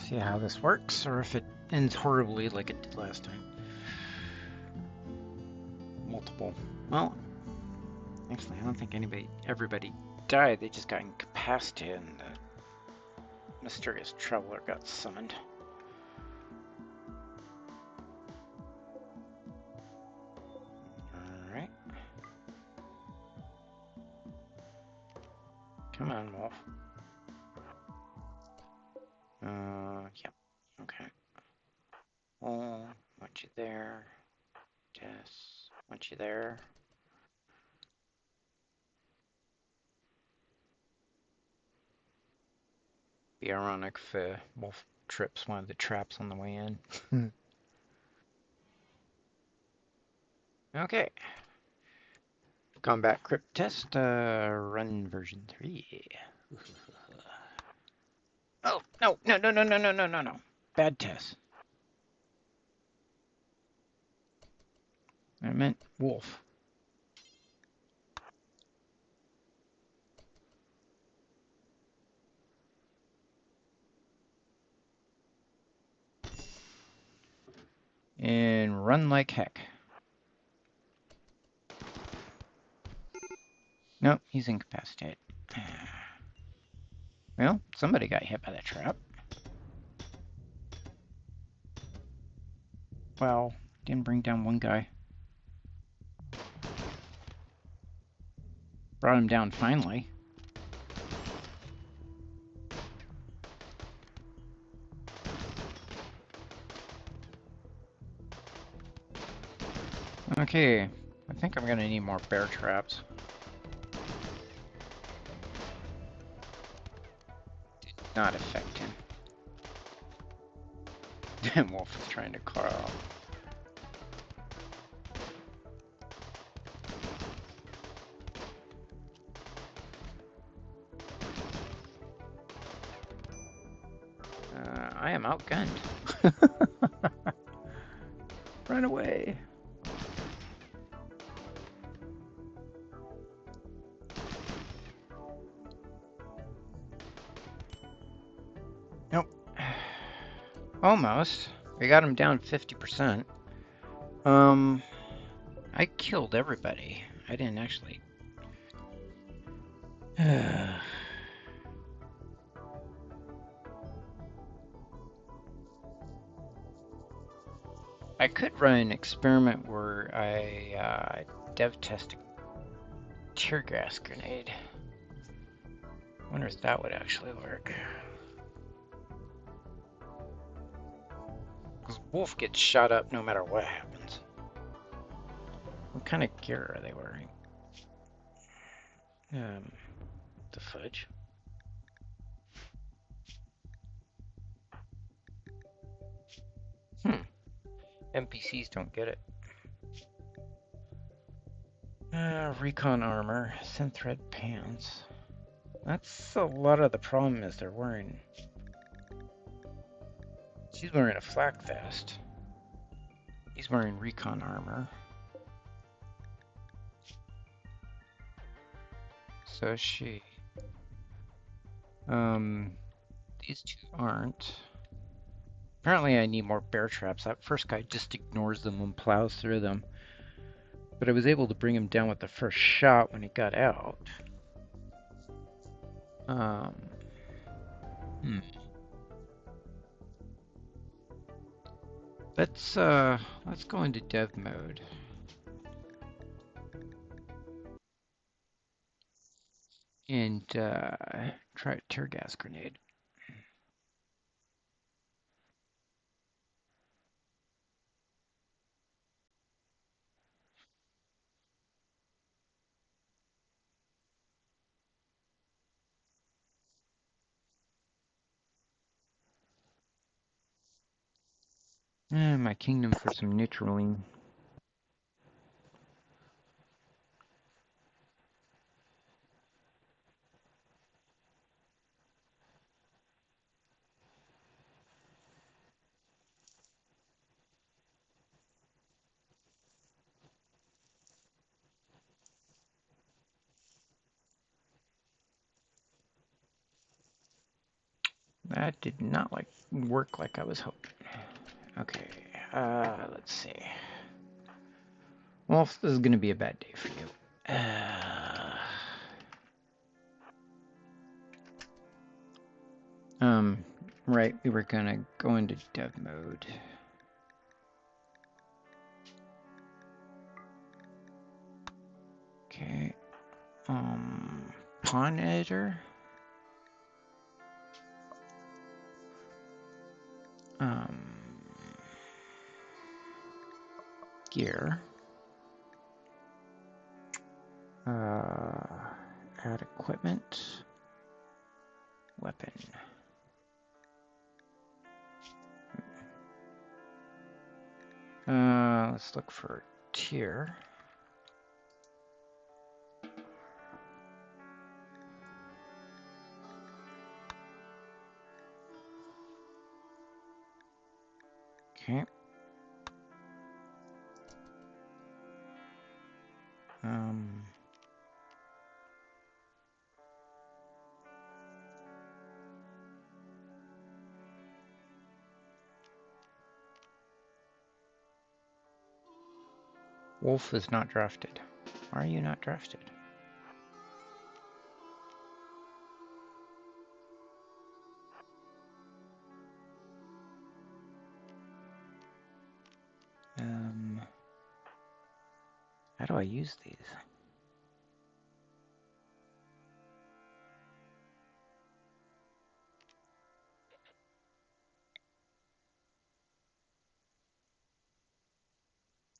See how this works, or if it ends horribly like it did last time. Multiple. Well, actually, I don't think everybody died. They just got incapacitated, and the mysterious traveler got summoned. All right. Come on, Wolf. Yep. Okay. Oh, want you there. Yes. Want you there. Be ironic if the wolf trips one of the traps on the way in. Okay. Combat crypt test, run version 3. Oh, no, no, no, no, no, no, no, no, no. Bad test. I meant wolf. And run like heck. Nope, he's incapacitated. Well, somebody got hit by that trap. Well, didn't bring down one guy. Brought him down finally. Okay, I think I'm gonna need more bear traps. Did not affect him. Then wolf was trying to crawl. I am outgunned. Run away. Nope. Almost. We got him down 50%. I killed everybody. I didn't actually. I could run an experiment where I dev test a tear gas grenade. Wonder if that would actually work. Because wolf gets shot up no matter what happens. What kind of gear are they wearing? The fudge. NPCs don't get it. Recon armor, synthread pants. That's a lot of the problem is they're wearing. She's wearing a flak vest. He's wearing recon armor. So is she. These two aren't. Apparently I need more bear traps. That first guy just ignores them and plows through them. But I was able to bring him down with the first shot when he got out. Let's go into dev mode. And try a tear gas grenade. My kingdom for some neutraline. That did not work like I was hoping. Okay, let's see. Well, this is going to be a bad day for you. Right, we were gonna go into dev mode. Okay, pawn editor. Gear. Add equipment. Weapon. Let's look for tier. Okay. Wolf is not drafted. Why are you not drafted? How do I use these?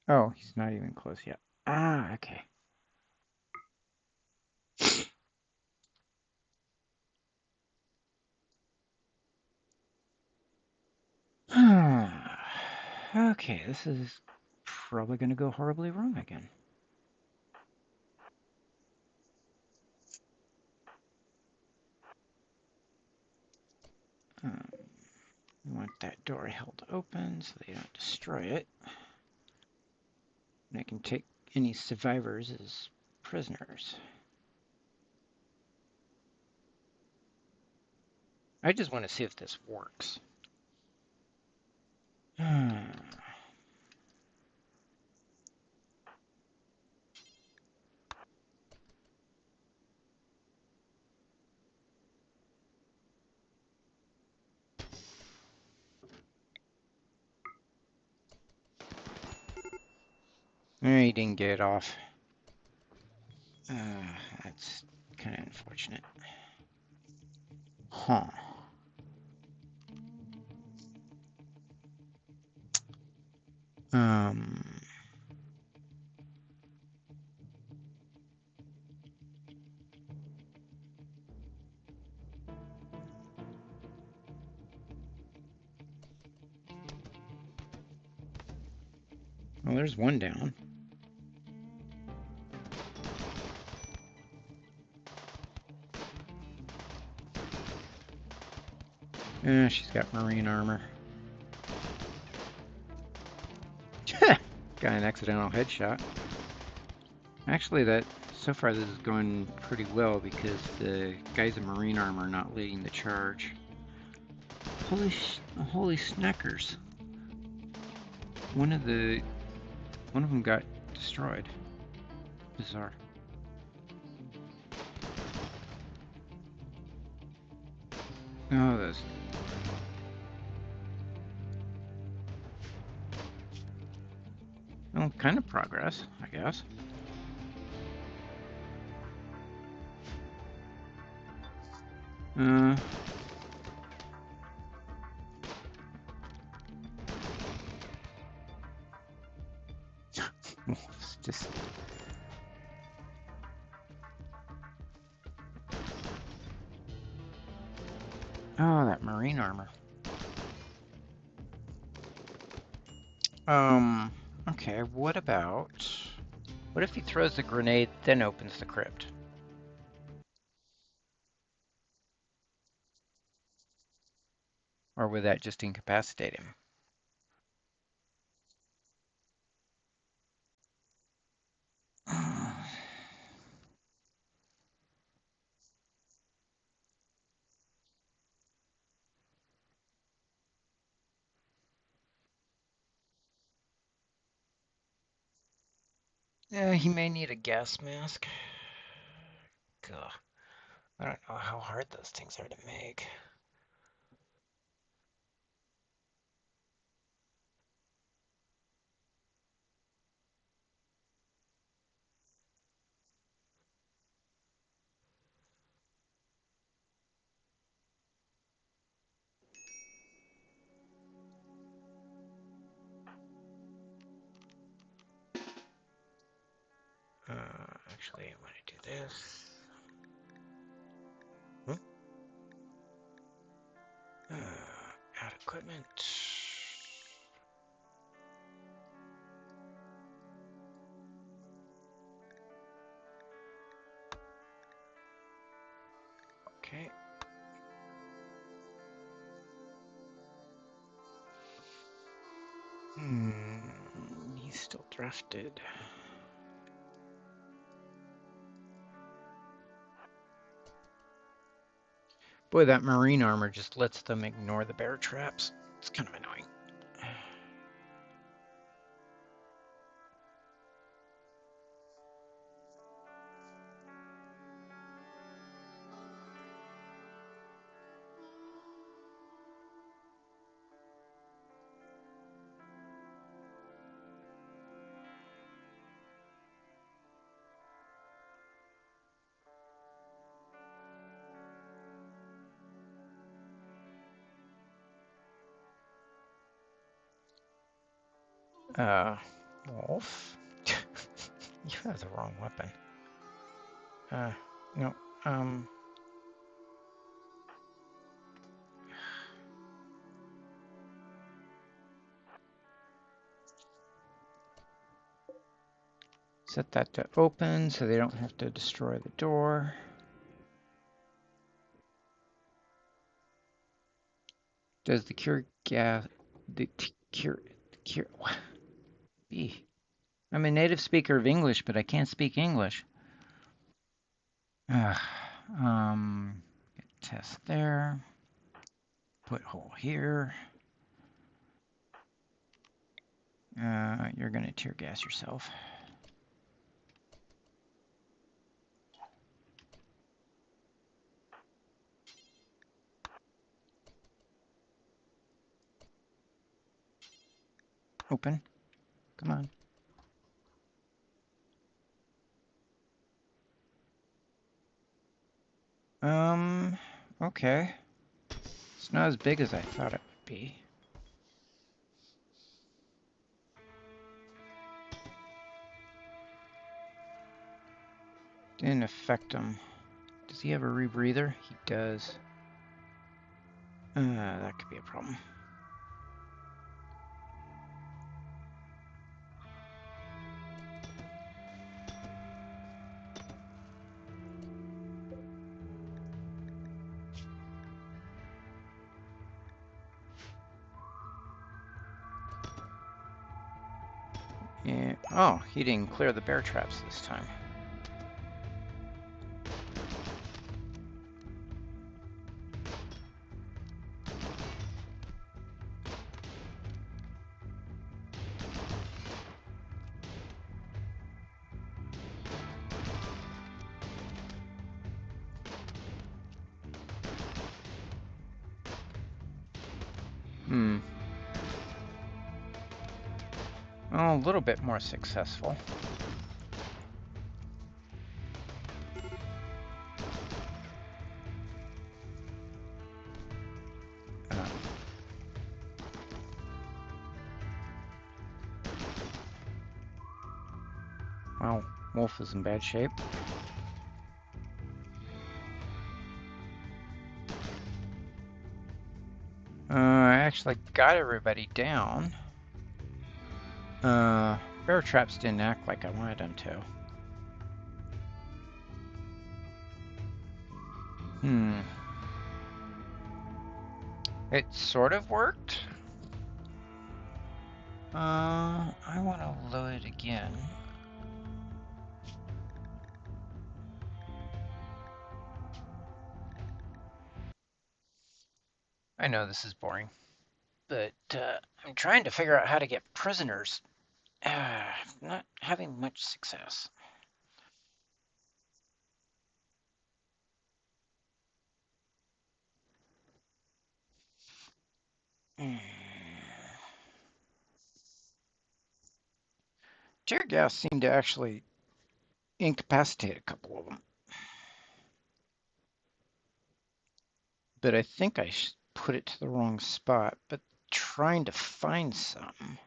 Oh, he's not even close yet. Ah, okay. Okay, this is probably going to go horribly wrong again. We want that door held open so they don't destroy it. And I can take any survivors as prisoners. I just want to see if this works. He didn't get it off. That's kind of unfortunate. Huh. Well, there's one down. She's got marine armor. Got an accidental headshot. Actually, so far this is going pretty well because the guys in marine armor are not leading the charge. Holy snackers! One of them got destroyed. Bizarre. Oh, those. Well, kind of progress, I guess. It's just. Oh, that marine armor. Okay, what if he throws the grenade, then opens the crypt? Or would that just incapacitate him? Yeah, he may need a gas mask. Gah. I don't know how hard those things are to make. Actually, I want to do this. Add equipment. Okay. He's still drafted. Boy, that marine armor just lets them ignore the bear traps. It's kind of annoying. Wolf? You have the wrong weapon. No, set that to open so they don't have to destroy the door. Does the cure gas, cure, what? I'm a native speaker of English, but I can't speak English. Um, test there. Put hole here. You're gonna tear gas yourself. Open. Come on. Okay. It's not as big as I thought it would be. Didn't affect him. Does he have a rebreather? He does. That could be a problem. Yeah. Oh, he didn't clear the bear traps this time. Oh, a little bit more successful. Wow, Wolf is in bad shape. I actually got everybody down. Bear traps didn't act like I wanted them to. It sort of worked. I want to load it again. I know this is boring, but I'm trying to figure out how to get prisoners. Not having much success. Tear gas seemed to actually incapacitate a couple of them. But I think I put it to the wrong spot. But trying to find some.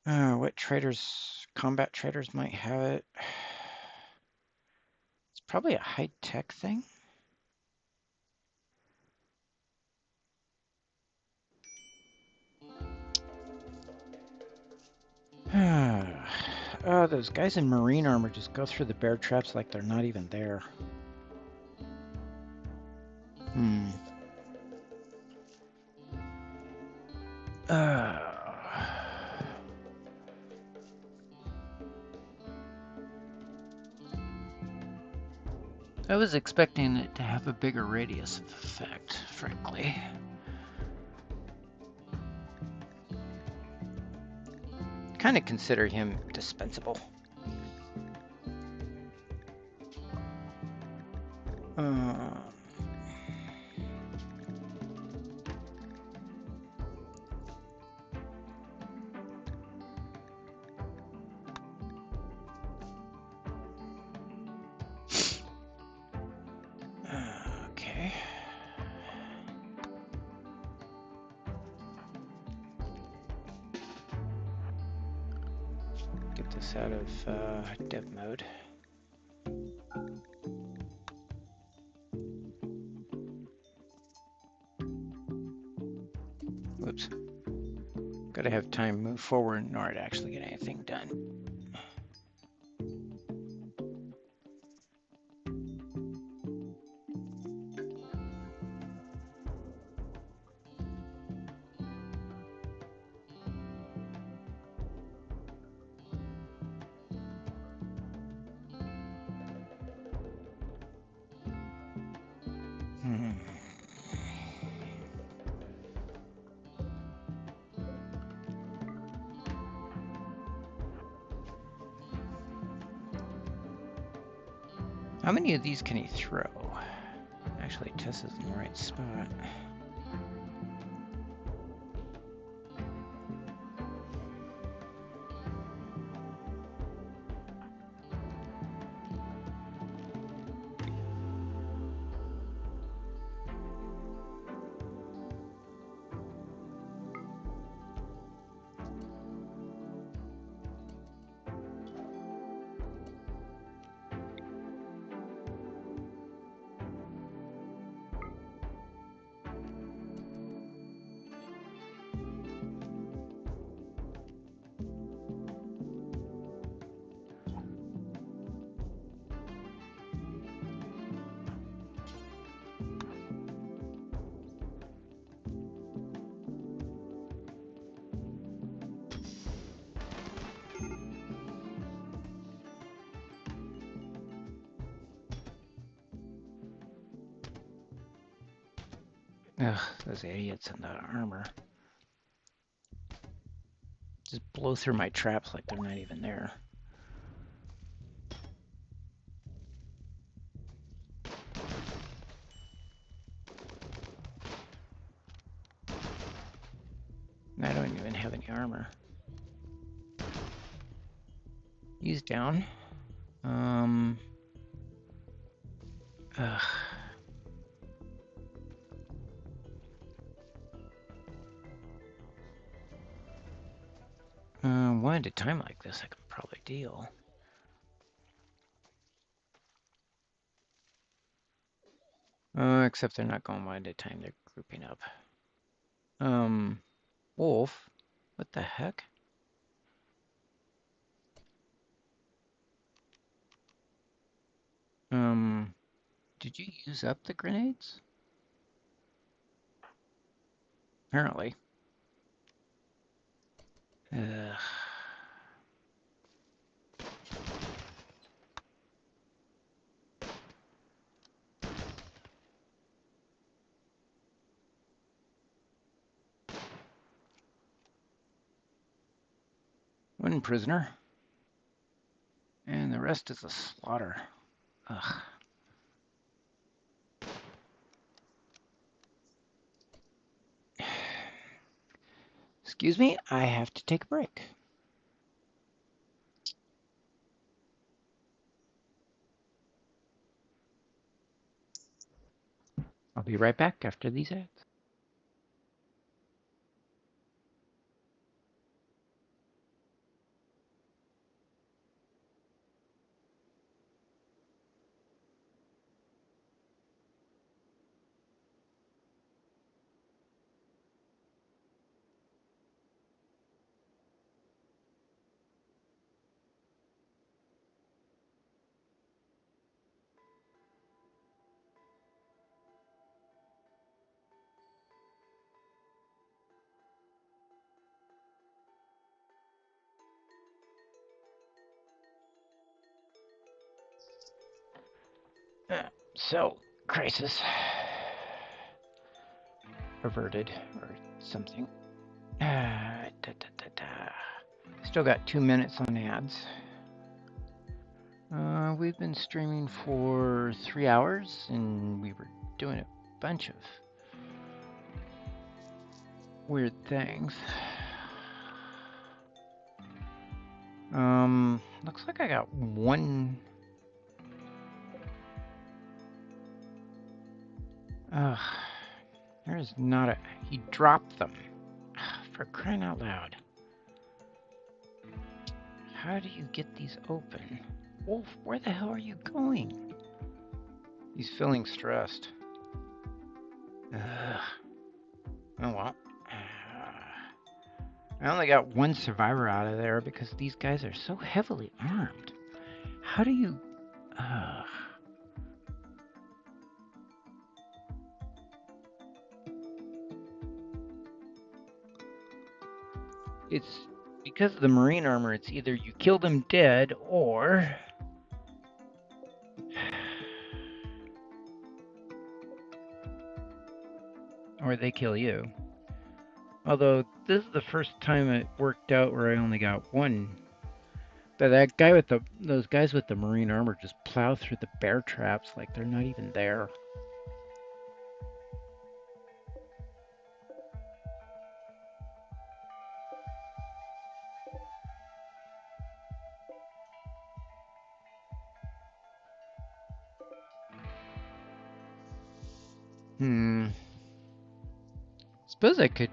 What traders, combat traders might have it. It's probably a high-tech thing. Those guys in marine armor just go through the bear traps like they're not even there. Hmm. Uh, I was expecting it to have a bigger radius of effect, frankly. Kind of consider him dispensable. Uh, okay. Get this out of dev mode. Whoops. Gotta have time move forward in order to actually get anything done. Hmm. How many of these can he throw? Actually, Tessa's in the right spot. Ugh, those idiots in the armor. Just blow through my traps like they're not even there. I don't even have any armor. He's down. Ugh. One at a time like this, I can probably deal. Except they're not going one at a time, they're grouping up. Wolf? What the heck? Did you use up the grenades? Apparently. Ugh. One prisoner. And the rest is a slaughter. Ugh. Excuse me, I have to take a break. I'll be right back after these ads. So, crisis averted or something. Still got 2 minutes on ads. We've been streaming for 3 hours, and we were doing a bunch of weird things. Looks like I got one. There's not a. He dropped them. For crying out loud. How do you get these open? Wolf, where the hell are you going? He's feeling stressed. Ugh. Oh well. I only got one survivor out of there because these guys are so heavily armed. How do you... It's because of the marine armor, it's either you kill them dead or... or they kill you. Although, this is the first time it worked out where I only got one. But that guy with those guys with the marine armor just plow through the bear traps like they're not even there. Suppose I could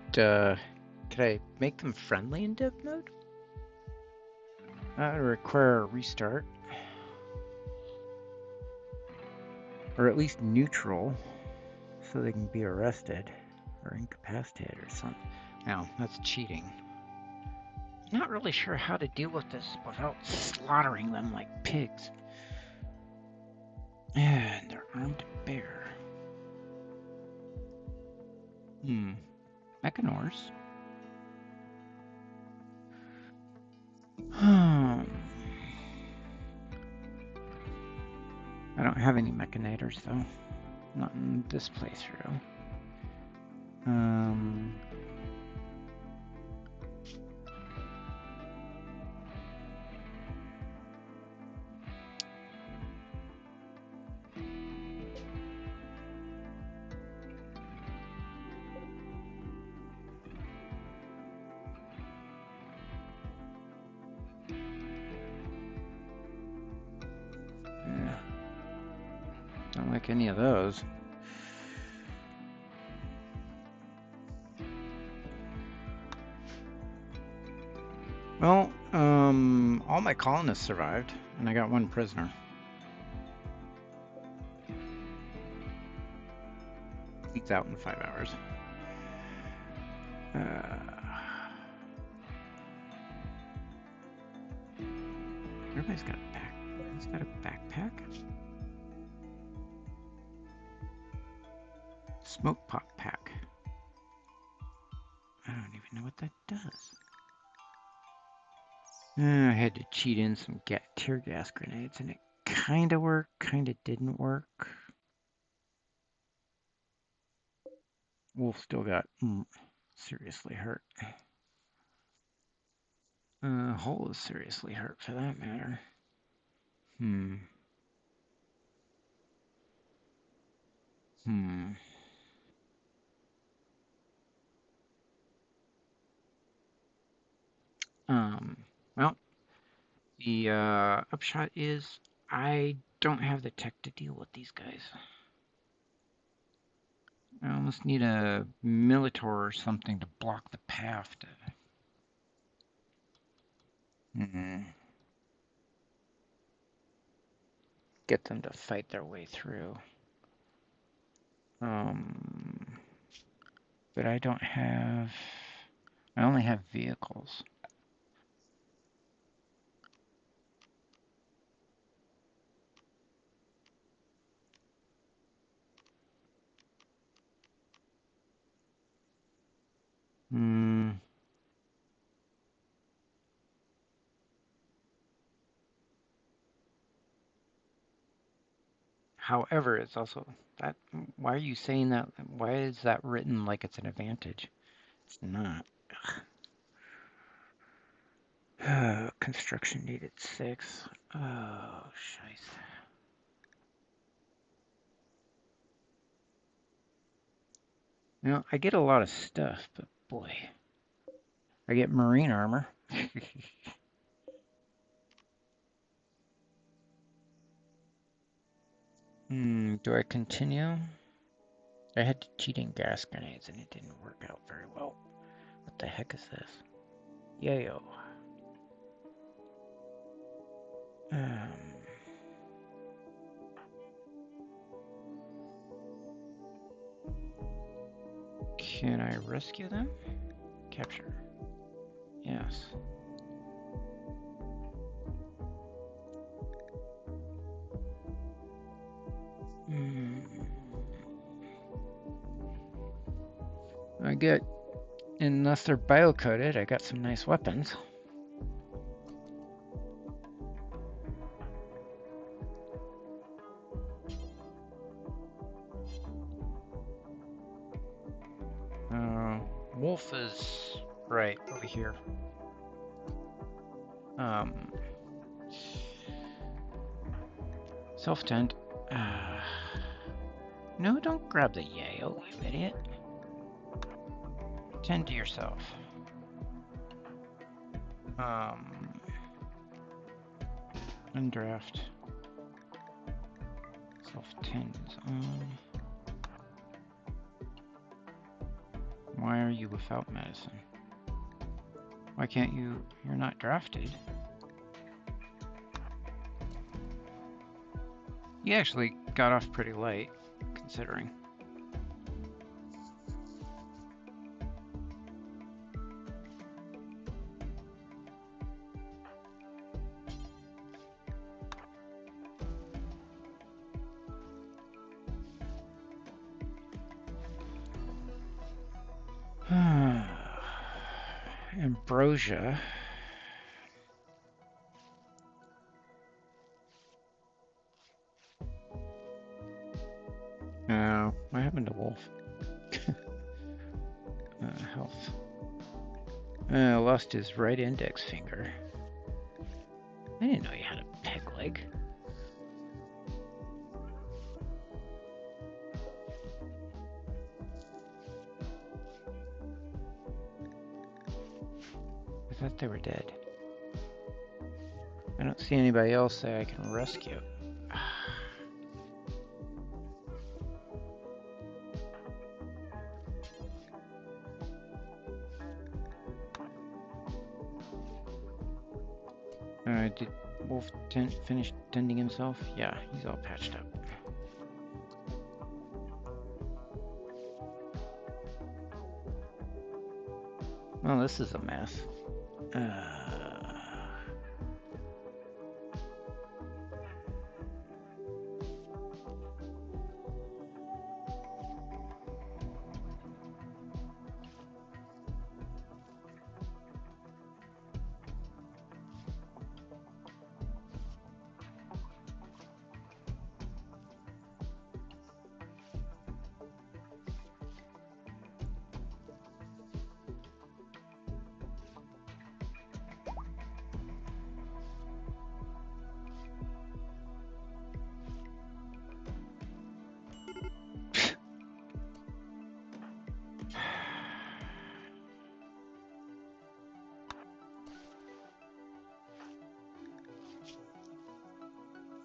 I make them friendly in dev mode? That would require a restart. Or at least neutral, so they can be arrested or incapacitated or something. No, that's cheating. Not really sure how to deal with this without slaughtering them like pigs. And they're armed bear. Mechanors. I don't have any mechanators though. Not in this playthrough. Don't like any of those. Well, all my colonists survived, and I got one prisoner. He's out in 5 hours. Everybody's got a back. Everybody's got a backpack. Smoke pop pack. I don't even know what that does. I had to cheat in some tear gas grenades, and it kind of worked, kind of didn't work. Wolf still got seriously hurt. Hole is seriously hurt for that matter. Well, the upshot is I don't have the tech to deal with these guys. I almost need a Militor or something to block the path to... get them to fight their way through. But I don't have... I only have vehicles. However, it's also that. Why are you saying that? Why is that written like it's an advantage? It's not. Construction needed 6. Oh, scheiße. Now, I get a lot of stuff, but boy, I get marine armor. Do I continue? I had to cheating gas grenades and it didn't work out very well. What the heck is this? Yayo. Can I rescue them? Capture. Yes. I get, unless they're bio-coded, I got some nice weapons. Wolf is right over here. Self-tend. No, don't grab the yayo, you idiot. Tend to yourself. Undraft. Self-tend is on. Why are you without medicine? Why can't you? You're not drafted. You actually got off pretty late, considering. Ambrosia. What happened to Wolf? Health. Lost his right index finger. I didn't know you had a peg leg. I thought they were dead. I don't see anybody else that I can rescue. Did Wolf finish tending himself? Yeah, he's all patched up. Well, this is a mess.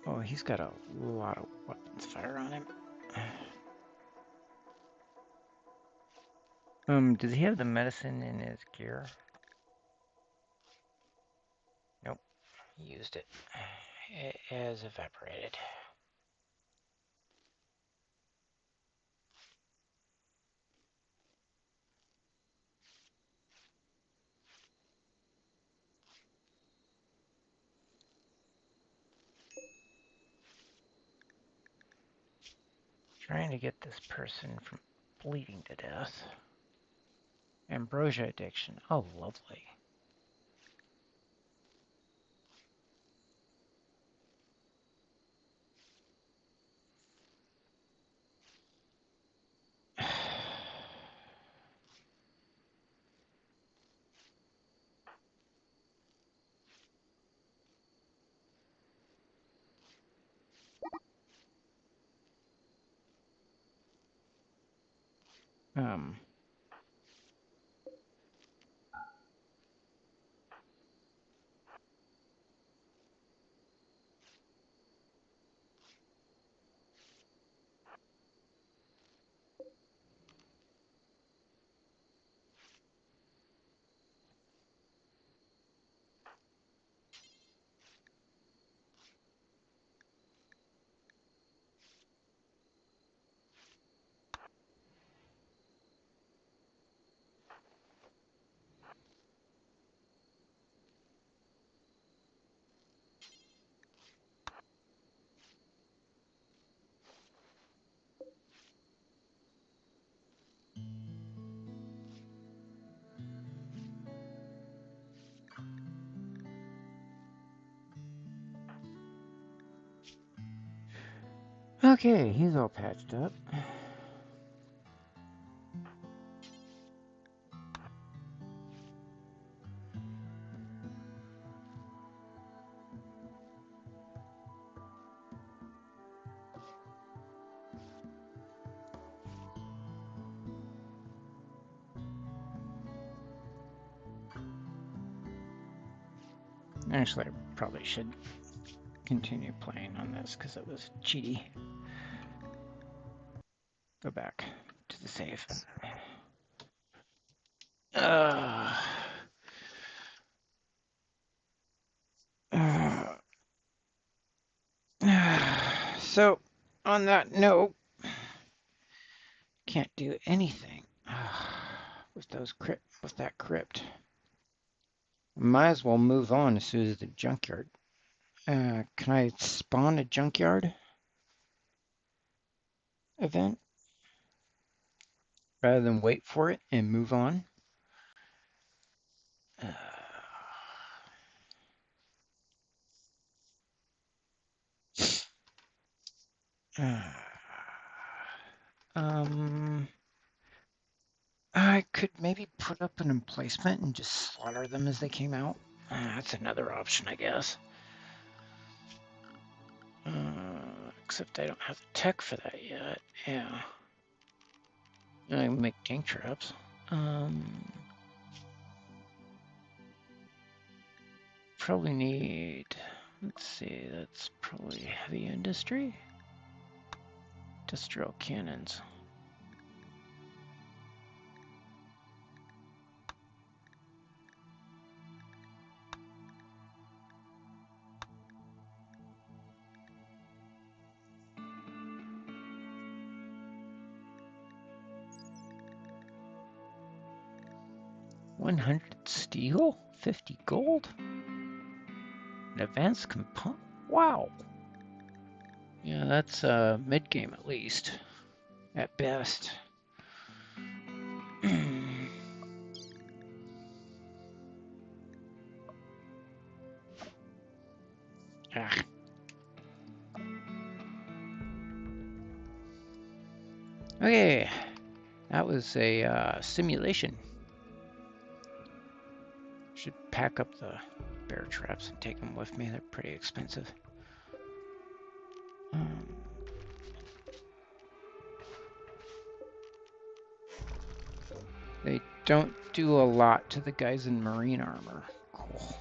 Oh, he's got a lot of weapons fire on him. Does he have the medicine in his gear? Nope, he used it. It has evaporated. Trying to get this person from bleeding to death. Ambrosia addiction. Oh, lovely. Um, okay, he's all patched up. Actually, I probably should continue playing on this because it was cheaty. Go back to the save. Uh, uh, so, on that note, can't do anything with that crypt. Might as well move on as soon as the junkyard. Can I spawn a junkyard event rather than wait for it and move on? Um, I could maybe put up an emplacement and just slaughter them as they came out. That's another option, I guess. Except I don't have the tech for that yet. Yeah. I can make tank traps. Probably need, let's see, that's probably heavy industry. Industrial cannons. $100 steel, 50 gold. An advanced component. Wow. Yeah, that's mid-game at least. At best. Ah. Okay, that was a simulation. Should pack up the bear traps and take them with me. They're pretty expensive. They don't do a lot to the guys in marine armor. Cool.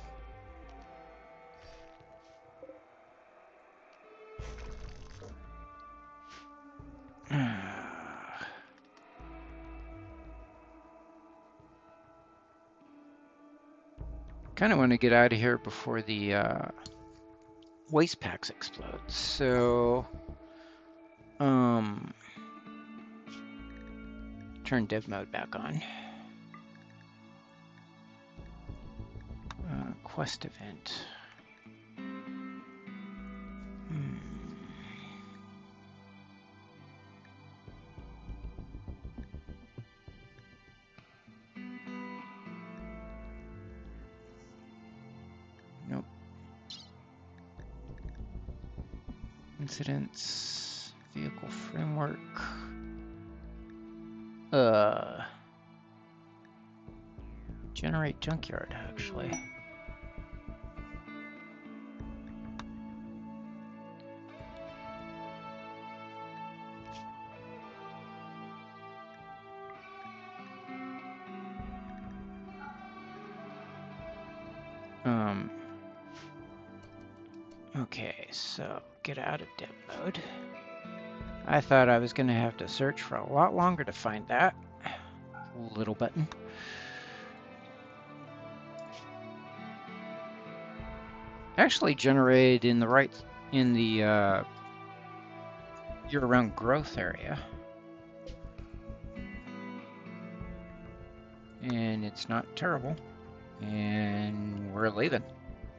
Kind of want to get out of here before the waste packs explode. So, turn dev mode back on. Quest event. Nope. Incidents. Vehicle framework. Generate junkyard, actually. Um, okay, so get out of dev mode. I thought I was going to have to search for a lot longer to find that little button. Actually generated in the year-round growth area. And it's not terrible. And we're leaving.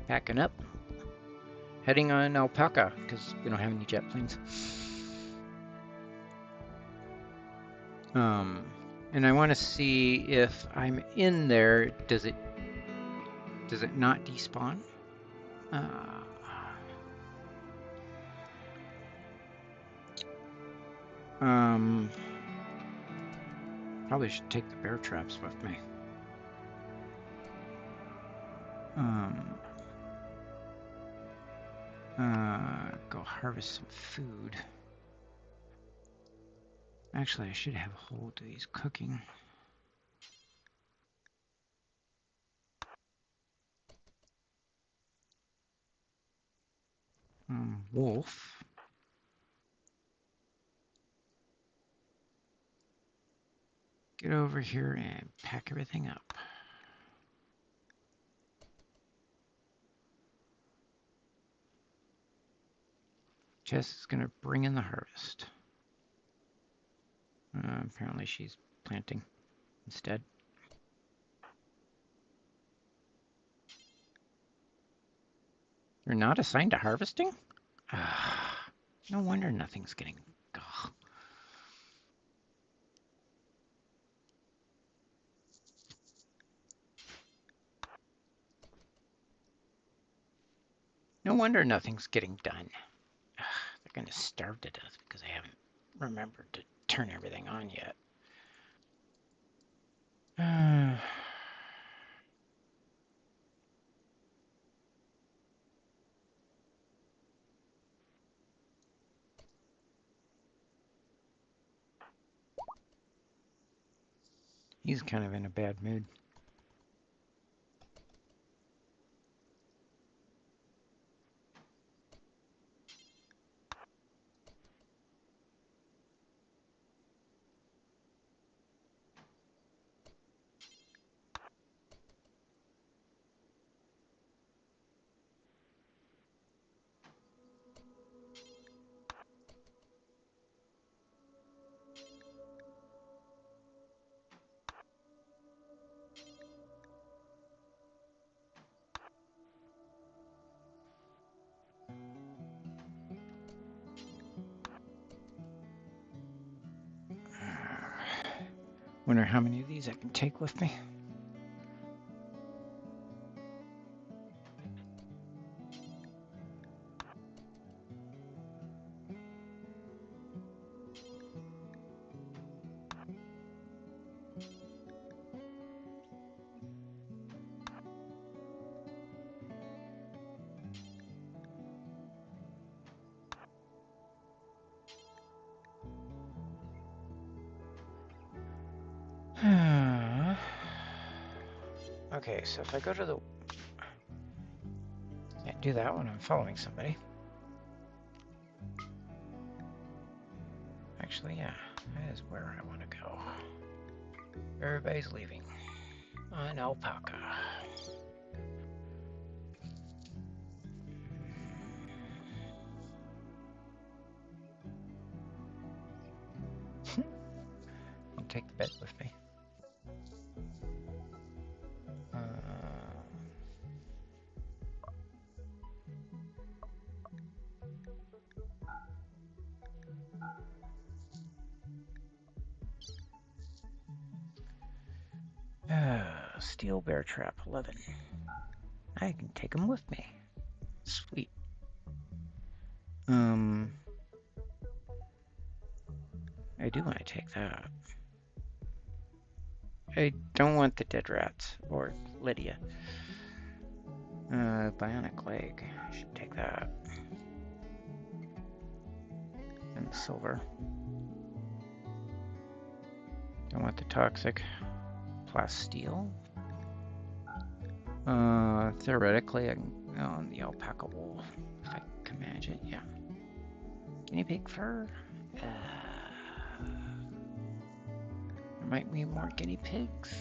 Packing up. Heading on Alpaca, because we don't have any jet planes. And I want to see if I'm in there, does it not despawn? Probably should take the bear traps with me. Go harvest some food. Actually, I should have a hold of these cooking. Wolf. Get over here and pack everything up. Jess is going to bring in the harvest. Apparently she's planting instead. You're not assigned to harvesting? No wonder nothing's getting... Ugh. No wonder nothing's getting done. They're going to starve to death because I haven't remembered to turn everything on yet. He's kind of in a bad mood. Wonder how many of these I can take with me. Okay, so if I go to the... Can't do that when I'm following somebody. Actually, yeah, that is where I want to go. Everybody's leaving on Alpaca. I'll take the bed with me. Steel bear trap 11. I can take them with me. Sweet. I do want to take that. I don't want the dead rats or Lydia. Bionic leg. I should take that. And the silver. Don't want the toxic plasteel. Theoretically, I can go on the alpaca wool if I can manage it. Yeah. Guinea pig fur. There might be more guinea pigs.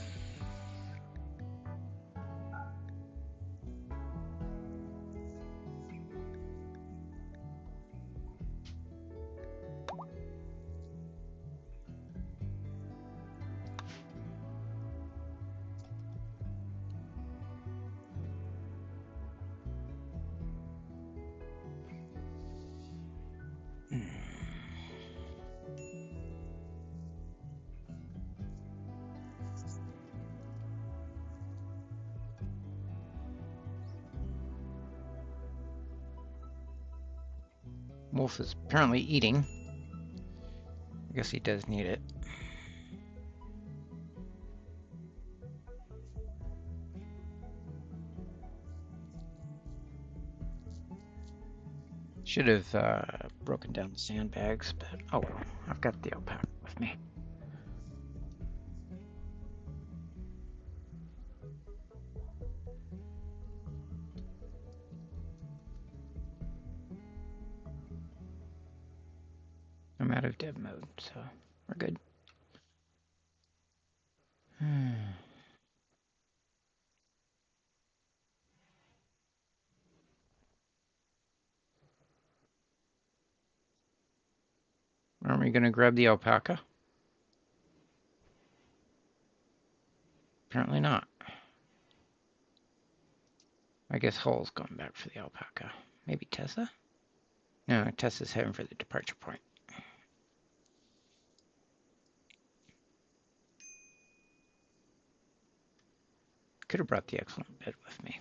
Wolf is apparently eating. I guess he does need it. Should have broken down the sandbags, but oh well. I've got the alpaca with me. I'm out of dev mode, so we're good. Aren't we gonna grab the alpaca? Apparently not. I guess Hull's going back for the alpaca. Maybe Tessa? No, Tessa's heading for the departure point. Could have brought the excellent bed with me.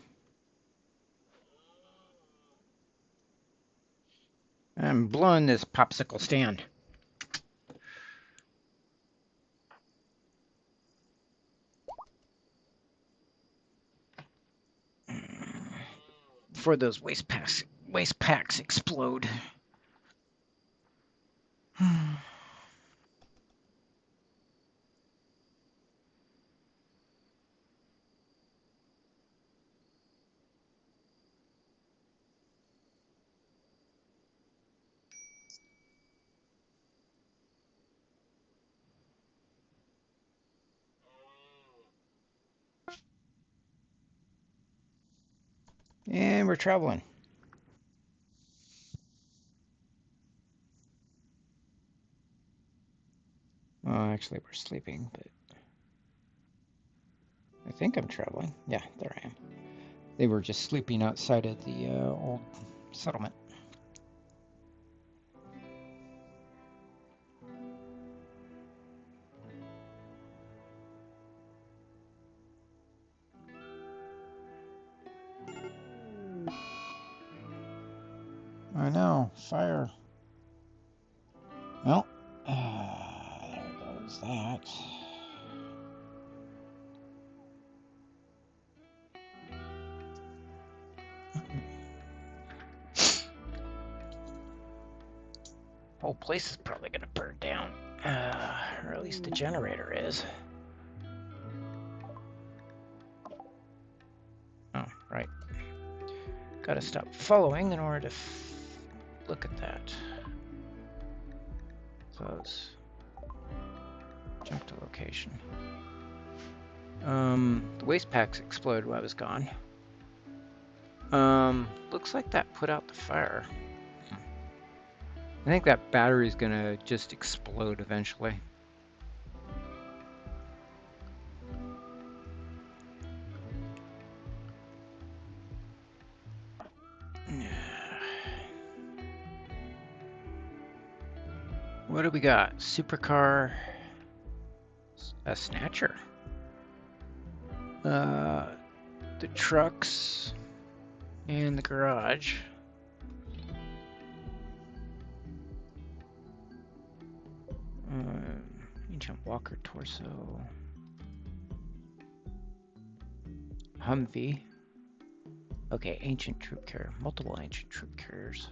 I'm blowing this popsicle stand. Before those waste packs explode. And we're traveling. Well, actually, we're sleeping, but I think I'm traveling. Yeah, there I am. They were just sleeping outside of the old settlement. I know, fire. Well, there goes that. Whole place is probably gonna burn down, or at least the generator is. Oh, right. Gotta stop following in order to look at that. Close. Jump to location. The waste packs exploded while I was gone. Looks like that put out the fire. I think that battery's gonna just explode eventually. What do we got? Supercar, a snatcher. The trucks and the garage. Ancient Walker torso. Humvee. Okay, ancient troop carrier. Multiple ancient troop carriers.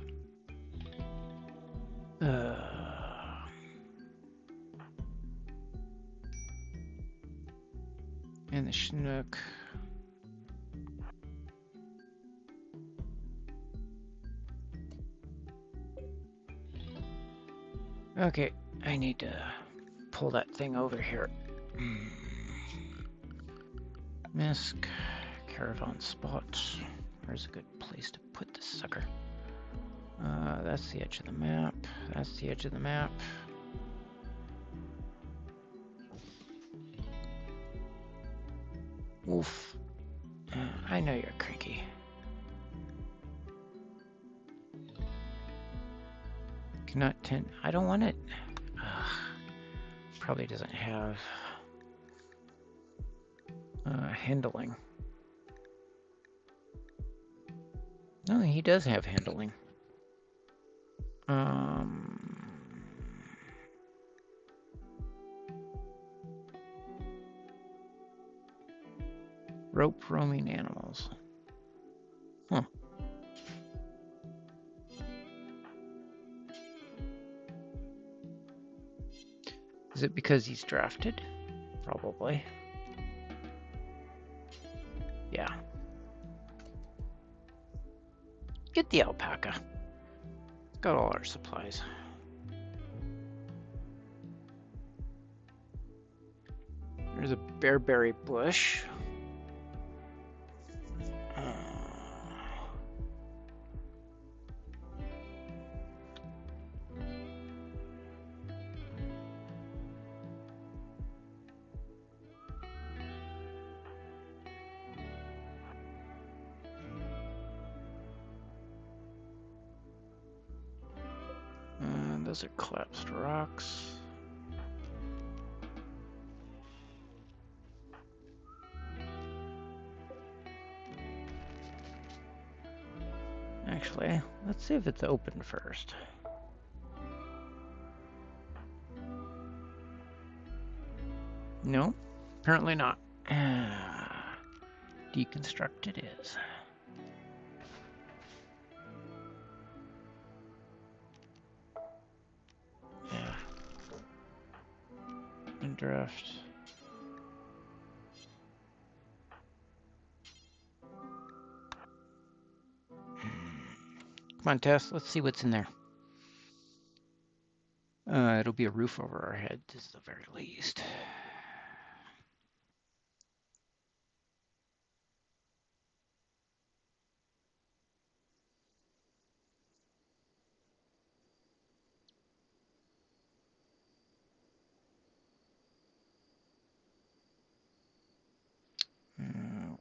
And the Chinook. Okay, I need to pull that thing over here. Misc, caravan spot. Where's a good place to put this sucker? That's the edge of the map. That's the edge of the map. Oof. I know you're cranky. Cannot tend. I don't want it. Ugh. Probably doesn't have handling. No, he does have handling. Rope roaming animals. Huh. Is it because he's drafted? Probably. Yeah. Get the alpaca. Got all our supplies. There's a bearberry bush. Those are collapsed rocks. Actually, let's see if it's open first. No, apparently not. Deconstruct it is. Yeah. And draft. Come on, Tess, let's see what's in there. It'll be a roof over our heads at the very least.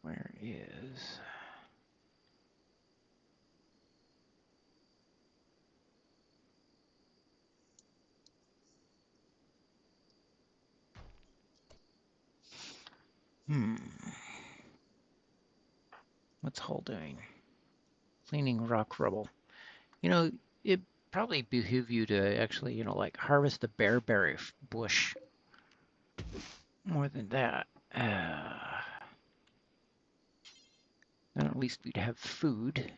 Where is... What's Hull doing? Cleaning rock rubble. You know, it probably behoove you to actually, you know, like harvest the bearberry bush. More than that. Then at least we'd have food.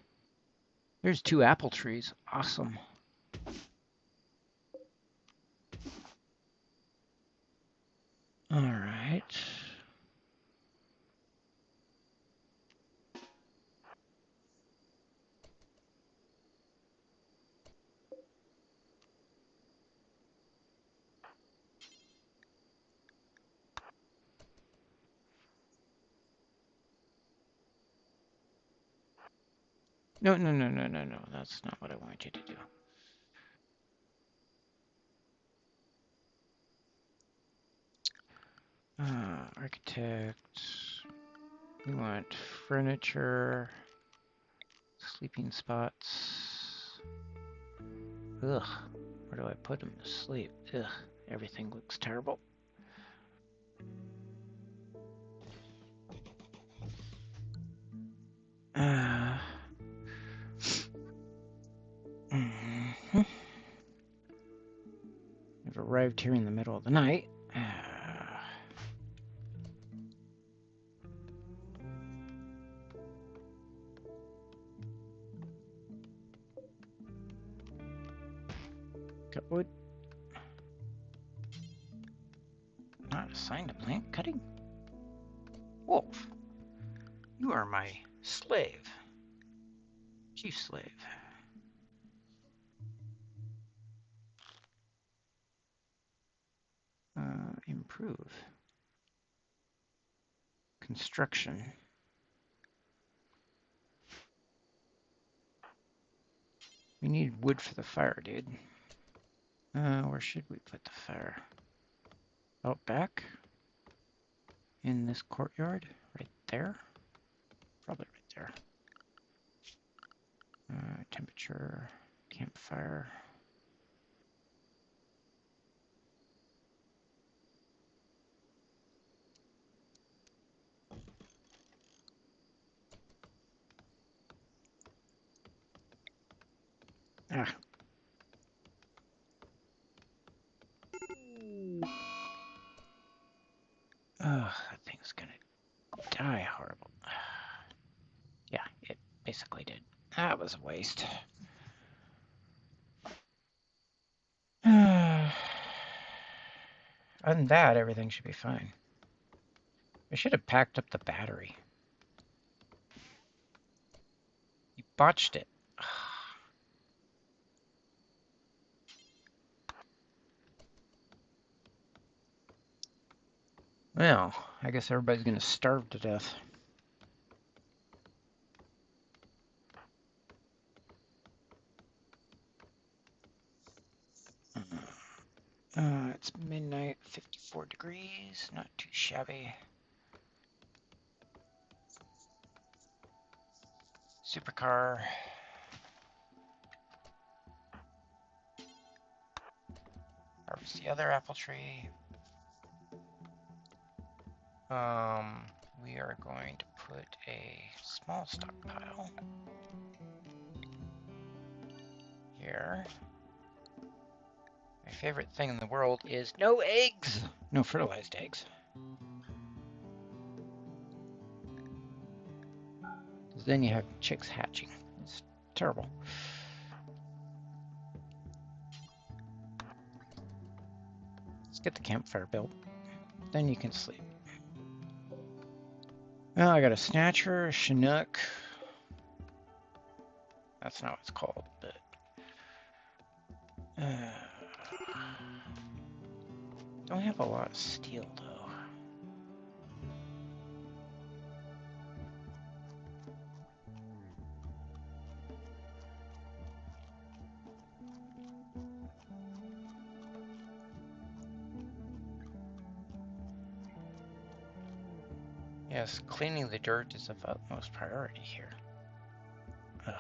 There's 2 apple trees. Awesome. All right. No. That's not what I want you to do. Architect. We want furniture. Sleeping spots. Ugh. Where do I put them to sleep? Ugh. Everything looks terrible. I've arrived here in the middle of the night. Cut wood. Not assigned to plant cutting. Wolf, you are my slave. Chief slave. improve? Construction. We need wood for the fire, dude. Where should we put the fire? Out back? In this courtyard? Right there? Probably right there. Temperature, campfire. Ah. Oh, that thing's gonna die horrible. Yeah, it basically did. That was a waste. Other than that, everything should be fine. I should have packed up the battery. You botched it. Well, I guess everybody's gonna starve to death. It's midnight, 54 degrees, not too shabby. Supercar. Harvest the other apple tree. We are going to put a small stockpile here. My favorite thing in the world is no eggs! No fertilized eggs. Because then you have chicks hatching. It's terrible. Let's get the campfire built. Then you can sleep. Well, I got a snatcher, a chinook. That's not what it's called, but... don't have a lot of steel, though. Yes, cleaning the dirt is of utmost priority here. Ugh.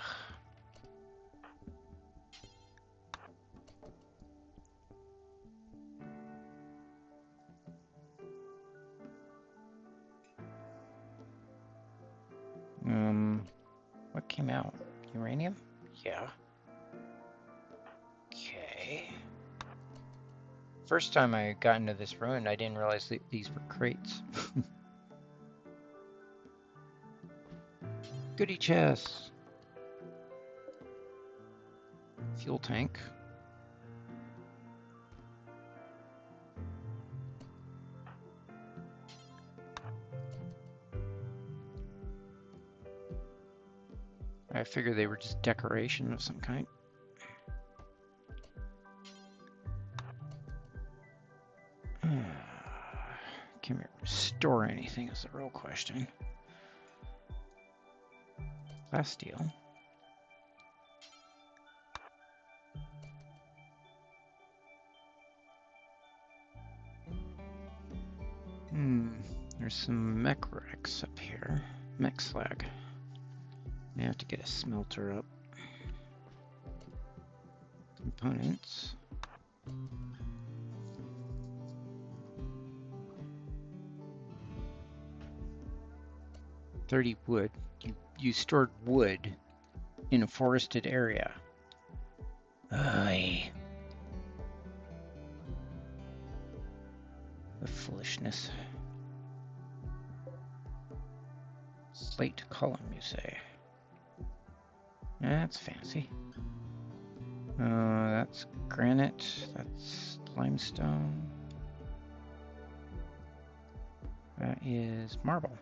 What came out? Uranium? Yeah. Okay. First time I got into this ruin, I didn't realize that these were crates. Goodie chest. Fuel tank. I figured they were just decoration of some kind. Can we restore anything is the real question. Glass steel. There's some mech wrecks up here. Mech slag. I have to get a smelter up. Components. $30 wood. You stored wood in a forested area. Aye. The foolishness. Slate column, you say? That's fancy. That's granite. That's limestone. That is marble.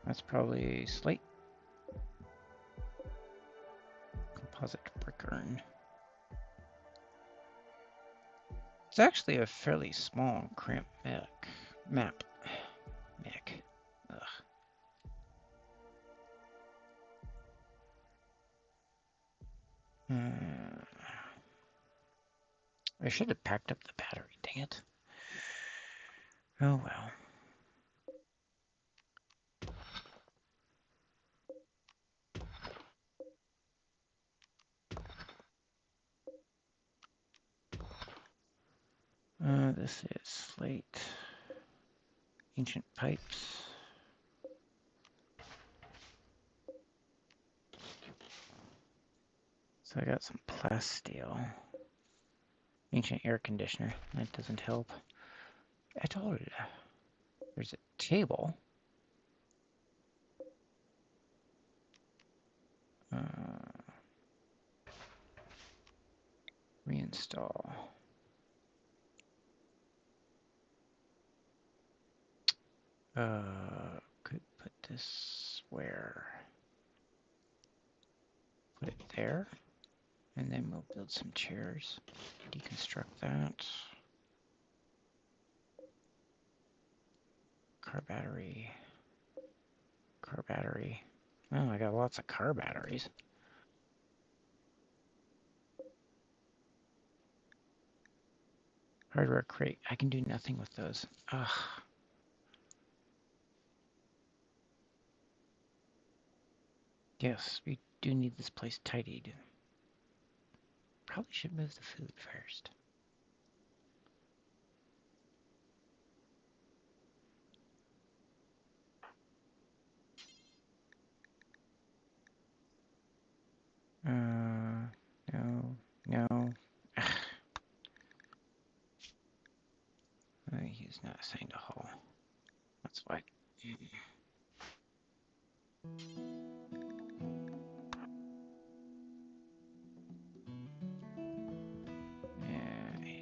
That's probably slate. Composite brick urn. It's actually a fairly small, cramped map. Mick. Ugh. I should have packed up the battery, dang it. Oh well. This is slate. Ancient pipes. So I got some plasteel. Ancient air conditioner. That doesn't help at all. There's a table. Reinstall. Could put this where? Put it there. And then we'll build some chairs. Deconstruct that. Car battery. Car battery. Oh, I got lots of car batteries. Hardware crate. I can do nothing with those. Ugh. Yes, we do need this place tidied. Probably should move the food first. No, no. He's not assigned a haul. That's why.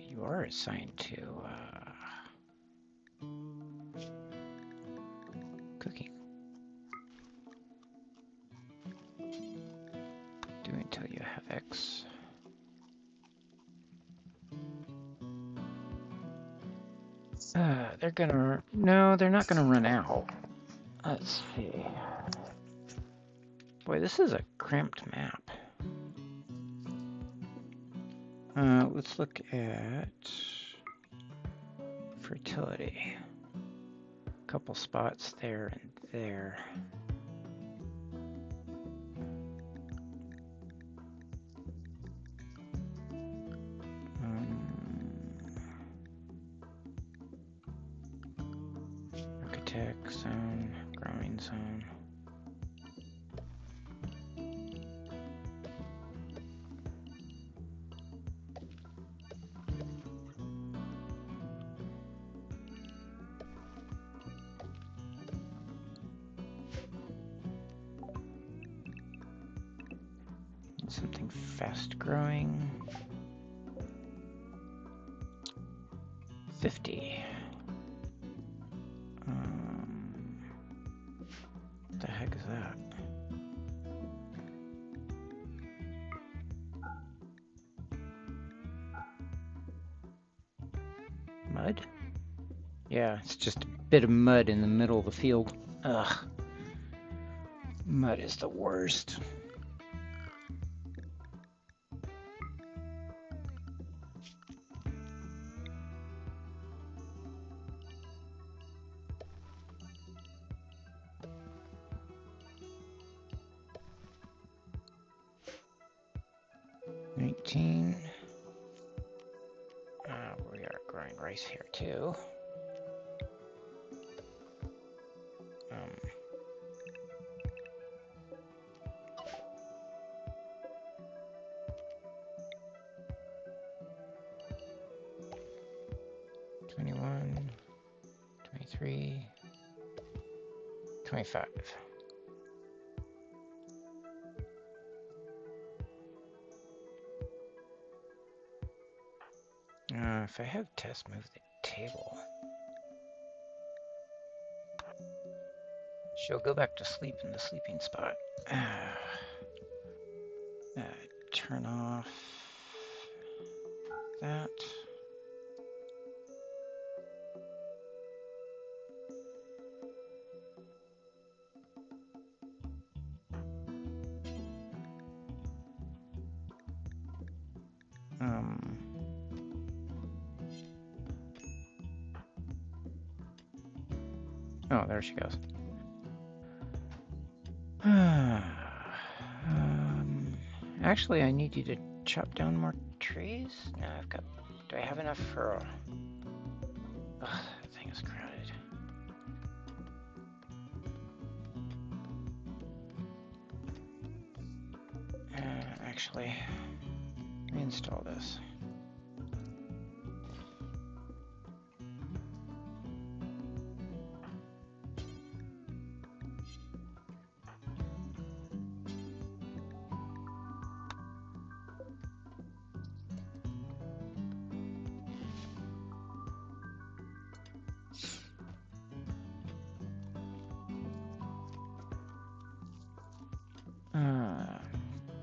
You are assigned to cooking. Do until you have X. They're gonna... No, they're not gonna run out. Let's see. Boy, this is a cramped map. Let's look at fertility. A couple spots there and there. Architect zone, growing zone. Something fast growing. 50. What the heck is that? Mud? Yeah, it's just a bit of mud in the middle of the field. Ugh. Mud is the worst. We are growing rice here too. 21, 23, 25. If I have Tess move the table, she'll go back to sleep in the sleeping spot. Turn off that. Oh, there she goes. Actually, I need you to chop down more trees. No, I've got. Do I have enough for? Ugh, that thing is crowded. Actually, reinstall this.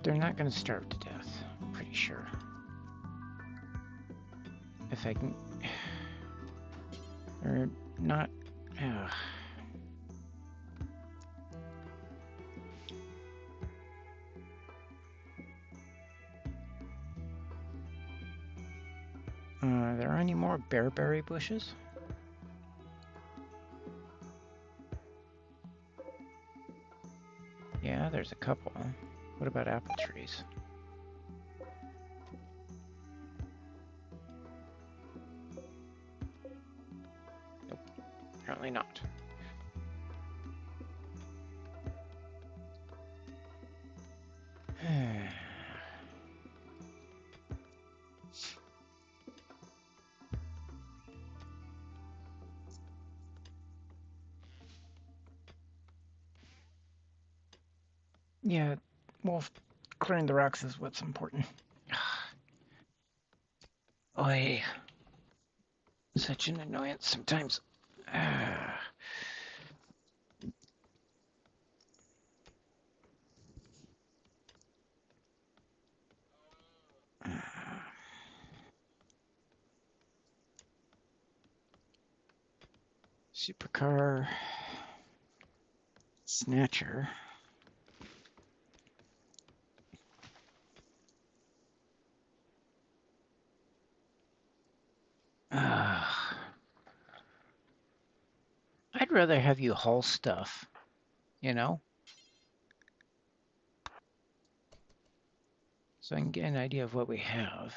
They're not going to starve to death. I'm pretty sure. If I can. They're not. Ugh. Are there any more bearberry bushes? Yeah, there's a couple. What about apple trees? Nope, apparently not. Yeah, well, clearing the rocks is what's important. Oy, such an annoyance sometimes. Supercar Snatcher. I'd rather have you haul stuff, you know? So I can get an idea of what we have.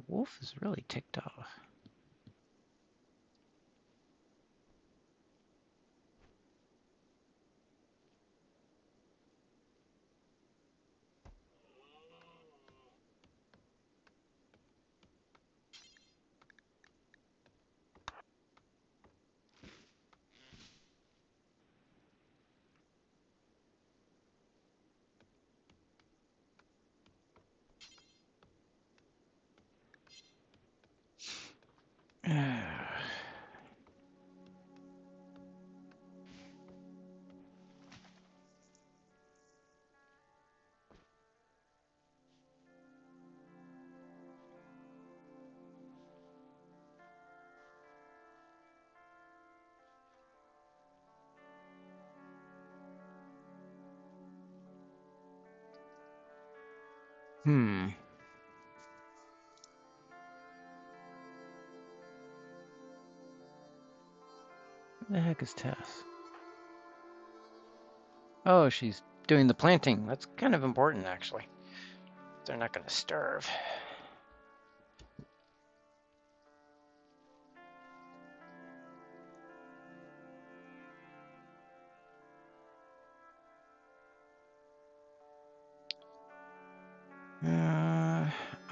Wolf is really ticked off. Hmm. Who the heck is Tess? Oh, she's doing the planting. That's kind of important, actually. They're not going to starve.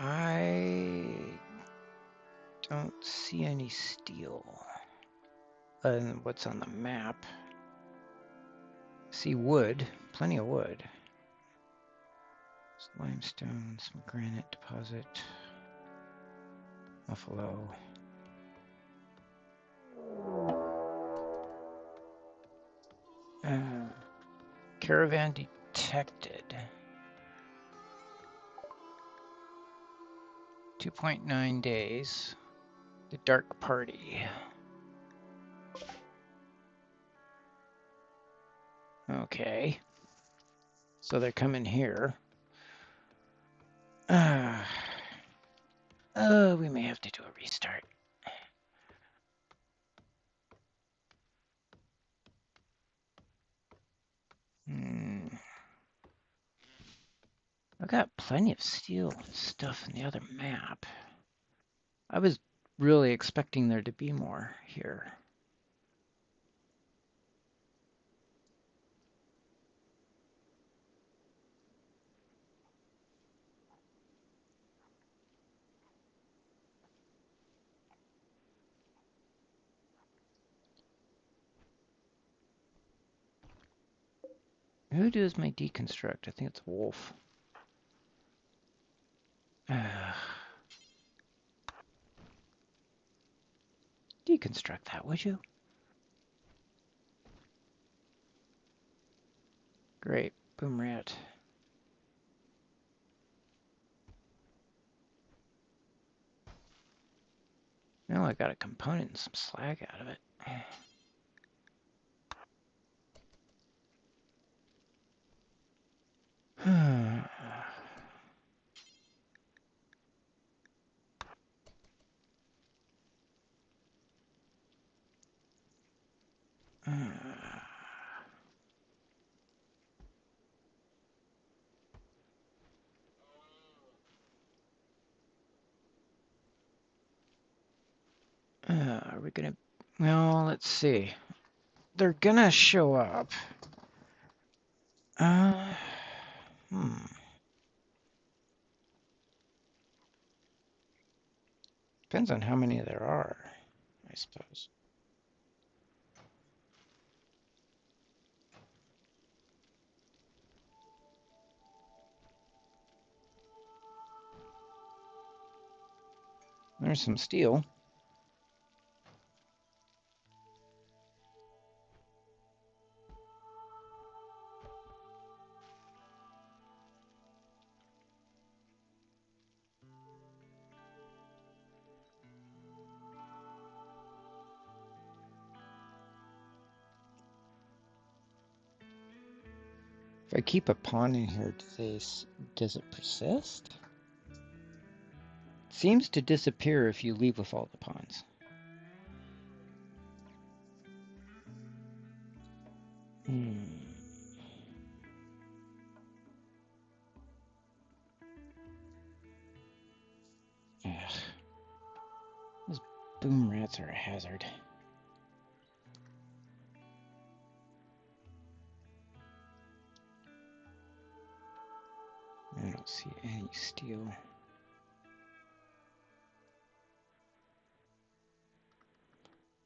I don't see any steel. And what's on the map? See wood, plenty of wood. Limestone, some granite deposit. Buffalo. Caravan detected. 2.9 days. The dark party. Okay. So they're coming here. Oh, we may have to do a restart. I got plenty of steel and stuff in the other map. I was really expecting there to be more here. Who does my deconstruct? I think it's Wolf. Deconstruct that, would you? Great. Boom rat. Now I got a component and some slag out of it. Are we gonna... Well, let's see. They're gonna show up. Uh, hmm. Depends on how many there are, I suppose. There's some steel. If I keep a pawn in here, does it persist? It seems to disappear if you leave with all the pawns. Ugh. Those boom rats are a hazard. I don't see any steel.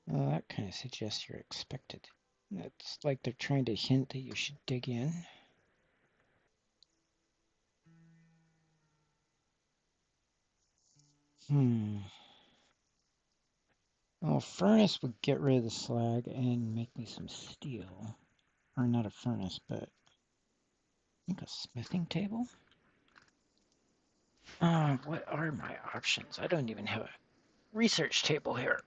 Well, that kind of suggests you're expected. It's like they're trying to hint that you should dig in. Well, a furnace would get rid of the slag and make me some steel. Or not a furnace, but I think a smithing table? What are my options? I don't even have a research table here.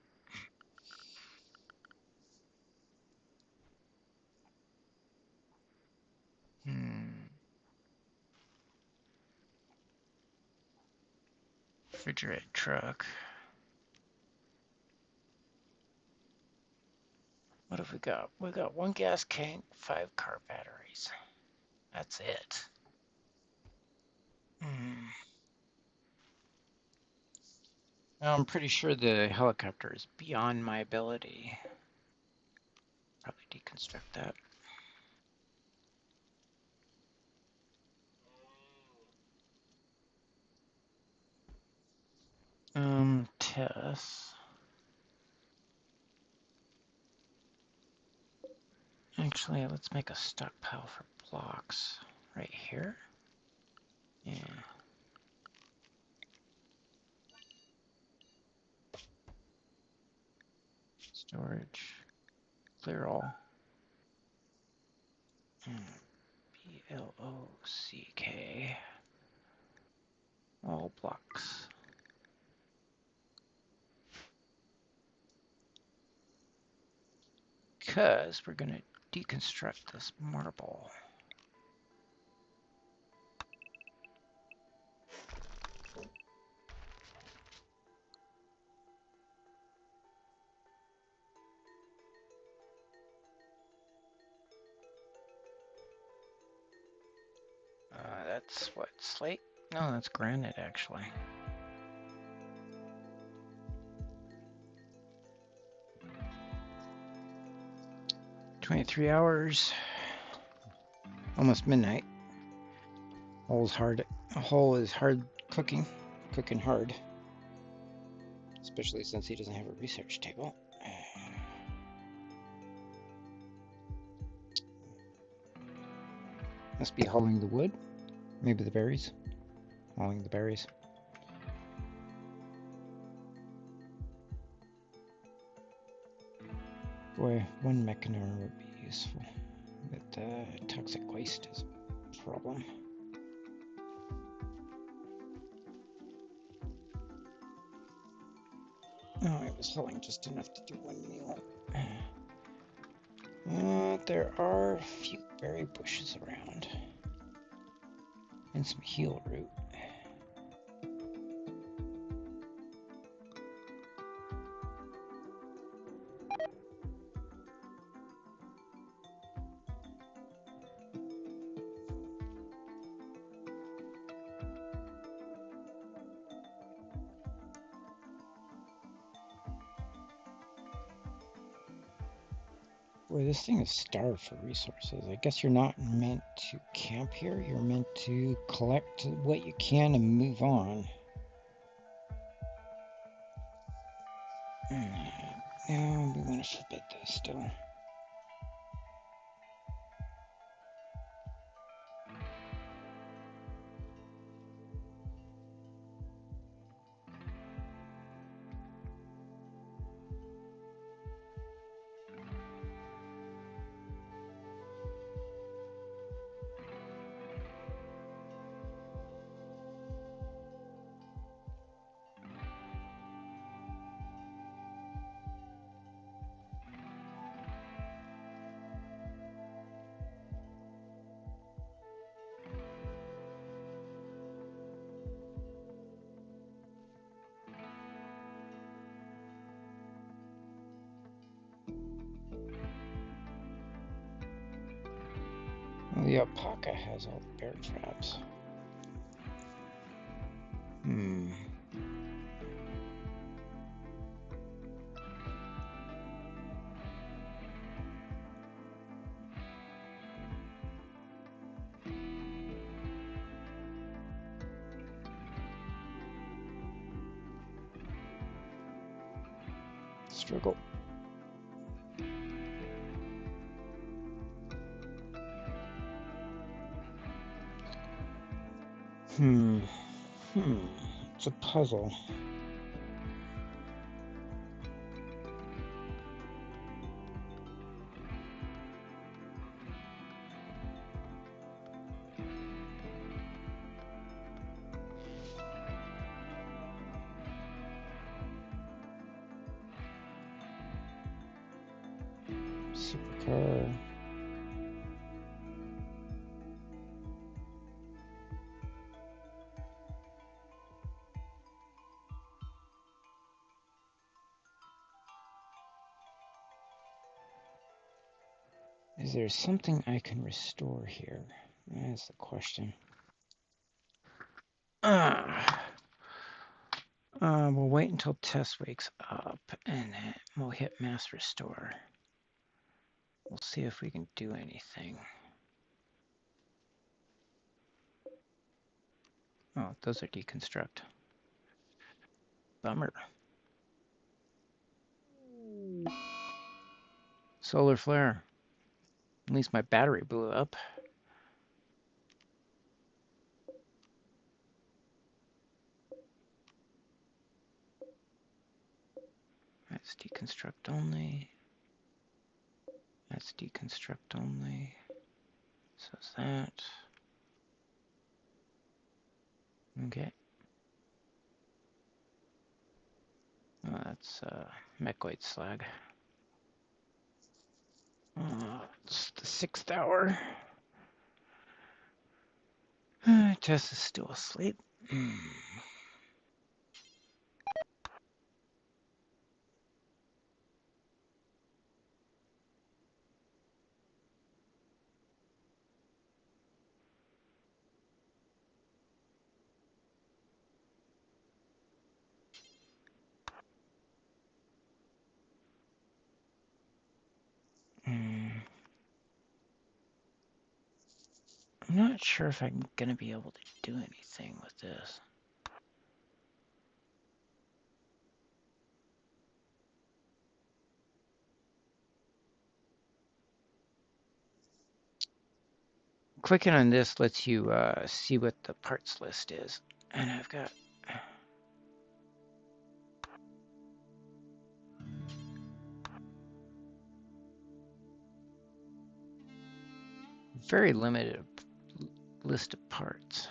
Refrigerated truck. What have we got? We got one gas tank, 5 car batteries. That's it. Now, I'm pretty sure the helicopter is beyond my ability. Probably deconstruct that. Tess. Actually, let's make a stockpile for blocks right here. Yeah. Storage. Clear all. L-O-C-K. All blocks. Because we're going to deconstruct this marble. That's what, slate? No, that's granite actually. 23 hours. Almost midnight. A hole is hard cooking hard. Especially since he doesn't have a research table. Must be hauling the wood. Maybe the berries. Hauling the berries. Boy, one mechanor would be useful. But toxic waste is a problem. Oh, I was hauling just enough to do one meal. There are a few berry bushes around. And some heal root. Boy, this thing is starved for resources. I guess you're not meant to camp here. You're meant to collect what you can and move on. No, we want to forbid this still. Well, the alpaca has all the bear traps. Struggle. It's a puzzle. Supercar. Is there something I can restore here? That's the question. We'll wait until Tess wakes up and then we'll hit mass restore. We'll see if we can do anything. Oh, those are deconstruct. Bummer. Solar flare. At least my battery blew up. That's deconstruct only. That's deconstruct only. So is that. Okay. Oh, that's mecoid slag. It's the 6th hour. Tess is still asleep. I'm not sure if I'm gonna be able to do anything with this. Clicking on this lets you see what the parts list is. And I've got very limited list of parts.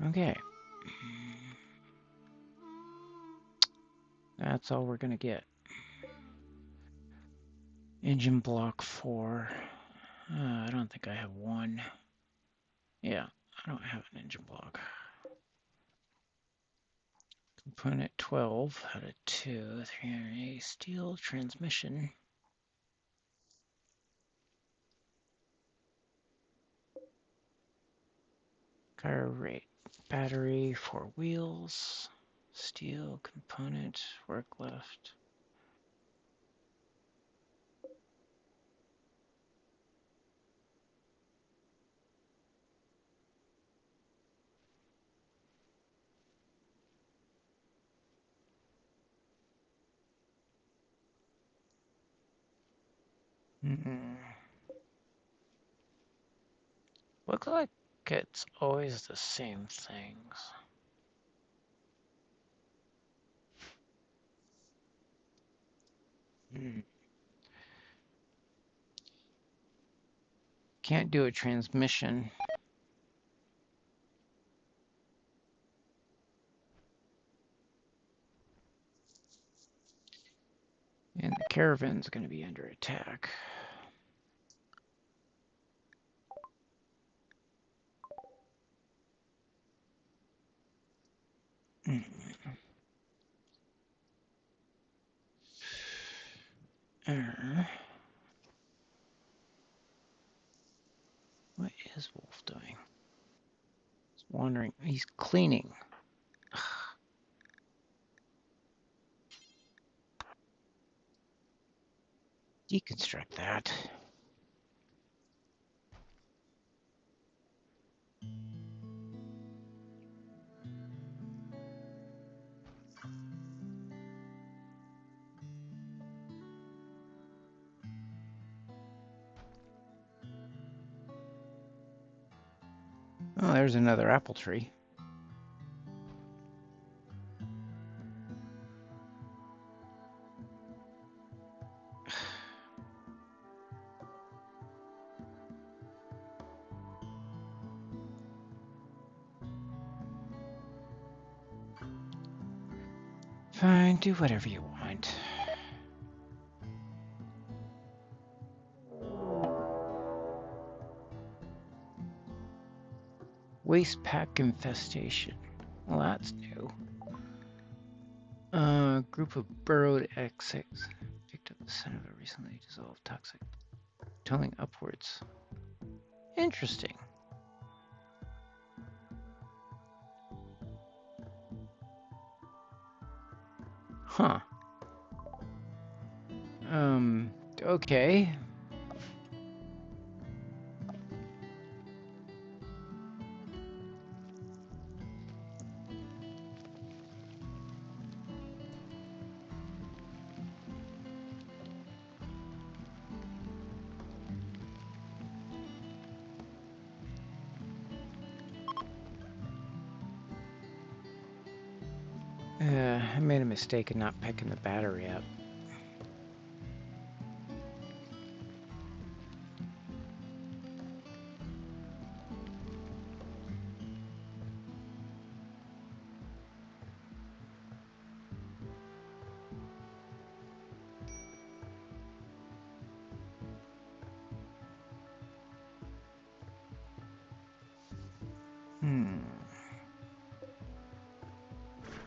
Okay. That's all we're gonna get. Engine block 4. I don't think I have one. Yeah, I don't have an engine block. Component 12 out of 2, 380 steel transmission. Car rate. Battery, 4 wheels. Steel component, work left. Looks like it's always the same things. Can't do a transmission. And the caravan's going to be under attack. What is Wolf doing? He's wandering. He's cleaning. Deconstruct that. Oh, there's another apple tree. Fine, do whatever you want. Waste pack infestation. Well, that's new. Group of burrowed exits picked up the scent of a recently dissolved toxic, tunneling upwards. Interesting. Huh. Okay. I made a mistake in not picking the battery up.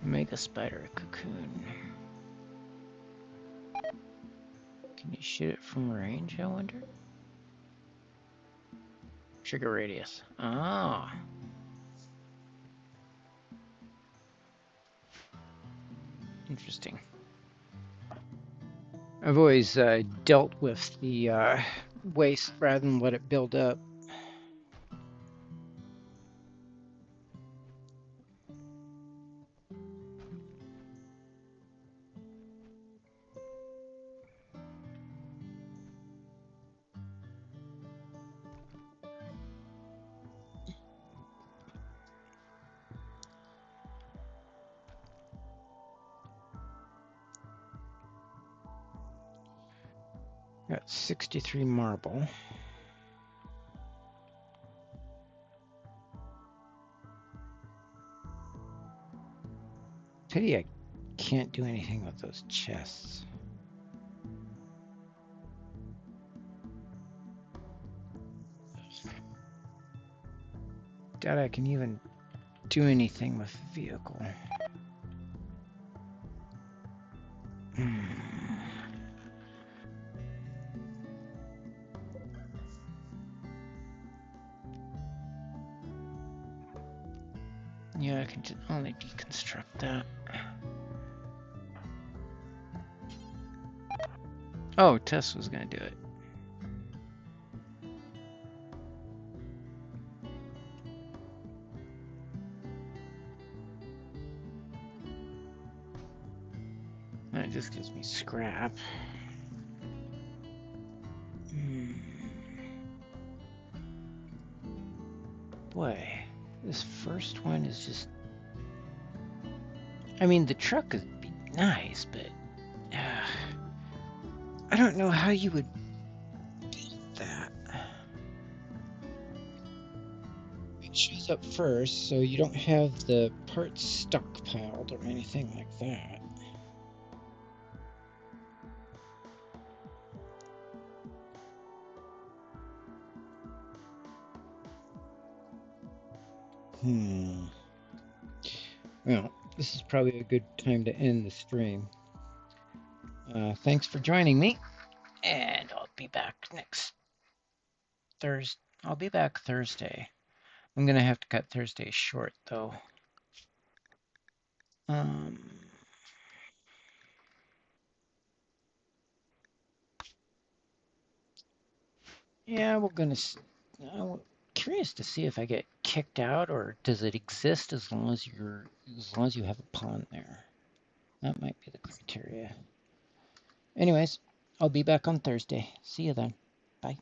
Make a spider cocoon. Can you shoot it from range, I wonder? Trigger radius. Ah. Interesting. I've always dealt with the waste rather than let it build up. Got 63 marble. Pity I can't do anything with those chests. Doubt I can even do anything with the vehicle. Yeah, I can only deconstruct that. Oh, Tess was gonna do it. That just gives me scrap. Boy, this first one is just... I mean, the truck would be nice, but... I don't know how you would build that. It shows up first, so you don't have the parts stockpiled or anything like that. Well, this is probably a good time to end the stream. Thanks for joining me, and I'll be back next Thursday. I'll be back Thursday. I'm gonna have to cut Thursday short, though. Yeah, we're gonna. I'm curious to see if I get kicked out, or does it exist as long as you have a pawn there. That might be the criteria. Anyways, I'll be back on Thursday. See you then. Bye.